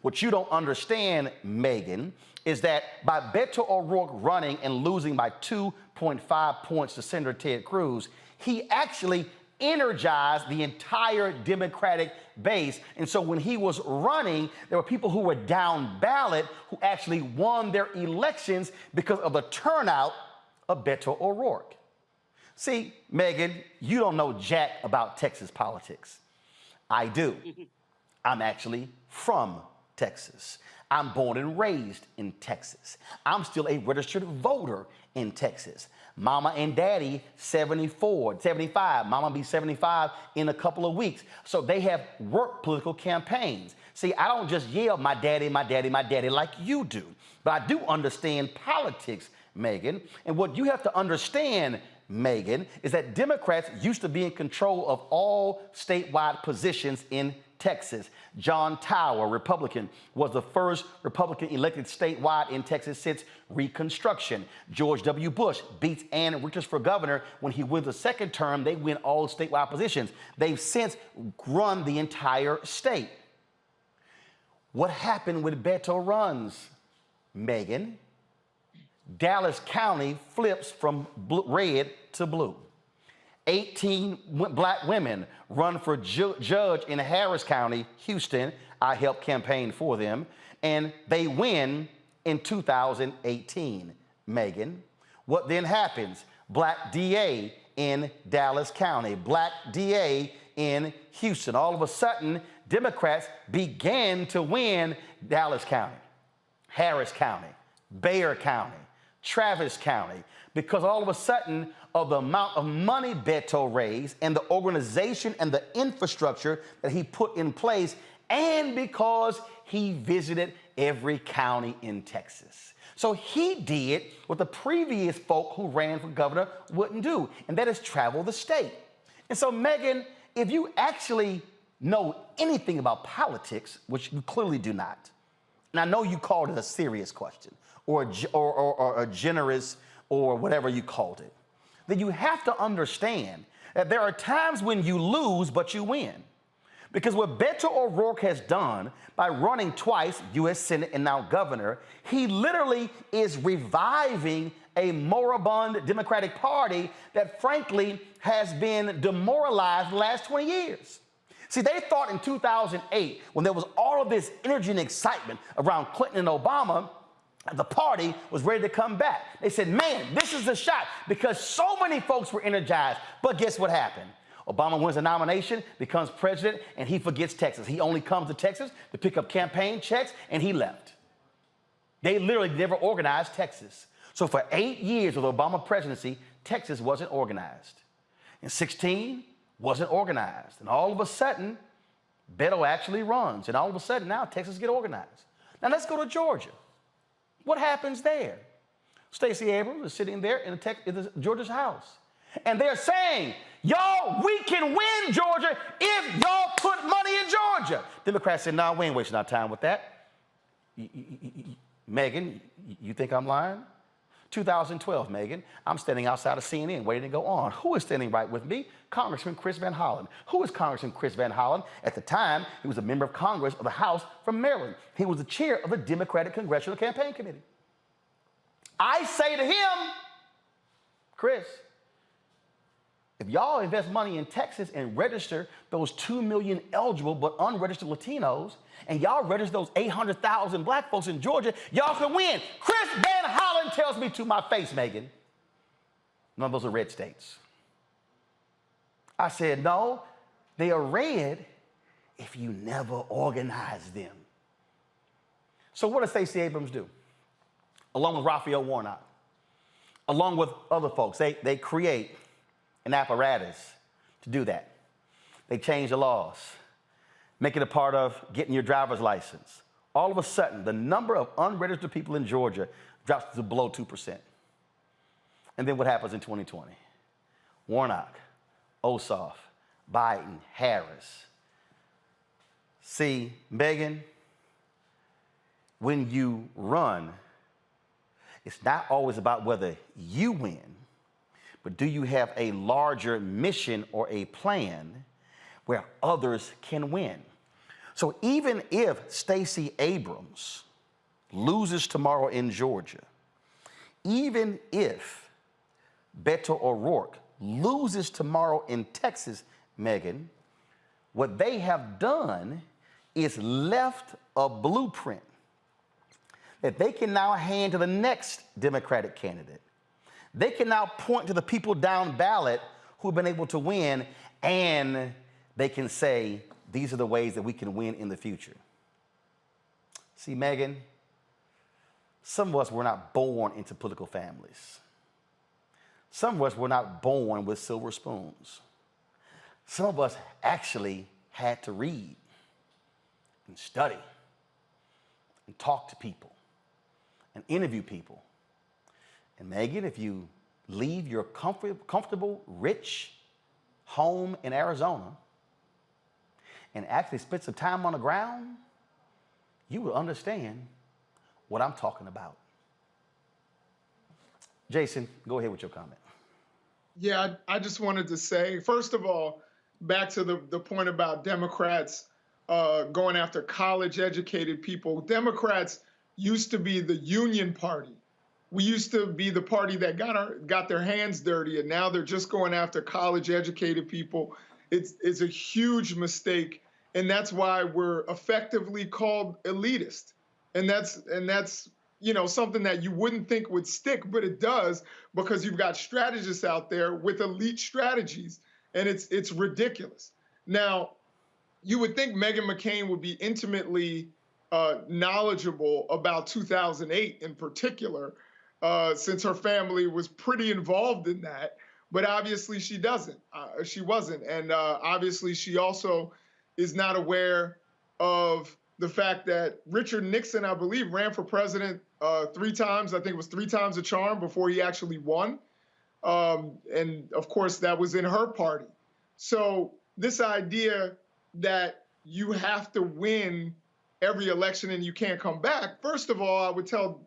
What you don't understand, Meghan, is that by Beto O'Rourke running and losing by 2.5 points to Senator Ted Cruz, he actually energized the entire Democratic base. And so when he was running, there were people who were down ballot who actually won their elections because of the turnout of Beto O'Rourke. See, Meghan, you don't know jack about Texas politics. I do. I'm actually from Texas. I'm born and raised in Texas. I'm still a registered voter in Texas. Mama and daddy, 74, 75. Mama be 75 in a couple of weeks. So they have worked political campaigns. See, I don't just yell, my daddy, my daddy, my daddy, like you do. But I do understand politics, Megan. And what you have to understand, Megan, is that Democrats used to be in control of all statewide positions in Texas. John Tower, Republican, was the first Republican elected statewide in Texas since Reconstruction. George W. Bush beats Ann Richards for governor. When he wins the second term, they win all statewide positions. They've since run the entire state. What happened when Beto runs, Megan? Dallas County flips from red to blue. 18 black women run for judge in Harris County, Houston. I helped campaign for them. And they win in 2018, Megan. What then happens? Black DA in Dallas County, black DA in Houston. All of a sudden, Democrats began to win Dallas County, Harris County, Bexar County, Travis County, because all of a sudden of the amount of money Beto raised and the organization and the infrastructure that he put in place, and because he visited every county in Texas. So he did what the previous folk who ran for governor wouldn't do, and that is travel the state. And so, Megan, if you actually know anything about politics, which you clearly do not, and I know you called it a serious question, or a generous, or whatever you called it, then you have to understand that there are times when you lose, but you win. Because what Beto O'Rourke has done by running twice, U.S. Senate and now governor, he literally is reviving a moribund Democratic Party that frankly has been demoralized the last 20 years. See, they thought in 2008, when there was all of this energy and excitement around Clinton and Obama, the party was ready to come back. They said, man, this is the shot, because so many folks were energized. But guess what happened? Obama wins the nomination, becomes president, and he forgets Texas. He only comes to Texas to pick up campaign checks, and he left. They literally never organized Texas. So for 8 years of the Obama presidency, Texas wasn't organized. In 2016, wasn't organized. And all of a sudden, Beto actually runs. And all of a sudden, now Texas get organized. Now let's go to Georgia. What happens there? Stacey Abrams is sitting there in Georgia's House. And they're saying, y'all, we can win Georgia if y'all put money in Georgia. Democrats said, no, we ain't wasting our time with that. Megan, you think I'm lying? 2012, Megan, I'm standing outside of CNN waiting to go on. Who is standing right with me? Congressman Chris Van Hollen. Who is Congressman Chris Van Hollen? At the time, he was a member of Congress of the House from Maryland. He was the chair of the Democratic Congressional Campaign Committee. I say to him, Chris, if y'all invest money in Texas and register those 2 million eligible but unregistered Latinos, and y'all register those 800,000 black folks in Georgia, y'all can win. Chris Van Hollen tells me to my face, Megan, none of those are red states. I said, no, they are red if you never organize them. So what does Stacey Abrams do? Along with Raphael Warnock, along with other folks, they create an apparatus to do that. They change the laws, make it a part of getting your driver's license. All of a sudden, the number of unregistered people in Georgia drops to below 2%. And then what happens in 2020? Warnock, Ossoff, Biden, Harris. See, Megan, when you run, it's not always about whether you win, but do you have a larger mission or a plan where others can win? So even if Stacey Abrams loses tomorrow in Georgia, even if Beto O'Rourke loses tomorrow in Texas, Megan, what they have done is left a blueprint that they can now hand to the next Democratic candidate. They can now point to the people down ballot who've been able to win, and they can say, these are the ways that we can win in the future. See, Megan, some of us were not born into political families. Some of us were not born with silver spoons. Some of us actually had to read and study and talk to people and interview people. And Megan, if you leave your comfortable, rich home in Arizona and actually spend some time on the ground, you will understand what I'm talking about. Jason, go ahead with your comment. Yeah, I just wanted to say, first of all, back to the point about Democrats going after college-educated people. Democrats used to be the union party. We used to be the party that got their hands dirty, and now they're just going after college-educated people. It's a huge mistake, and that's why we're effectively called elitist. And that's something that you wouldn't think would stick, but it does, because you've got strategists out there with elite strategies, and it's ridiculous. Now, you would think Meghan McCain would be intimately knowledgeable about 2008 in particular, since her family was pretty involved in that, but obviously she doesn't. She wasn't, and obviously she also is not aware of the fact that Richard Nixon, I believe, ran for president 3 times. I think it was 3 times a charm before he actually won. And of course, that was in her party. So this idea that you have to win every election and you can't come back, first of all, I would tell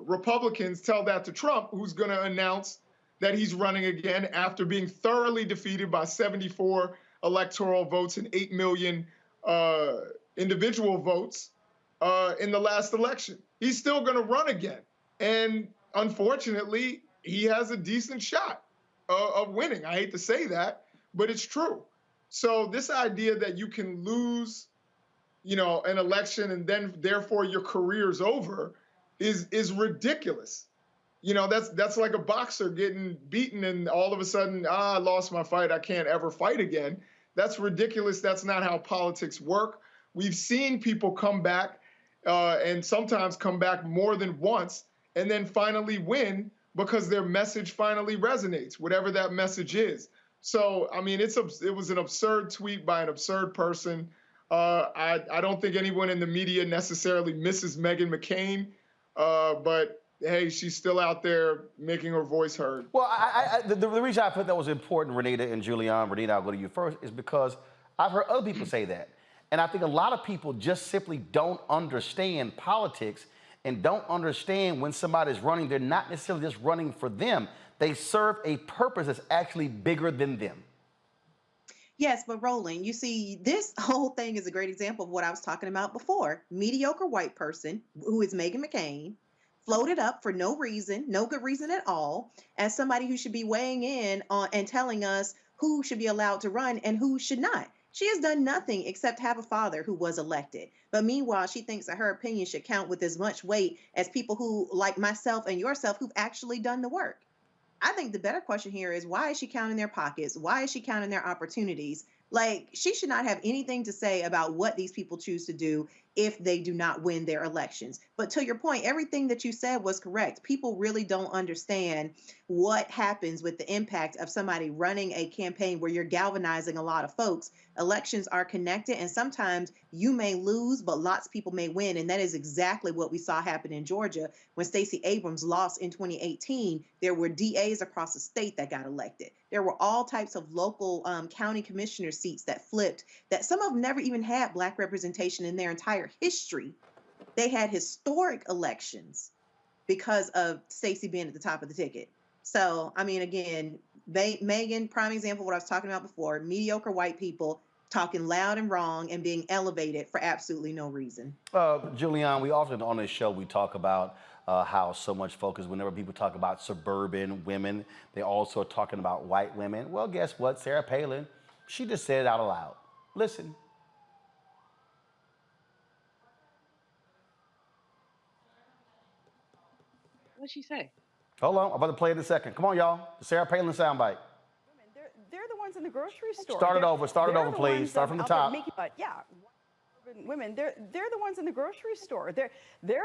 Republicans, tell that to Trump, who's going to announce that he's running again after being thoroughly defeated by 74 electoral votes and 8 million individual votes in the last election. He's still going to run again. And unfortunately, he has a decent shot of winning. I hate to say that, but it's true. So this idea that you can lose, an election and then therefore your career's over is ridiculous. That's like a boxer getting beaten and all of a sudden, I lost my fight, I can't ever fight again. That's ridiculous. That's not how politics work. We've seen people come back and sometimes come back more than once and then finally win because their message finally resonates, whatever that message is. So, I mean, it was an absurd tweet by an absurd person. I don't think anyone in the media necessarily misses Meghan McCain, but hey, she's still out there making her voice heard. Well, the reason I thought that was important, Renita and Julian, Renita, I'll go to you first, is because I've heard other people say that. And I think a lot of people just simply don't understand politics and don't understand when somebody's running, they're not necessarily just running for them. They serve a purpose that's actually bigger than them. Yes, but Roland, you see, this whole thing is a great example of what I was talking about before. Mediocre white person, who is Meghan McCain, floated up for no reason, no good reason at all, as somebody who should be weighing in on and telling us who should be allowed to run and who should not. She has done nothing except have a father who was elected. But meanwhile, she thinks that her opinion should count with as much weight as people who, like myself and yourself, who've actually done the work. I think the better question here is, why is she counting their pockets? Why is she counting their opportunities? Like, she should not have anything to say about what these people choose to do if they do not win their elections. But to your point, everything that you said was correct. People really don't understand what happens with the impact of somebody running a campaign where you're galvanizing a lot of folks. Elections are connected, and sometimes you may lose, but lots of people may win. And that is exactly what we saw happen in Georgia when Stacey Abrams lost in 2018. There were DAs across the state that got elected. There were all types of local county commissioner seats that flipped, that some of them never even had Black representation in their entire history. They had historic elections because of Stacey being at the top of the ticket. So, I mean, again, Meghan, prime example of what I was talking about before, mediocre white people talking loud and wrong and being elevated for absolutely no reason. Julian, we often on this show, we talk about how so much focus, whenever people talk about suburban women, they also are talking about white women. Well, guess what? Sarah Palin, she just said it out loud. Listen. What'd she say? Hold on, I'm about to play it in a second. Come on, y'all. The Sarah Palin soundbite. They're the ones in the grocery store. Start it over, They're the please. ones, Start from the out there top. making, yeah. Women, they're the ones in the grocery store. They're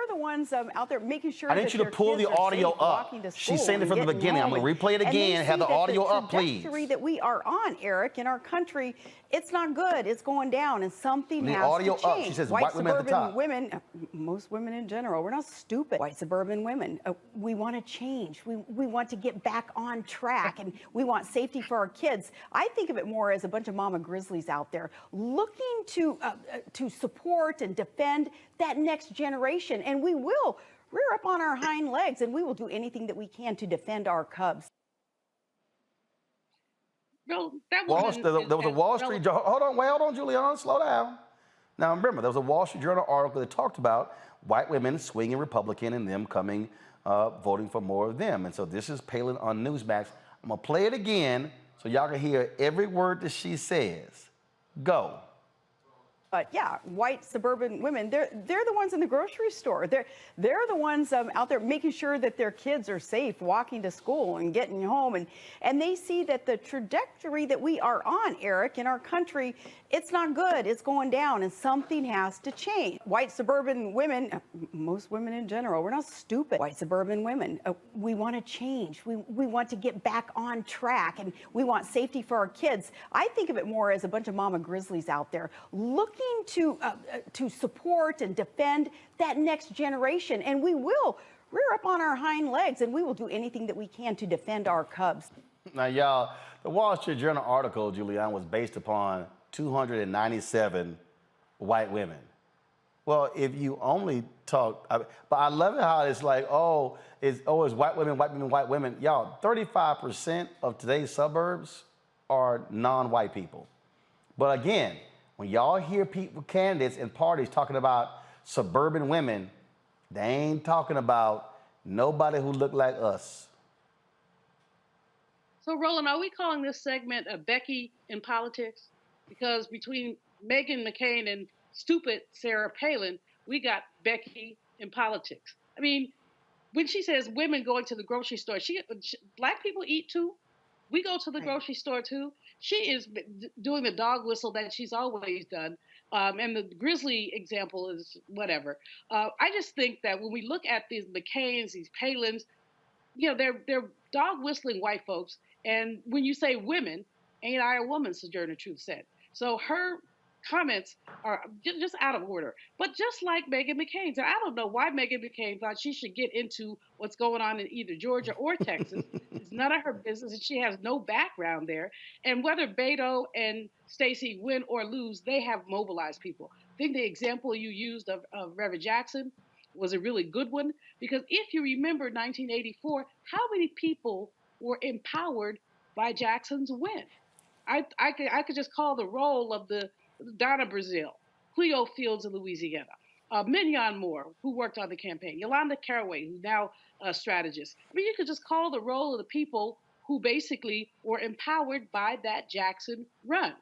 the ones out there making sure. I need you to pull the audio up. She's saying it from the beginning. I'm going to replay it again. Have the audio up, please. The trajectory that we are on, Eric, in our country, it's not good. It's going down, and something has to change. The audio up. She says white women at the top. Women, most women in general, we're not stupid. White suburban women, we want to change. We want to get back on track, and we want safety for our kids. I think of it more as a bunch of mama grizzlies out there looking to support and defend that next generation, and we will rear up on our hind legs, and we will do anything that we can to defend our cubs. No, that there was a Wall Street. Hold on, Julianne, slow down. Now remember, there was a Wall Street Journal article that talked about white women swinging Republican and them coming, voting for more of them. And so this is Palin on Newsmax. I'm gonna play it again so y'all can hear every word that she says. Go. Yeah, white suburban women, they're the ones in the grocery store. They're the ones out there making sure that their kids are safe, walking to school and getting home. And they see that the trajectory that we are on, Eric, in our country, it's not good. It's going down, and something has to change. White suburban women, most women in general, we're not stupid. White suburban women, we want to change. We want to get back on track, and we want safety for our kids. I think of it more as a bunch of mama grizzlies out there looking to support and defend that next generation, and we will rear up on our hind legs, and we will do anything that we can to defend our cubs. Now, y'all, the Wall Street Journal article, Julianne, was based upon 297 white women. Well, if you only talk, but I love it how it's like, it's white women, white women, white women. Y'all, 35% of today's suburbs are non-white people. But again, when y'all hear people, candidates and parties talking about suburban women, they ain't talking about nobody who look like us. So, Roland, are we calling this segment a Becky in politics? Because between Meghan McCain and stupid Sarah Palin, we got Becky in politics. I mean, when she says women going to the grocery store, black people eat too. We go to the grocery store too. She is doing the dog whistle that she's always done. And the grizzly example is whatever. I just think that when we look at these McCains, these Palins, they're dog whistling white folks. And when you say women, ain't I a woman, Sojourner Truth said. So her comments are just out of order. But just like Meghan McCain's, and I don't know why Meghan McCain thought she should get into what's going on in either Georgia or Texas. It's none of her business, and she has no background there. And whether Beto and Stacey win or lose, they have mobilized people. I think the example you used of Reverend Jackson was a really good one, because if you remember 1984, how many people were empowered by Jackson's win? I could just call the roll of the Donna Brazile, Cleo Fields in Louisiana, Mignon Moore, who worked on the campaign, Yolanda Caraway, who's now a strategist. I mean, you could just call the roll of the people who basically were empowered by that Jackson run.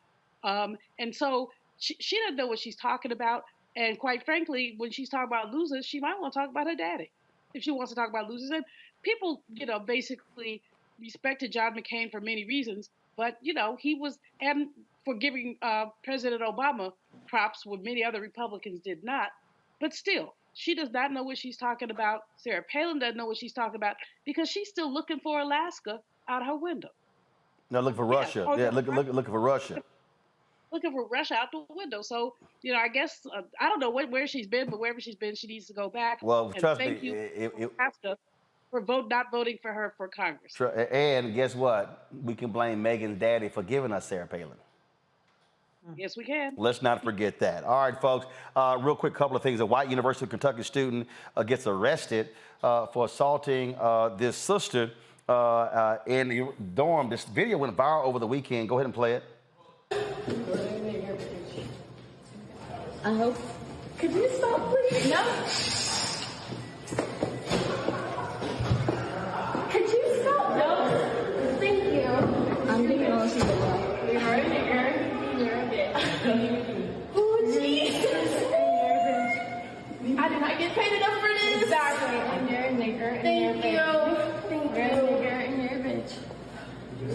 And so she doesn't know what she's talking about. And quite frankly, when she's talking about losers, she might want to talk about her daddy if she wants to talk about losers. And people, basically respected John McCain for many reasons, but, he was, and for giving President Obama props when many other Republicans did not. But still, she does not know what she's talking about. Sarah Palin doesn't know what she's talking about because she's still looking for Alaska out her window. No, look for Russia. Yeah, look for Russia. Looking for Russia out the window. So, I guess, I don't know where she's been, but wherever she's been, she needs to go back. Well, and trust thank me. you, Alaska, for not voting for her for Congress. And guess what? We can blame Megan's daddy for giving us Sarah Palin. Yes, we can. Let's not forget that. All right, folks, real quick, couple of things. A white University of Kentucky student gets arrested for assaulting this sister in the dorm. This video went viral over the weekend. Go ahead and play it. I hope. Could you stop, please? No. Could you stop? No. Thank you. I'm getting all of you. You're right here. You're a bitch. Oh, Jesus. I did not get paid enough for this. Exactly. And you're a nigger. Thank you. Thank you. You're a nigger and you're a bitch.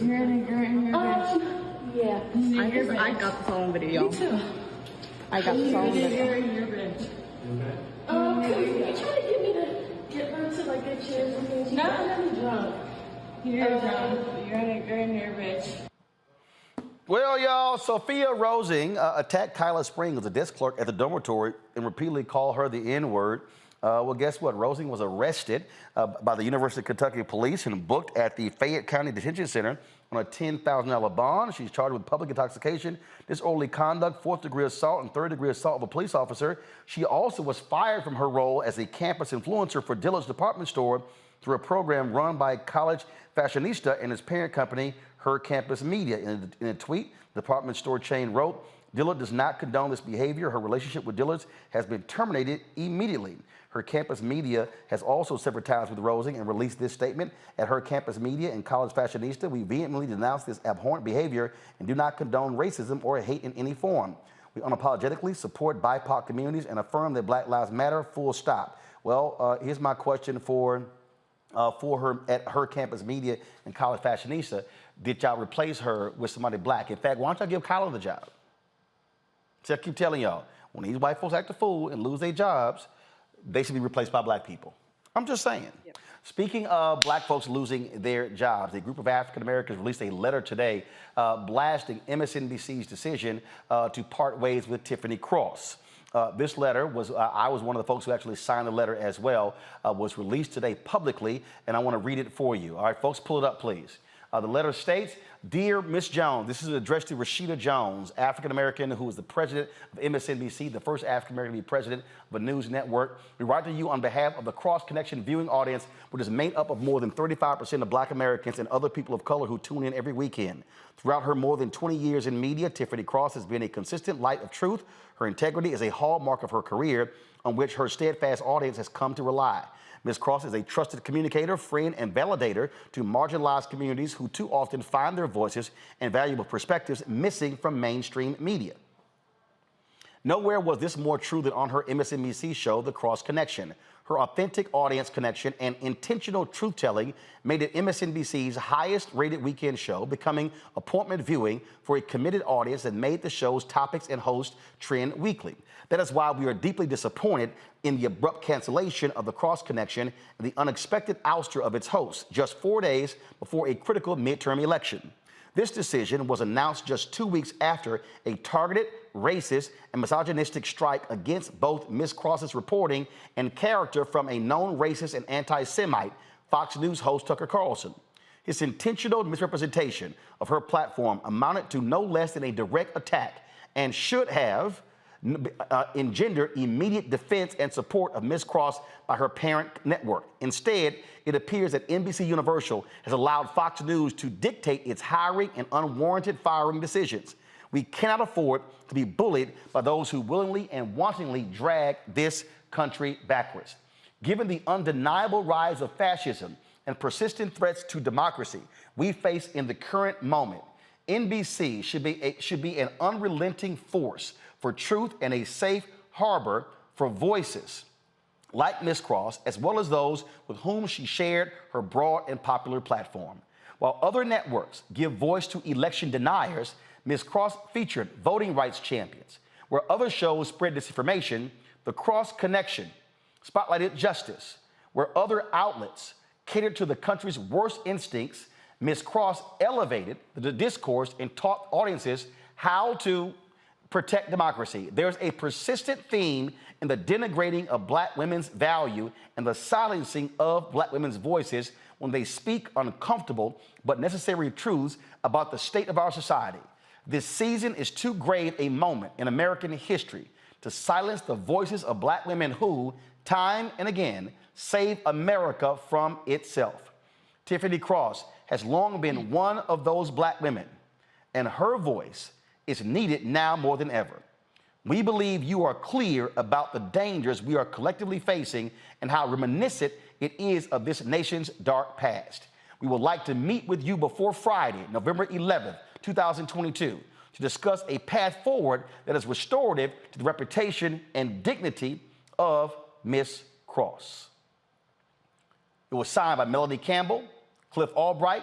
You're a nigger and you're a bitch. Yeah. I got the phone video. Me too. I got you so did many. here in your bench. Could you try to get me to get her to like get chairs and things? No, I'm drunk. You're drunk. You're in your bench. Well, y'all, Sophia Rosing attacked Kyla Springs, a desk clerk at the dormitory, and repeatedly called her the N-word. Well, guess what? Rosing was arrested by the University of Kentucky police and booked at the Fayette County Detention Center on a $10,000 bond. She's charged with public intoxication, disorderly conduct, 4th-degree assault, and 3rd-degree assault of a police officer. She also was fired from her role as a campus influencer for Dillard's department store through a program run by college fashionista and its parent company, Her Campus Media. In a tweet, the department store chain wrote, "Dillard does not condone this behavior. Her relationship with Dillard's has been terminated immediately." Her Campus Media has also severed ties with Rosing and released this statement. At Her Campus Media and College Fashionista, we vehemently denounce this abhorrent behavior and do not condone racism or hate in any form. We unapologetically support BIPOC communities and affirm that Black Lives Matter, full stop. Well, here's my question for her at Her Campus Media and College Fashionista. Did y'all replace her with somebody black? In fact, why don't y'all give Kyla the job? So I keep telling y'all, when these white folks act a fool and lose their jobs, they should be replaced by black people. I'm just saying. Yep. Speaking of black folks losing their jobs, a group of African Americans released a letter today blasting MSNBC's decision to part ways with Tiffany Cross. This letter was, I was one of the folks who actually signed the letter as well, was released today publicly, and I want to read it for you. All right, folks, pull it up, please. The letter states, "Dear Miss Jones," this is addressed to Rashida Jones, African-American who is the president of MSNBC, the first African-American to be president of a news network. "We write to you on behalf of the Cross Connection viewing audience, which is made up of more than 35% of black Americans and other people of color who tune in every weekend. Throughout her more than 20 years in media, Tiffany Cross has been a consistent light of truth. Her integrity is a hallmark of her career on which her steadfast audience has come to rely. Ms. Cross is a trusted communicator, friend, and validator to marginalized communities who too often find their voices and valuable perspectives missing from mainstream media. Nowhere was this more true than on her MSNBC show, The Cross Connection. Her authentic audience connection and intentional truth-telling made it MSNBC's highest-rated weekend show, becoming appointment viewing for a committed audience that made the show's topics and host trend weekly. That is why we are deeply disappointed in the abrupt cancellation of The Cross Connection and the unexpected ouster of its host just 4 days before a critical midterm election. This decision was announced just 2 weeks after a targeted, racist, and misogynistic strike against both Ms. Cross's reporting and character from a known racist and anti-Semite, Fox News host Tucker Carlson. His intentional misrepresentation of her platform amounted to no less than a direct attack and should have engendered immediate defense and support of Ms. Cross by her parent network. Instead, it appears that NBC Universal has allowed Fox News to dictate its hiring and unwarranted firing decisions. We cannot afford to be bullied by those who willingly and wantonly drag this country backwards. Given the undeniable rise of fascism and persistent threats to democracy we face in the current moment, NBC should be an unrelenting force for truth and a safe harbor for voices like Ms. Cross, as well as those with whom she shared her broad and popular platform. While other networks give voice to election deniers, Ms. Cross featured voting rights champions. Where other shows spread disinformation, The Cross Connection spotlighted justice. Where other outlets catered to the country's worst instincts, Ms. Cross elevated the discourse and taught audiences how to protect democracy. There's a persistent theme in the denigrating of black women's value and the silencing of black women's voices when they speak uncomfortable but necessary truths about the state of our society. This season is too grave a moment in American history to silence the voices of black women who, time and again, save America from itself. Tiffany Cross has long been one of those black women, and her voice is needed now more than ever. We believe you are clear about the dangers we are collectively facing and how reminiscent it is of this nation's dark past. We would like to meet with you before Friday, November 11th, 2022, to discuss a path forward that is restorative to the reputation and dignity of Ms. Cross. It was signed by Melody Campbell, Cliff Albright,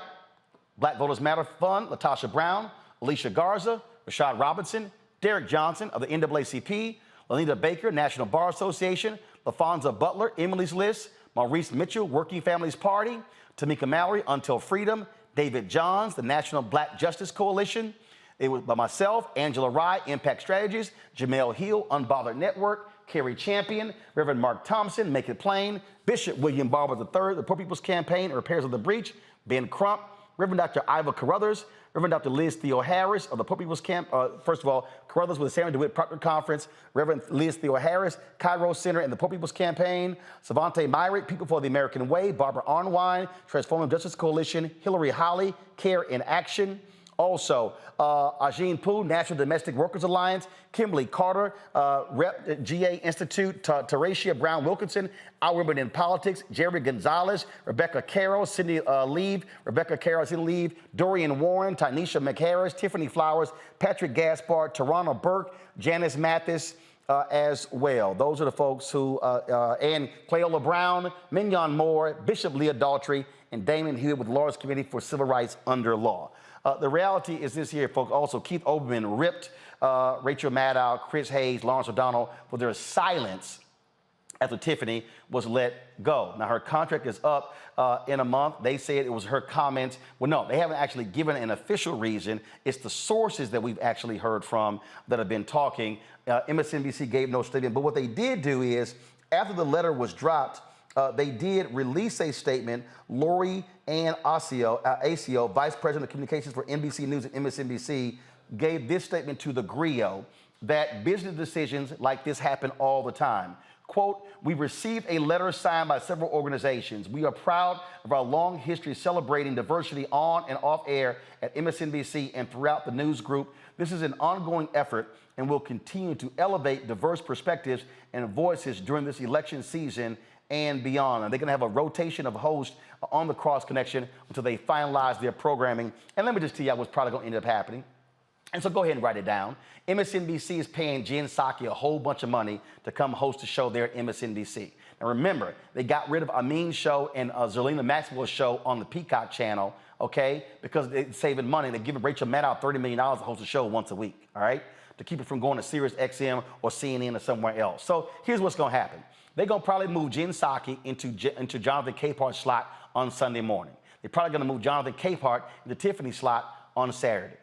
Black Voters Matter Fund, Latasha Brown, Alicia Garza, Rashad Robinson, Derek Johnson of the NAACP, Lanita Baker, National Bar Association, LaFonza Butler, Emily's List, Maurice Mitchell, Working Families Party, Tamika Mallory, Until Freedom, David Johns, the National Black Justice Coalition. It was by myself, Angela Rye, Impact Strategies, Jamel Hill, Unbothered Network, Carrie Champion, Reverend Mark Thompson, Make It Plain, Bishop William Barber III, the Poor People's Campaign, Repairs of the Breach, Ben Crump, Reverend Dr. Iva Carruthers, Reverend Dr. Liz Theo Harris of the Poor People's Camp. First of all, Carruthers with the Sarah DeWitt Proctor Conference, Reverend Liz Theo Harris, Cairo Center and the Poor People's Campaign, Savante Myrick, People for the American Way, Barbara Arnwine, Transformative Justice Coalition, Hillary Holly, Care in Action. Also, Ajeen Poo, National Domestic Workers Alliance, Kimberly Carter, Rep. GA Institute, Taracia Brown Wilkinson, Our Women in Politics, Jerry Gonzalez, Rebecca Carroll, Cindy Leave, Rebecca Carroll, Cindy Leave, Dorian Warren, Tynesha McHarris, Tiffany Flowers, Patrick Gaspard, Tarana Burke, Janice Mathis, as well. Those are the folks who, and Cleola Brown, Mignon Moore, Bishop Leah Daltrey, and Damon Hewitt with Lawrence Committee for Civil Rights Under Law. The reality is this here, folks. Also, Keith Olbermann ripped Rachel Maddow, Chris Hayes, Lawrence O'Donnell for their silence after Tiffany was let go. Now, her contract is up in a month. They said it was her comments. Well, no, they haven't actually given an official reason. It's the sources that we've actually heard from that have been talking. MSNBC gave no statement. But what they did do is, after the letter was dropped, they did release a statement. Lori Ann Asio, Vice President of Communications for NBC News and MSNBC, gave this statement to the Griot that business decisions like this happen all the time. Quote, we received a letter signed by several organizations. We are proud of our long history celebrating diversity on and off air at MSNBC and throughout the news group. This is an ongoing effort and will continue to elevate diverse perspectives and voices during this election season and beyond. And they're going to have a rotation of hosts on the Cross Connection until they finalize their programming. And let me just tell you what's probably going to end up happening. And so go ahead and write it down. MSNBC is paying Jen Psaki a whole bunch of money to come host a show there at MSNBC. Now remember, they got rid of Amin's show and Zerlina Maxwell's show on the Peacock channel, okay, because they're saving money. They're giving Rachel Maddow $30 million to host a show once a week, all right, to keep it from going to Sirius XM or CNN or somewhere else. So here's what's going to happen. They're going to probably move Jen Psaki into Jonathan Capehart's slot on Sunday morning. They're probably going to move Jonathan Capehart into Tiffany's slot on Saturday.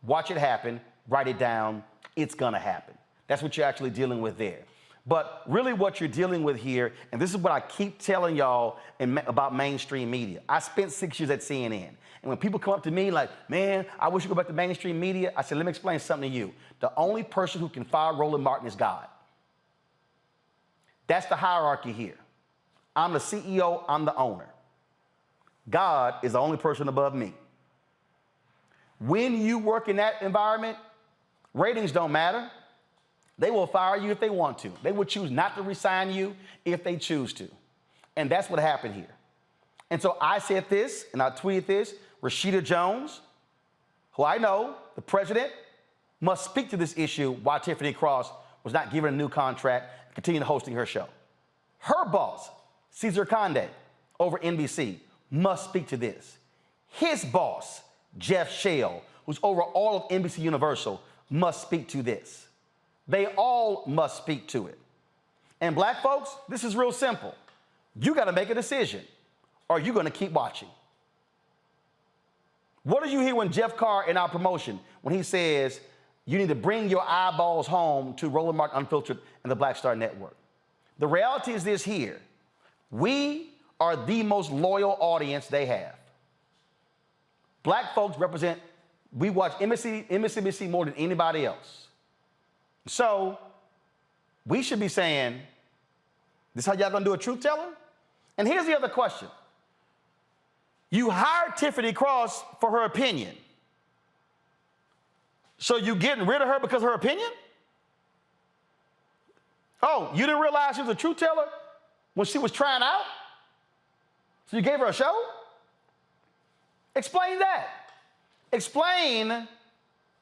Watch it happen. Write it down. It's going to happen. That's what you're actually dealing with there. But really what you're dealing with here, and this is what I keep telling y'all about mainstream media. I spent 6 years at CNN. And when people come up to me like, man, I wish you go back to mainstream media, I said, let me explain something to you. The only person who can fire Roland Martin is God. That's the hierarchy here. I'm the CEO, I'm the owner. God is the only person above me. When you work in that environment, ratings don't matter. They will fire you if they want to. They will choose not to resign you if they choose to. And that's what happened here. And so I said this, and I tweeted this. Rashida Jones, who I know, the president, must speak to this issue why Tiffany Cross was not given a new contract and continued hosting her show. Her boss, Cesar Conde, over NBC, must speak to this. His boss, Jeff Shell, who's over all of NBC Universal, must speak to this. They all must speak to it. And black folks, this is real simple. You got to make a decision. Or you're going to keep watching. What did you hear when Jeff Carr in our promotion, when he says, you need to bring your eyeballs home to Roland Martin Unfiltered and the Black Star Network? The reality is this here. We are the most loyal audience they have. Black folks represent, we watch MSNBC more than anybody else. So we should be saying, this how y'all gonna do a truth teller? And here's the other question. You hired Tiffany Cross for her opinion. So you getting rid of her because of her opinion? Oh, you didn't realize she was a truth teller when she was trying out? So you gave her a show? Explain that. Explain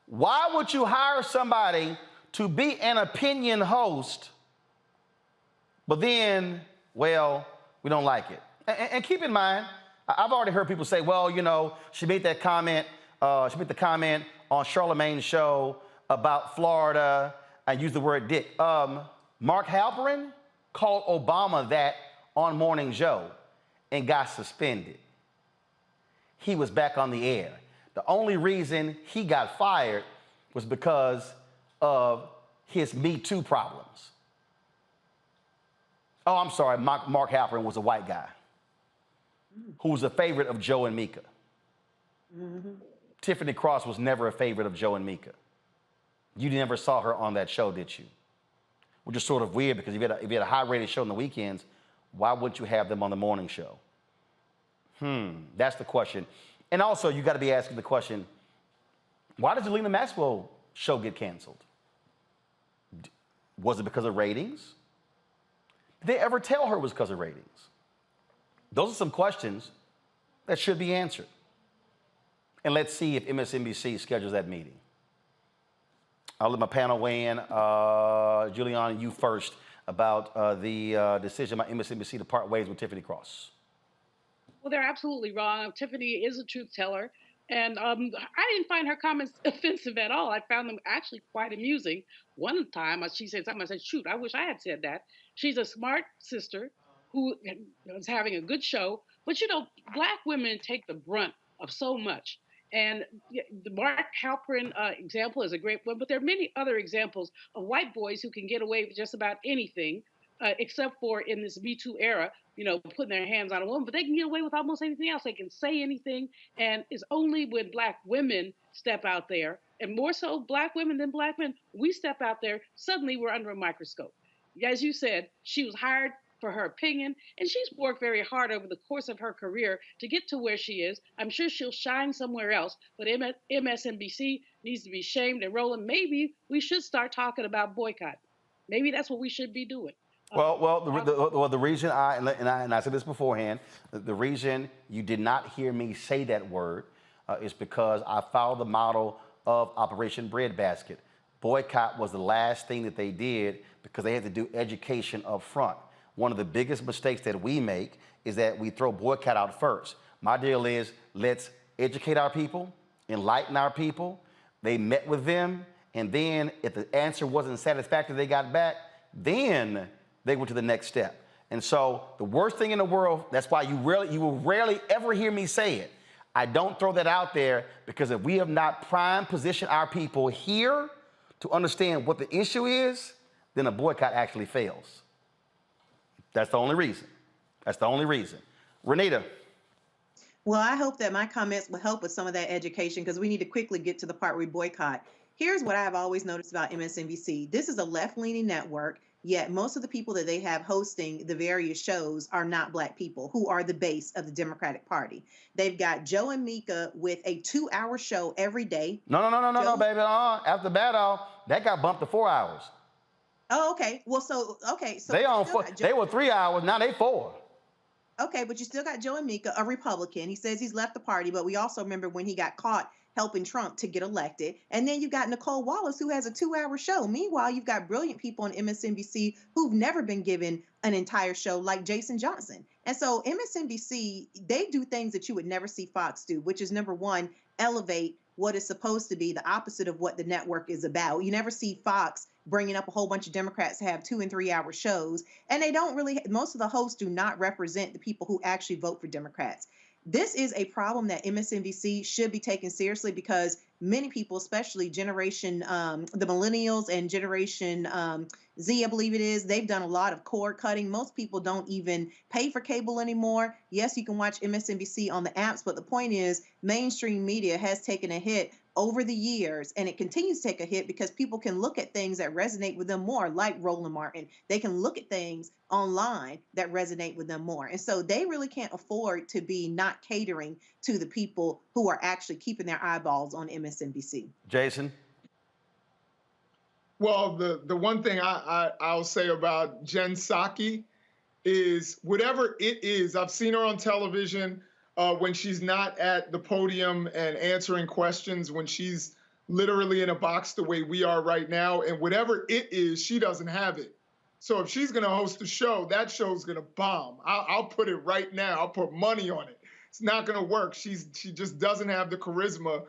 why would you hire somebody to be an opinion host, but then, well, we don't like it. And keep in mind, I've already heard people say, well, you know, she made that comment, she made the comment on Charlamagne's show about Florida and used the word dick. Mark Halperin called Obama that on Morning Joe and got suspended. He was back on the air. The only reason he got fired was because of his Me Too problems. Oh, I'm sorry, Mark Halperin was a white guy who was a favorite of Joe and Mika. Tiffany Cross was never a favorite of Joe and Mika. You never saw her on that show, did you? Which is sort of weird because if you had a high-rated show on the weekends, why wouldn't you have them on the morning show? That's the question. And also, you got to be asking the question, why did the Lena Maxwell show get canceled? Was it because of ratings? Did they ever tell her it was because of ratings? Those are some questions that should be answered. And let's see if MSNBC schedules that meeting. I'll let my panel weigh in. Juliana, you first, about the decision by MSNBC to part ways with Tiffany Cross. Well, they're absolutely wrong. Tiffany is a truth teller. And I didn't find her comments offensive at all. I found them actually quite amusing. One time she said something, I said, shoot, I wish I had said that. She's a smart sister who is having a good show. But, you know, Black women take the brunt of so much. And the Mark Halperin example is a great one, but there are many other examples of white boys who can get away with just about anything, except for in this Me Too era, you know, putting their hands on a woman, but they can get away with almost anything else. They can say anything, and it's only when Black women step out there, and more so Black women than Black men, we step out there, suddenly we're under a microscope. As you said, she was hired for her opinion, and she's worked very hard over the course of her career to get to where she is. I'm sure she'll shine somewhere else, but MSNBC needs to be shamed. And Roland, maybe we should start talking about boycott. Maybe that's what we should be doing. The reason I said this beforehand, the reason you did not hear me say that word is because I followed the model of Operation Breadbasket. Boycott was the last thing that they did because they had to do education up front. One of the biggest mistakes that we make is that we throw boycott out first. My deal is, let's educate our people, enlighten our people. They met with them, and then if the answer wasn't satisfactory, they got back, then they went to the next step. And so the worst thing in the world, that's why you will rarely ever hear me say it. I don't throw that out there because if we have not prime positioned our people here to understand what the issue is, then a boycott actually fails. That's the only reason. That's the only reason. Renita. Well, I hope that my comments will help with some of that education because we need to quickly get to the part where we boycott. Here's what I've always noticed about MSNBC. This is a left-leaning network, yet most of the people that they have hosting the various shows are not Black people who are the base of the Democratic Party. They've got Joe and Mika with a 2-hour show every day. No, baby. After battle, that got bumped to 4 hours. Oh, okay. Well, so they were 3 hours. Now they 4. Okay, but you still got Joe and Mika, a Republican. He says he's left the party, but we also remember when he got caught helping Trump to get elected. And then you got Nicole Wallace, who has a 2-hour show. Meanwhile, you've got brilliant people on MSNBC who've never been given an entire show, like Jason Johnson. And so MSNBC, they do things that you would never see Fox do, which is, number one, elevate what is supposed to be the opposite of what the network is about. You never see Fox bringing up a whole bunch of Democrats to have 2- and 3-hour shows. And they don't really, most of the hosts do not represent the people who actually vote for Democrats. This is a problem that MSNBC should be taken seriously because many people, especially generation, the millennials and generation Z, I believe it is, they've done a lot of cord cutting. Most people don't even pay for cable anymore. Yes, you can watch MSNBC on the apps, but the point is mainstream media has taken a hit over the years, and it continues to take a hit because people can look at things that resonate with them more, like Roland Martin. They can look at things online that resonate with them more. And so they really can't afford to be not catering to the people who are actually keeping their eyeballs on MSNBC. Jason? Well, the one thing I'll say about Jen Psaki is whatever it is, I've seen her on television when she's not at the podium and answering questions, when she's literally in a box the way we are right now, and whatever it is, she doesn't have it. So if she's going to host a show, that show's going to bomb. I'll put it right now. I'll put money on it. It's not going to work. She just doesn't have the charisma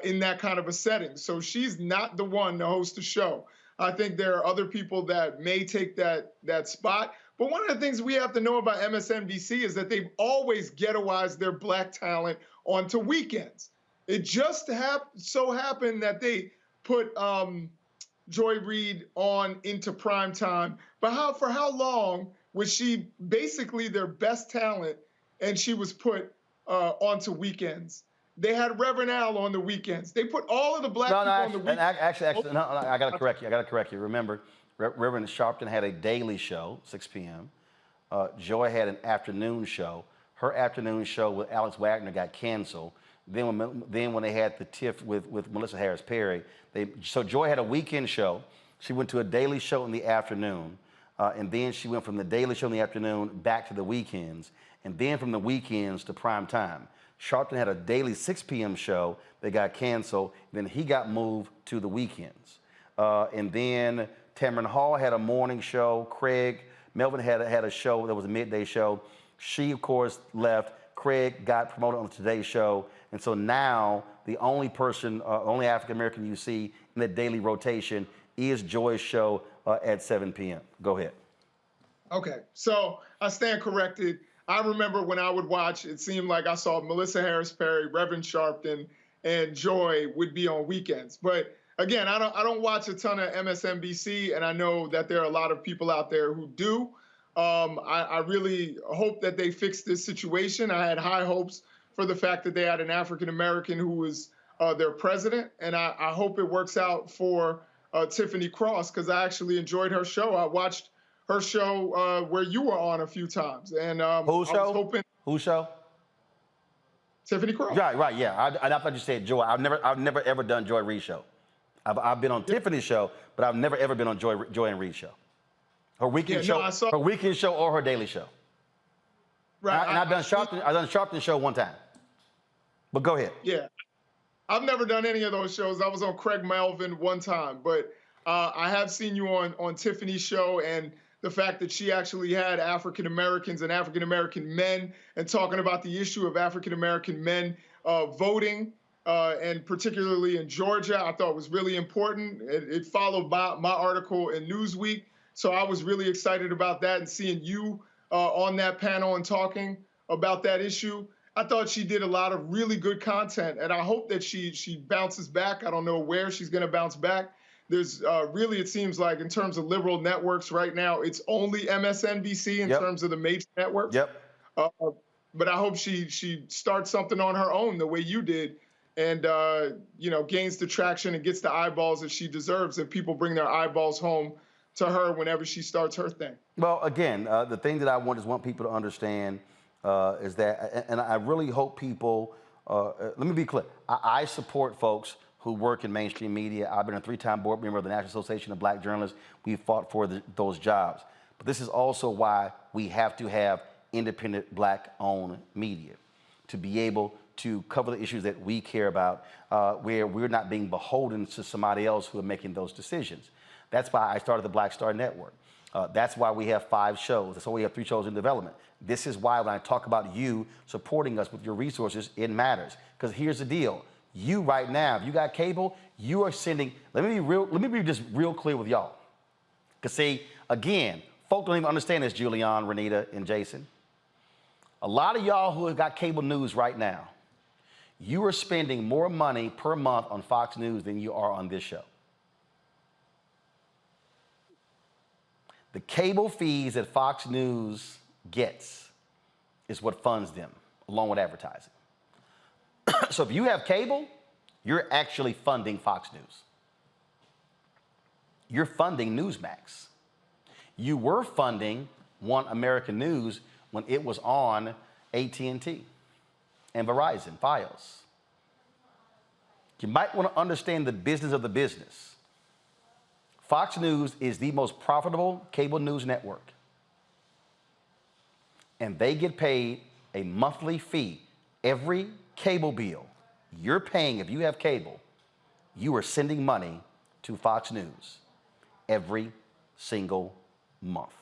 in that kind of a setting. So she's not the one to host a show. I think there are other people that may take that spot. But one of the things we have to know about MSNBC is that they've always ghettoized their black talent onto weekends. It just so happened that they put Joy Reid on into prime time. But for how long was she basically their best talent and she was put onto weekends? They had Reverend Al on the weekends. They put all of the black people on the weekends. Actually, no, I got to correct you. Remember, Reverend Sharpton had a daily show, 6 p.m. Joy had an afternoon show. Her afternoon show with Alex Wagner got canceled. Then when they had the tiff with Melissa Harris Perry, so Joy had a weekend show. She went to a daily show in the afternoon, and then she went from the daily show in the afternoon back to the weekends, and then from the weekends to prime time. Sharpton had a daily 6 p.m. show that got canceled. Then he got moved to the weekends. And then Tamron Hall had a morning show. Melvin had a show that was a midday show. She, of course, left. Craig got promoted on the Today Show. And so now the only person, only African-American you see in the daily rotation is Joy's show at 7 p.m. Go ahead. Okay, so I stand corrected. I remember when I would watch, it seemed like I saw Melissa Harris Perry, Reverend Sharpton, and Joy would be on weekends. But again, I don't watch a ton of MSNBC, and I know that there are a lot of people out there who do. I really hope that they fix this situation. I had high hopes for the fact that they had an African American who was their president, and I hope it works out for Tiffany Cross, because I actually enjoyed her show. I watched her show where you were on a few times, and Whose show? Whose show? Tiffany Cross. Right, yeah. I thought you said Joy. I've never ever done Joy Reid's show. I've been on Tiffany's show, but I've never ever been on Joy and Reid's show. Her weekend show, her weekend show, or her daily show. Right. And I've done Sharpton's show one time. But go ahead. Yeah, I've never done any of those shows. I was on Craig Melvin one time, but I have seen you on Tiffany's show, and the fact that she actually had African Americans and African American men and talking about the issue of African American men voting, and particularly in Georgia, I thought was really important. It followed my article in Newsweek, so I was really excited about that, and seeing you on that panel and talking about that issue. I thought she did a lot of really good content, and I hope that she bounces back. I don't know where she's going to bounce back. There's really, it seems like, in terms of liberal networks right now, it's only MSNBC in terms of the major networks. Yep. But I hope she starts something on her own the way you did, and gains the traction and gets the eyeballs that she deserves, and people bring their eyeballs home to her whenever she starts her thing. Well, again, the thing that I want people to understand is that, and I really hope people, let me be clear, I support folks who work in mainstream media. I've been a 3-time board member of the National Association of Black Journalists. We've fought for those jobs. But this is also why we have to have independent Black-owned media to be able to cover the issues that we care about, where we're not being beholden to somebody else who are making those decisions. That's why I started the Black Star Network. That's why we have 5 shows. That's why we have 3 shows in development. This is why when I talk about you supporting us with your resources, it matters. Because here's the deal. You right now, if you got cable, you are sending, let me be just real clear with y'all. Because see, again, folk don't even understand this, Julian, Renita, and Jason. A lot of y'all who have got cable news right now, you are spending more money per month on Fox News than you are on this show. The cable fees that Fox News gets is what funds them, along with advertising. So if you have cable, you're actually funding Fox News. You're funding Newsmax. You were funding One American News when it was on AT&T and Verizon, Fios. You might want to understand the business of the business. Fox News is the most profitable cable news network. And they get paid a monthly fee. Every cable bill you're paying, if you have cable, you are sending money to Fox News every single month.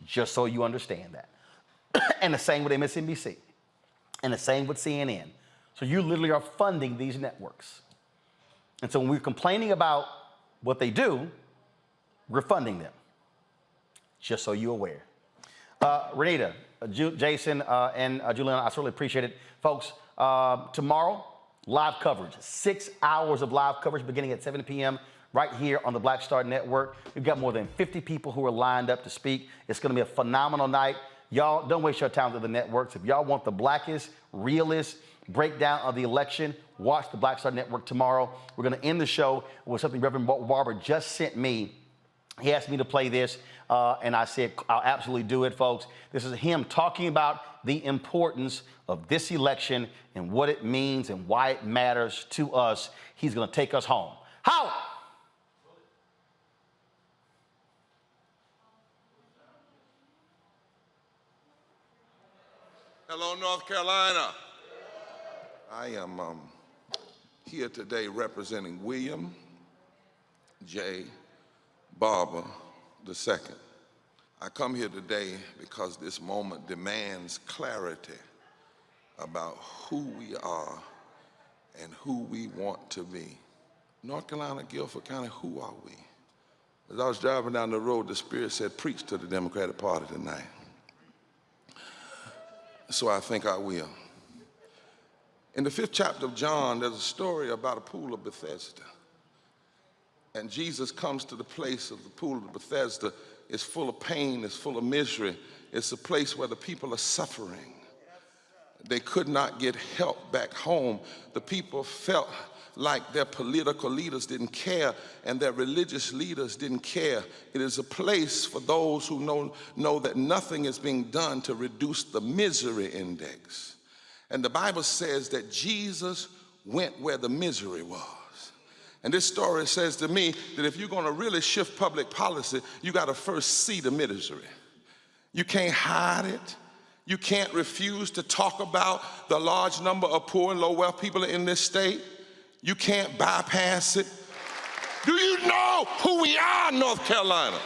Just so you understand that. And the same with MSNBC. And the same with CNN. So you literally are funding these networks. And so when we're complaining about what they do, we're funding them. Just so you're aware. Renita, Jason, and Juliana, I certainly appreciate it. Folks, tomorrow, live coverage. 6 hours of live coverage beginning at 7 p.m. right here on the Black Star Network. We've got more than 50 people who are lined up to speak. It's going to be a phenomenal night. Y'all, don't waste your time with the networks. If y'all want the blackest, realest breakdown of the election, watch the Black Star Network tomorrow. We're going to end the show with something Reverend Barber just sent me. He asked me to play this, and I said, I'll absolutely do it, folks. This is him talking about the importance of this election and what it means and why it matters to us. He's going to take us home. How? Hello, North Carolina. I am here today representing William J. Barber II. I come here today because this moment demands clarity about who we are and who we want to be. North Carolina, Guilford County, who are we? As I was driving down the road, the Spirit said, preach to the Democratic Party tonight. So I think I will. In the 5th chapter of John, there's a story about a pool of Bethesda. And Jesus comes to the place of the pool of Bethesda. It's full of pain, it's full of misery. It's a place where the people are suffering. They could not get help back home. The people felt like their political leaders didn't care and their religious leaders didn't care. It is a place for those who know that nothing is being done to reduce the misery index. And the Bible says that Jesus went where the misery was. And this story says to me that if you're going to really shift public policy, you got to first see the misery. You can't hide it. You can't refuse to talk about the large number of poor and low wealth people in this state. You can't bypass it. Do you know who we are, North Carolina?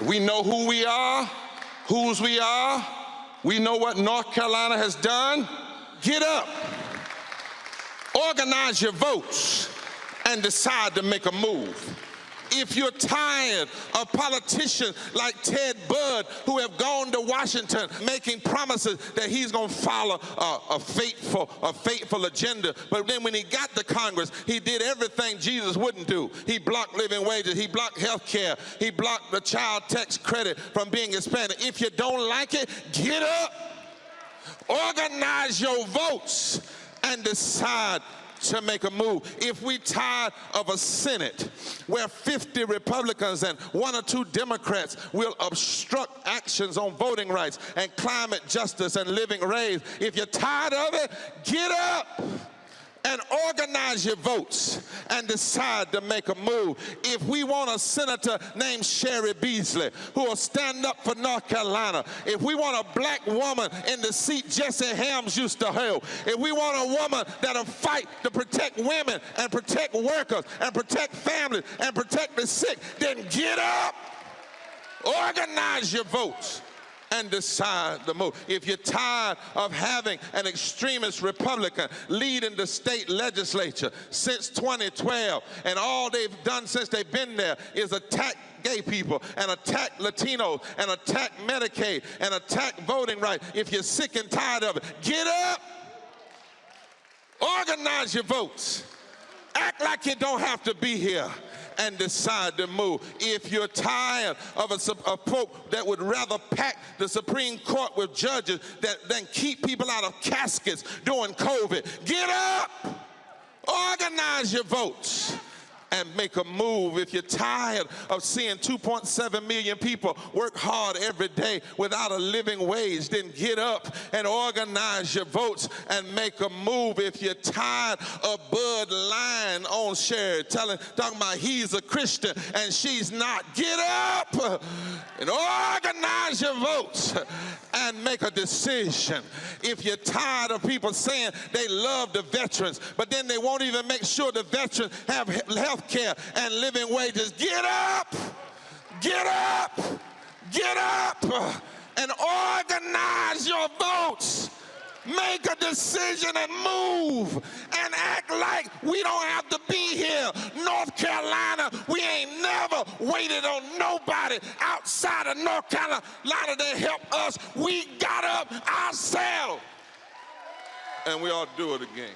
We know who we are, whose we are. We know what North Carolina has done. Get up, organize your votes, and decide to make a move. If you're tired of politicians like Ted Budd who have gone to Washington making promises that he's going to follow a fateful agenda, but then when he got to Congress, he did everything Jesus wouldn't do. He blocked living wages, he blocked health care, he blocked the child tax credit from being expanded. If you don't like it, get up, organize your votes, and decide to make a move. If we tired of a Senate where 50 Republicans and 1 or 2 Democrats will obstruct actions on voting rights and climate justice and living wage, if you're tired of it, get up and organize your votes and decide to make a move. If we want a senator named Cheri Beasley who will stand up for North Carolina, if we want a black woman in the seat Jesse Helms used to hold, if we want a woman that'll fight to protect women and protect workers and protect families and protect the sick, then get up, organize your votes, and decide to move. If you're tired of having an extremist Republican leading the state legislature since 2012, and all they've done since they've been there is attack gay people and attack Latinos and attack Medicaid and attack voting rights, if you're sick and tired of it, get up, organize your votes, act like you don't have to be here, and decide to move. If you're tired of a folk that would rather pack the Supreme Court with judges than keep people out of caskets during COVID, get up, organize your votes, and make a move. If you're tired of seeing 2.7 million people work hard every day without a living wage, then get up and organize your votes and make a move. If you're tired of Bud lying on Cheri, talking about he's a Christian and she's not, get up and organize your votes and make a decision. If you're tired of people saying they love the veterans, but then they won't even make sure the veterans have health care and living wages, get up, get up, get up, and organize your votes make a decision and move and act like we don't have to be here. North Carolina, we ain't never waited on nobody outside of North Carolina to help us. We got up ourselves, and we ought to do it again.